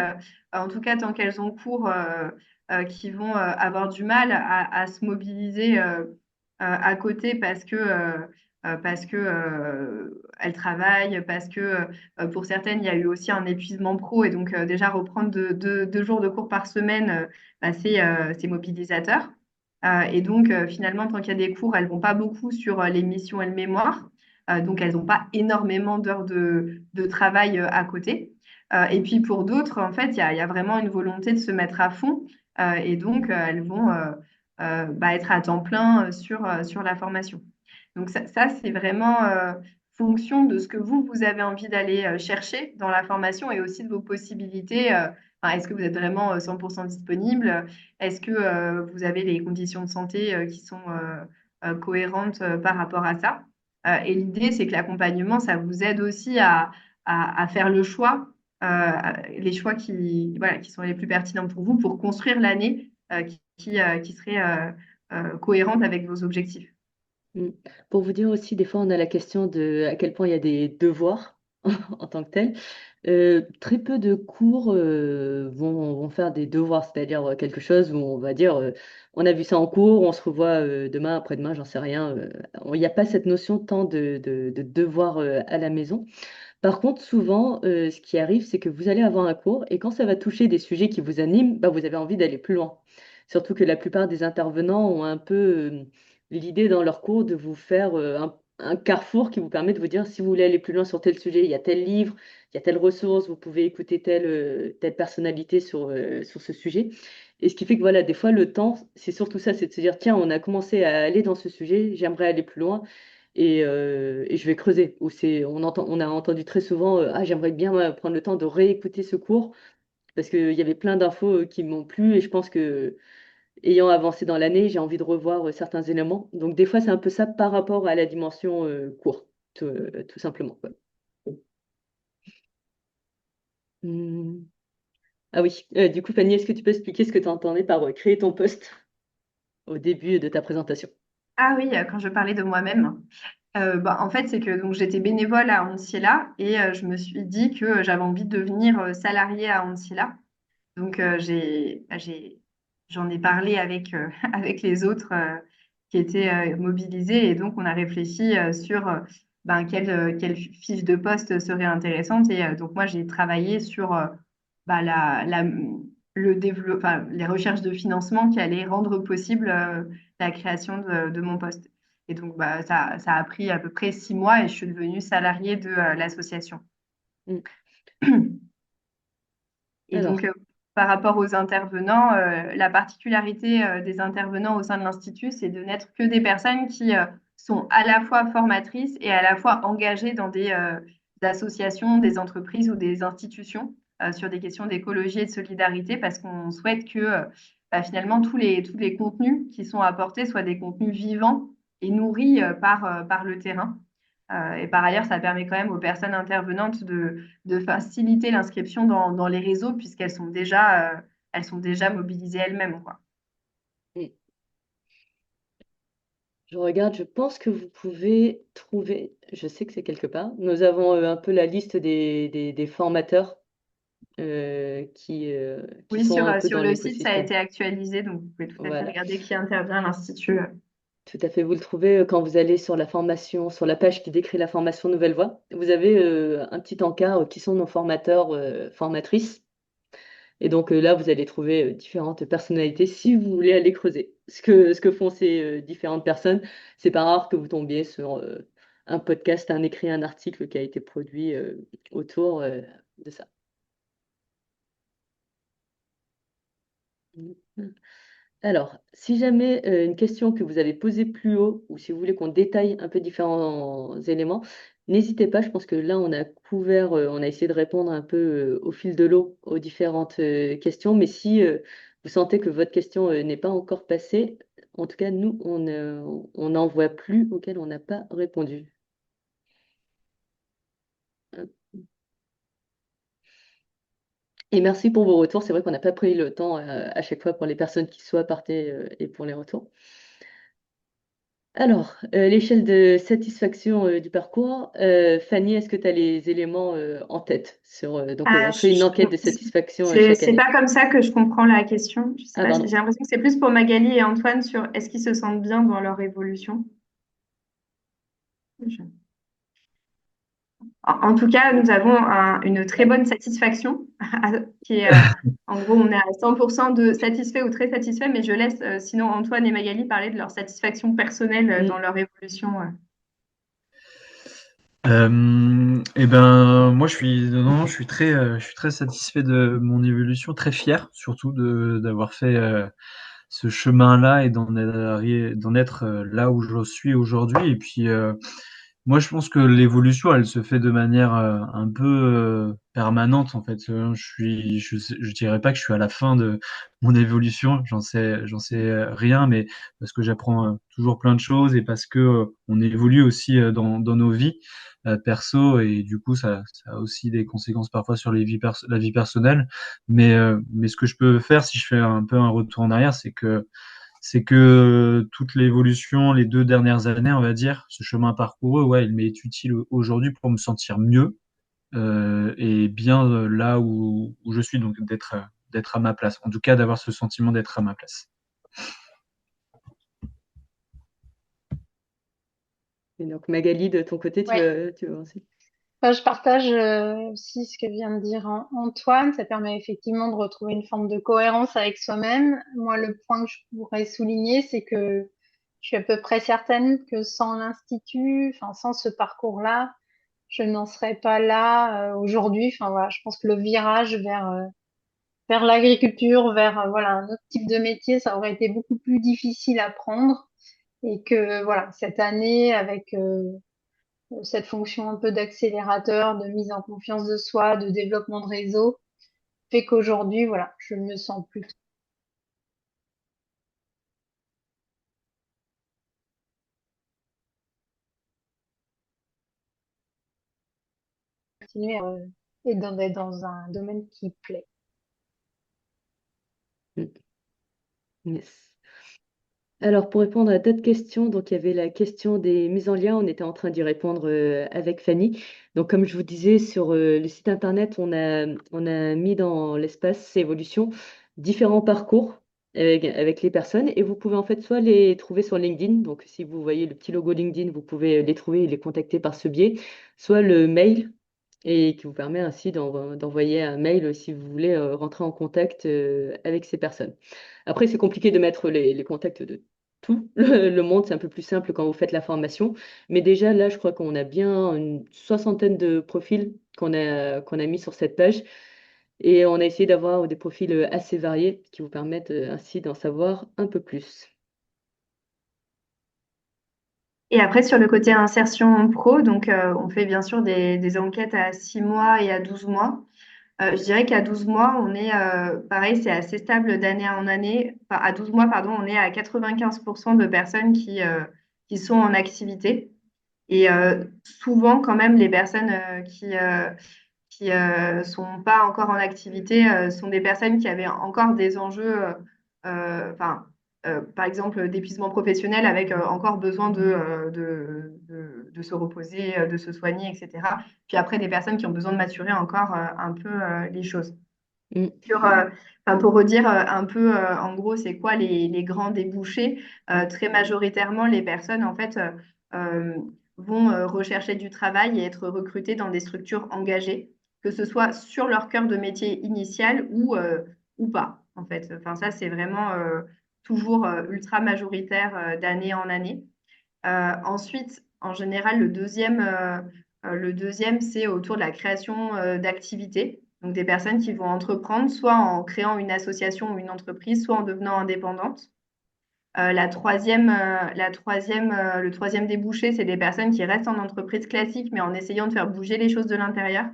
en tout cas tant qu'elles ont cours, qui vont avoir du mal à se mobiliser à côté parce que elles travaillent, parce que pour certaines, il y a eu aussi un épuisement pro. Et donc, déjà, reprendre 2 jours de cours par semaine, c'est mobilisateur. Et donc, finalement, tant qu'il y a des cours, elles vont pas beaucoup sur les missions et le mémoire. Donc, elles n'ont pas énormément d'heures de travail à côté. Et puis, pour d'autres, en fait, il y a vraiment une volonté de se mettre à fond. Et donc, elles vont être à temps plein sur la formation. Donc, ça c'est vraiment fonction de ce que vous avez envie d'aller chercher dans la formation et aussi de vos possibilités. Enfin, est-ce que vous êtes vraiment 100% disponible? Est-ce que vous avez les conditions de santé qui sont cohérentes par rapport à ça? Et l'idée, c'est que l'accompagnement, ça vous aide aussi à faire le choix, euh, les choix voilà, qui sont les plus pertinents pour vous pour construire l'année qui serait cohérente avec vos objectifs. Mm. Pour vous dire aussi, des fois, on a la question de à quel point il y a des devoirs en tant que tels. Très peu de cours vont faire des devoirs, c'est-à-dire quelque chose où on va dire on a vu ça en cours, on se revoit demain, après-demain, j'en sais rien. Il n'y a pas cette notion tant de devoir à la maison. Par contre, souvent, ce qui arrive, c'est que vous allez avoir un cours et quand ça va toucher des sujets qui vous animent, bah, vous avez envie d'aller plus loin. Surtout que la plupart des intervenants ont un peu l'idée dans leur cours de vous faire un carrefour qui vous permet de vous dire si vous voulez aller plus loin sur tel sujet, il y a tel livre, il y a telle ressource, vous pouvez écouter telle personnalité sur ce sujet. Et ce qui fait que voilà, des fois, le temps, c'est surtout ça, c'est de se dire, tiens, on a commencé à aller dans ce sujet, j'aimerais aller plus loin et je vais creuser. On a entendu très souvent, ah, j'aimerais bien prendre le temps de réécouter ce cours parce qu'il y avait plein d'infos qui m'ont plu et je pense que ayant avancé dans l'année, j'ai envie de revoir certains éléments. Donc des fois, c'est un peu ça par rapport à la dimension cours, tout simplement, quoi. Hmm. Ah oui, du coup, Fanny, est-ce que tu peux expliquer ce que tu entendais par créer ton poste au début de ta présentation? Ah oui, quand je parlais de moi-même, en fait, c'est que donc j'étais bénévole à Anciela et je me suis dit que j'avais envie de devenir salariée à Anciela. Donc, j'en ai parlé avec, avec les autres qui étaient mobilisés et donc on a réfléchi sur quelle fiche de poste serait intéressante. Et donc, moi, j'ai travaillé sur bah, la, la- enfin, les recherches de financement qui allaient rendre possible la création de mon poste. Et donc, bah, ça a pris à peu près 6 mois et je suis devenue salariée de l'association. Mm. Et donc, Alors, par rapport aux intervenants, la particularité des intervenants au sein de l'Institut, c'est de n'être que des personnes qui sont à la fois formatrices et à la fois engagées dans des associations, des entreprises ou des institutions sur des questions d'écologie et de solidarité, parce qu'on souhaite que bah, finalement tous les contenus qui sont apportés soient des contenus vivants et nourris par le terrain. Et par ailleurs, ça permet quand même aux personnes intervenantes de faciliter l'inscription dans les réseaux puisqu'elles sont déjà mobilisées elles-mêmes, quoi. mm, je regarde, je pense que vous pouvez trouver, je sais que c'est quelque part, nous avons un peu la liste des formateurs qui Oui, sont un peu sur dans le site, ça a l'écosystème. été actualisé, donc vous pouvez tout à fait Voilà, regarder qui intervient à l'Institut. tout à fait. Vous le trouvez quand vous allez sur la formation, sur la page qui décrit la formation Nouvelle Voie. Vous avez un petit encart qui sont nos formateurs, formatrices. Et donc là, vous allez trouver différentes personnalités si vous voulez aller creuser. Ce que font ces différentes personnes, c'est pas rare que vous tombiez sur un podcast, un écrit, un article qui a été produit autour de ça. Alors, si jamais une question que vous avez posée plus haut, ou si vous voulez qu'on détaille un peu différents éléments, n'hésitez pas. Je pense que là, on a couvert, on a essayé de répondre un peu au fil de l'eau aux différentes questions. Mais si vous sentez que votre question n'est pas encore passée, en tout cas, nous, on n'en voit plus auxquelles on n'a pas répondu. Et merci pour vos retours. C'est vrai qu'on n'a pas pris le temps à chaque fois pour les personnes qui soit partaient et pour les retours. Alors, l'échelle de satisfaction du parcours, Fanny, est-ce que tu as les éléments en tête donc Ah, on fait une enquête de satisfaction chaque c'est année. pas comme ça que je comprends la question. Je sais Ah, pas, pardon. j'ai l'impression que c'est plus pour Magali et Antoine sur est-ce qu'ils se sentent bien dans leur évolution. En tout cas, nous avons une très bonne satisfaction, qui est, en gros, on est à 100% de satisfait ou très satisfait, mais je laisse sinon Antoine et Magali parler de leur satisfaction personnelle dans Mm. leur évolution. Et ben moi je suis très satisfait de mon évolution, très fier surtout de d'avoir fait ce chemin-là et d'en être là où je suis aujourd'hui. Et puis moi je pense que l'évolution elle se fait de manière un peu permanente en fait. Je dirais pas que je suis à la fin de mon évolution, j'en sais rien, mais parce que j'apprends toujours plein de choses et parce que on évolue aussi dans nos vies perso et du coup ça a aussi des conséquences parfois sur la vie personnelle. Mais ce que je peux faire si je fais un peu un retour en arrière, c'est que toute l'évolution, les 2 dernières années, on va dire, ce chemin parcouru, ouais, il m'est utile aujourd'hui pour me sentir mieux et bien là où je suis, donc d'être à ma place. En tout cas, d'avoir ce sentiment d'être à ma place. Et donc Magali, de ton côté, Ouais. tu veux aussi? Je partage aussi ce que vient de dire Antoine. Ça permet effectivement de retrouver une forme de cohérence avec soi-même. Moi, le point que je pourrais souligner, c'est que je suis à peu près certaine que sans l'institut, enfin sans ce parcours-là, je n'en serais pas là aujourd'hui. Enfin voilà, je pense que le virage vers l'agriculture, vers voilà un autre type de métier, ça aurait été beaucoup plus difficile à prendre. Et que voilà, cette année avec cette fonction un peu d'accélérateur, de mise en confiance de soi, de développement de réseau, fait qu'aujourd'hui, voilà, je me sens plutôt continuer et d'être dans un domaine qui plaît. Mm. Yes. Alors, pour répondre à d'autres questions, donc il y avait la question des mises en lien, on était en train d'y répondre avec Fanny. Donc, comme je vous disais, sur le site internet, on a mis dans l'espace évolution différents parcours avec les personnes et vous pouvez en fait soit les trouver sur LinkedIn, donc si vous voyez le petit logo LinkedIn, vous pouvez les trouver et les contacter par ce biais, soit le mail. et qui vous permet ainsi d'envoyer un mail si vous voulez rentrer en contact avec ces personnes. Après, c'est compliqué de mettre les contacts de tout le monde, c'est un peu plus simple quand vous faites la formation, mais déjà là, je crois qu'on a bien une soixantaine de profils qu'on a mis sur cette page. Et on a essayé d'avoir des profils assez variés qui vous permettent ainsi d'en savoir un peu plus. Et après, sur le côté insertion pro, donc on fait bien sûr des enquêtes à 6 mois et à 12 mois. Je dirais qu'à 12 mois, on est, pareil, c'est assez stable d'année en année. Enfin, à 12 mois, pardon, on est à 95% de personnes qui sont en activité. Et souvent, quand même, les personnes qui sont pas encore en activité sont des personnes qui avaient encore des enjeux, enfin, par exemple, d'épuisement professionnel avec encore besoin de se reposer, de se soigner, etc. Puis après, des personnes qui ont besoin de maturer encore un peu les choses. Mm. Enfin, pour redire un peu, en gros, c'est quoi les grands débouchés. Très majoritairement, les personnes, en fait, euh, vont rechercher du travail et être recrutées dans des structures engagées, que ce soit sur leur cœur de métier initial ou pas, en fait. Enfin, ça, c'est vraiment toujours ultra majoritaire d'année en année. Ensuite, en général, le deuxième, c'est autour de la création d'activités. Donc, des personnes qui vont entreprendre, soit en créant une association ou une entreprise, soit en devenant indépendantes. Le troisième débouché, c'est des personnes qui restent en entreprise classique, mais en essayant de faire bouger les choses de l'intérieur.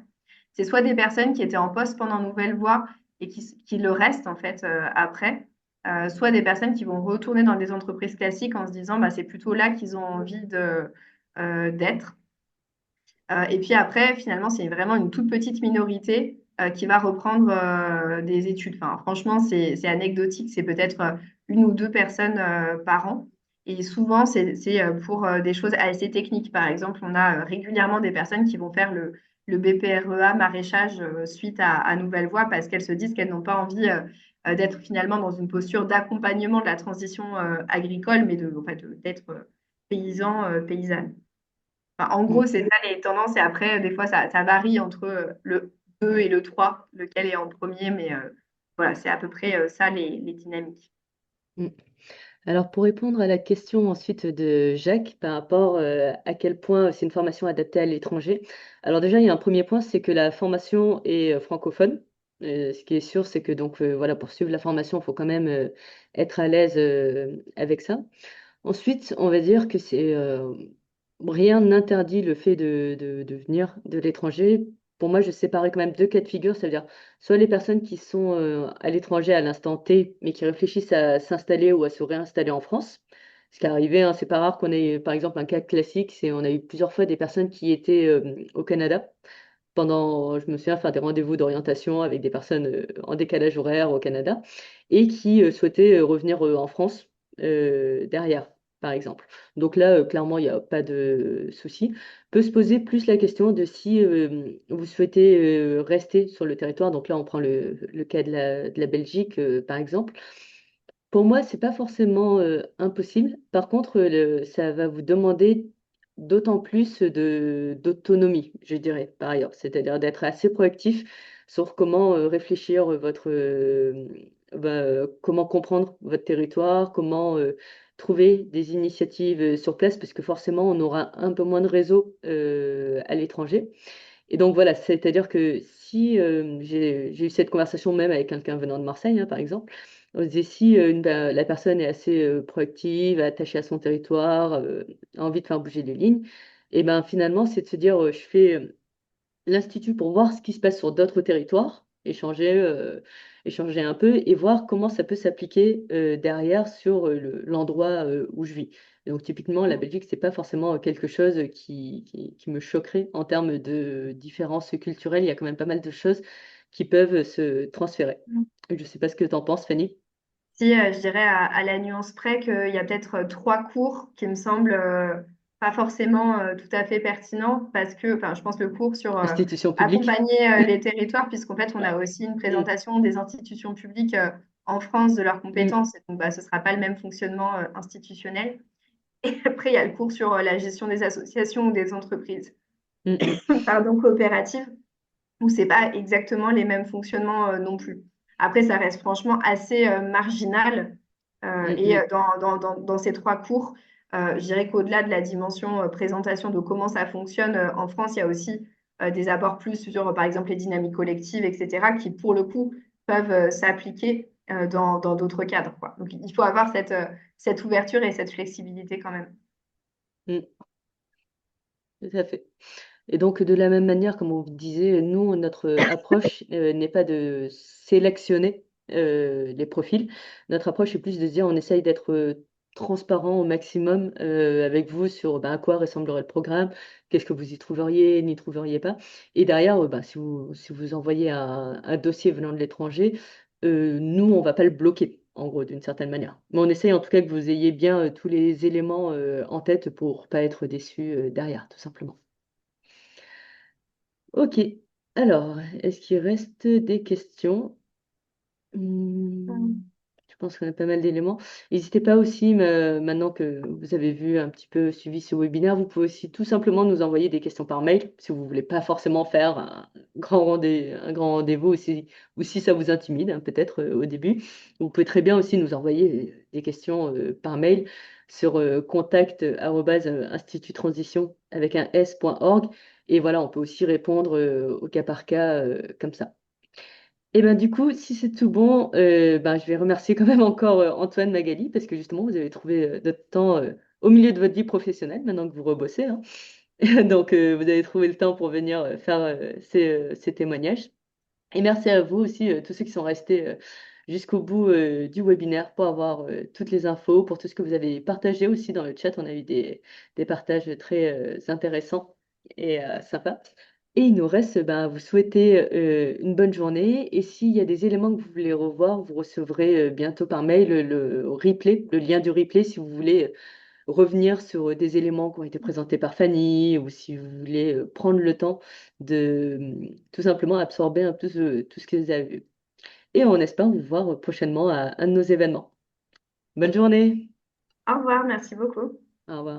C'est soit des personnes qui étaient en poste pendant Nouvelle Voie et qui le restent en fait après, soit des personnes qui vont retourner dans des entreprises classiques en se disant bah, c'est plutôt là qu'ils ont envie d'être. Et puis après, finalement, c'est vraiment une toute petite minorité qui va reprendre des études. Enfin, franchement, c'est anecdotique, c'est peut-être une ou deux personnes par an. Et souvent, c'est pour des choses assez techniques. Par exemple, on a régulièrement des personnes qui vont faire le BPREA maraîchage suite à Nouvelle Voie parce qu'elles se disent qu'elles n'ont pas envie d'être finalement dans une posture d'accompagnement de la transition agricole, mais en fait, d'être paysan, paysanne. Enfin, en gros, Mm. c'est ça les tendances. Et après, des fois, ça varie entre le 2 et le 3, lequel est en premier. Mais voilà, c'est à peu près ça les dynamiques. Mm. Alors, pour répondre à la question ensuite de Jacques par rapport à quel point c'est une formation adaptée à l'étranger, alors déjà, il y a un premier point, c'est que la formation est francophone. Ce qui est sûr, c'est que donc voilà, pour suivre la formation, il faut quand même être à l'aise avec ça. Ensuite, on va dire que c'est rien n'interdit le fait de venir de l'étranger. Pour moi, je séparais quand même deux cas de figure, c'est-à-dire soit les personnes qui sont à l'étranger à l'instant T, mais qui réfléchissent à s'installer ou à se réinstaller en France. Ce qui est arrivé, hein, c'est pas rare qu'on ait, par exemple, un cas classique, c'est on a eu plusieurs fois des personnes qui étaient au Canada pendant, je me souviens, faire des rendez-vous d'orientation avec des personnes en décalage horaire au Canada et qui souhaitaient revenir en France derrière, par exemple. Donc là, clairement, il n'y a pas de souci. Peut se poser plus la question de si vous souhaitez rester sur le territoire. Donc là, on prend le cas de la Belgique, par exemple. Pour moi, c'est pas forcément impossible. Par contre, ça va vous demander d'autant plus d'autonomie, je dirais, par ailleurs. C'est-à-dire d'être assez proactif sur comment réfléchir comment comprendre votre territoire, comment trouver des initiatives sur place, parce que forcément, on aura un peu moins de réseau à l'étranger. Et donc voilà, c'est-à-dire que si j'ai eu cette conversation même avec quelqu'un venant de Marseille, hein, par exemple, on se disait si la personne est assez proactive, attachée à son territoire, a envie de faire bouger les lignes, et ben finalement c'est de se dire je fais l'Institut pour voir ce qui se passe sur d'autres territoires, échanger un peu et voir comment ça peut s'appliquer derrière sur l'endroit où je vis. Et donc typiquement, la Belgique, c'est pas forcément quelque chose qui me choquerait en termes de différences culturelles. Il y a quand même pas mal de choses qui peuvent se transférer. Je ne sais pas ce que tu en penses, Fanny. Si, je dirais à la nuance près qu'il y a peut-être trois cours qui me semblent pas forcément tout à fait pertinents parce que, enfin, je pense le cours sur Institution publique. accompagner les territoires, puisqu'en fait, on a aussi une Mm, présentation des institutions publiques en France de leurs mm, compétences. Et donc, bah, ce ne sera pas le même fonctionnement institutionnel. Et après, il y a le cours sur la gestion des associations ou des entreprises. Mm, pardon, coopératives, où c'est pas exactement les mêmes fonctionnements non plus. Après, ça reste franchement assez marginal. mm, Et mm, dans ces trois cours, je dirais qu'au-delà de la dimension présentation de comment ça fonctionne en France, il y a aussi des apports plus sur, par exemple, les dynamiques collectives, etc., qui, pour le coup, peuvent s'appliquer dans d'autres cadres, quoi. Donc, il faut avoir cette ouverture et cette flexibilité quand même. mm, tout à fait. Et donc, de la même manière, comme on vous disait, nous, notre approche n'est pas de sélectionner les profils. Notre approche est plus de se dire, on essaye d'être transparent au maximum avec vous sur ben, à quoi ressemblerait le programme, qu'est-ce que vous y trouveriez, n'y trouveriez pas. Et derrière, ben, si vous envoyez un dossier venant de l'étranger, nous, on va pas le bloquer, en gros, d'une certaine manière. Mais on essaye en tout cas que vous ayez bien tous les éléments en tête pour pas être déçus derrière, tout simplement. Ok. Alors, est-ce qu'il reste des questions? Hmm, je pense qu'on a pas mal d'éléments. N'hésitez pas aussi, maintenant que vous avez vu un petit peu suivi ce webinaire, vous pouvez aussi tout simplement nous envoyer des questions par mail si vous voulez pas forcément faire un grand rendez-vous ou si ça vous intimide, hein, peut-être au début. Vous pouvez très bien aussi nous envoyer des questions par mail sur contact@instituttransition avec un s.org. Et voilà, on peut aussi répondre au cas par cas comme ça. Et ben du coup, si c'est tout bon, ben, je vais remercier quand même encore Antoine Magali parce que justement, vous avez trouvé notre temps au milieu de votre vie professionnelle maintenant que vous rebossez, hein. Donc, vous avez trouvé le temps pour venir faire ces témoignages. Et merci à vous aussi, tous ceux qui sont restés jusqu'au bout du webinaire pour avoir toutes les infos, pour tout ce que vous avez partagé aussi dans le chat. On a eu des partages très intéressants et sympas. Et il nous reste ben, à vous souhaiter une bonne journée. Et s'il y a des éléments que vous voulez revoir, vous recevrez bientôt par mail le replay, le lien du replay si vous voulez revenir sur des éléments qui ont été présentés par Fanny ou si vous voulez prendre le temps de tout simplement absorber un peu tout ce que vous avez vu. Et on espère vous voir prochainement à un de nos événements. Bonne journée. Au revoir, merci beaucoup. Au revoir.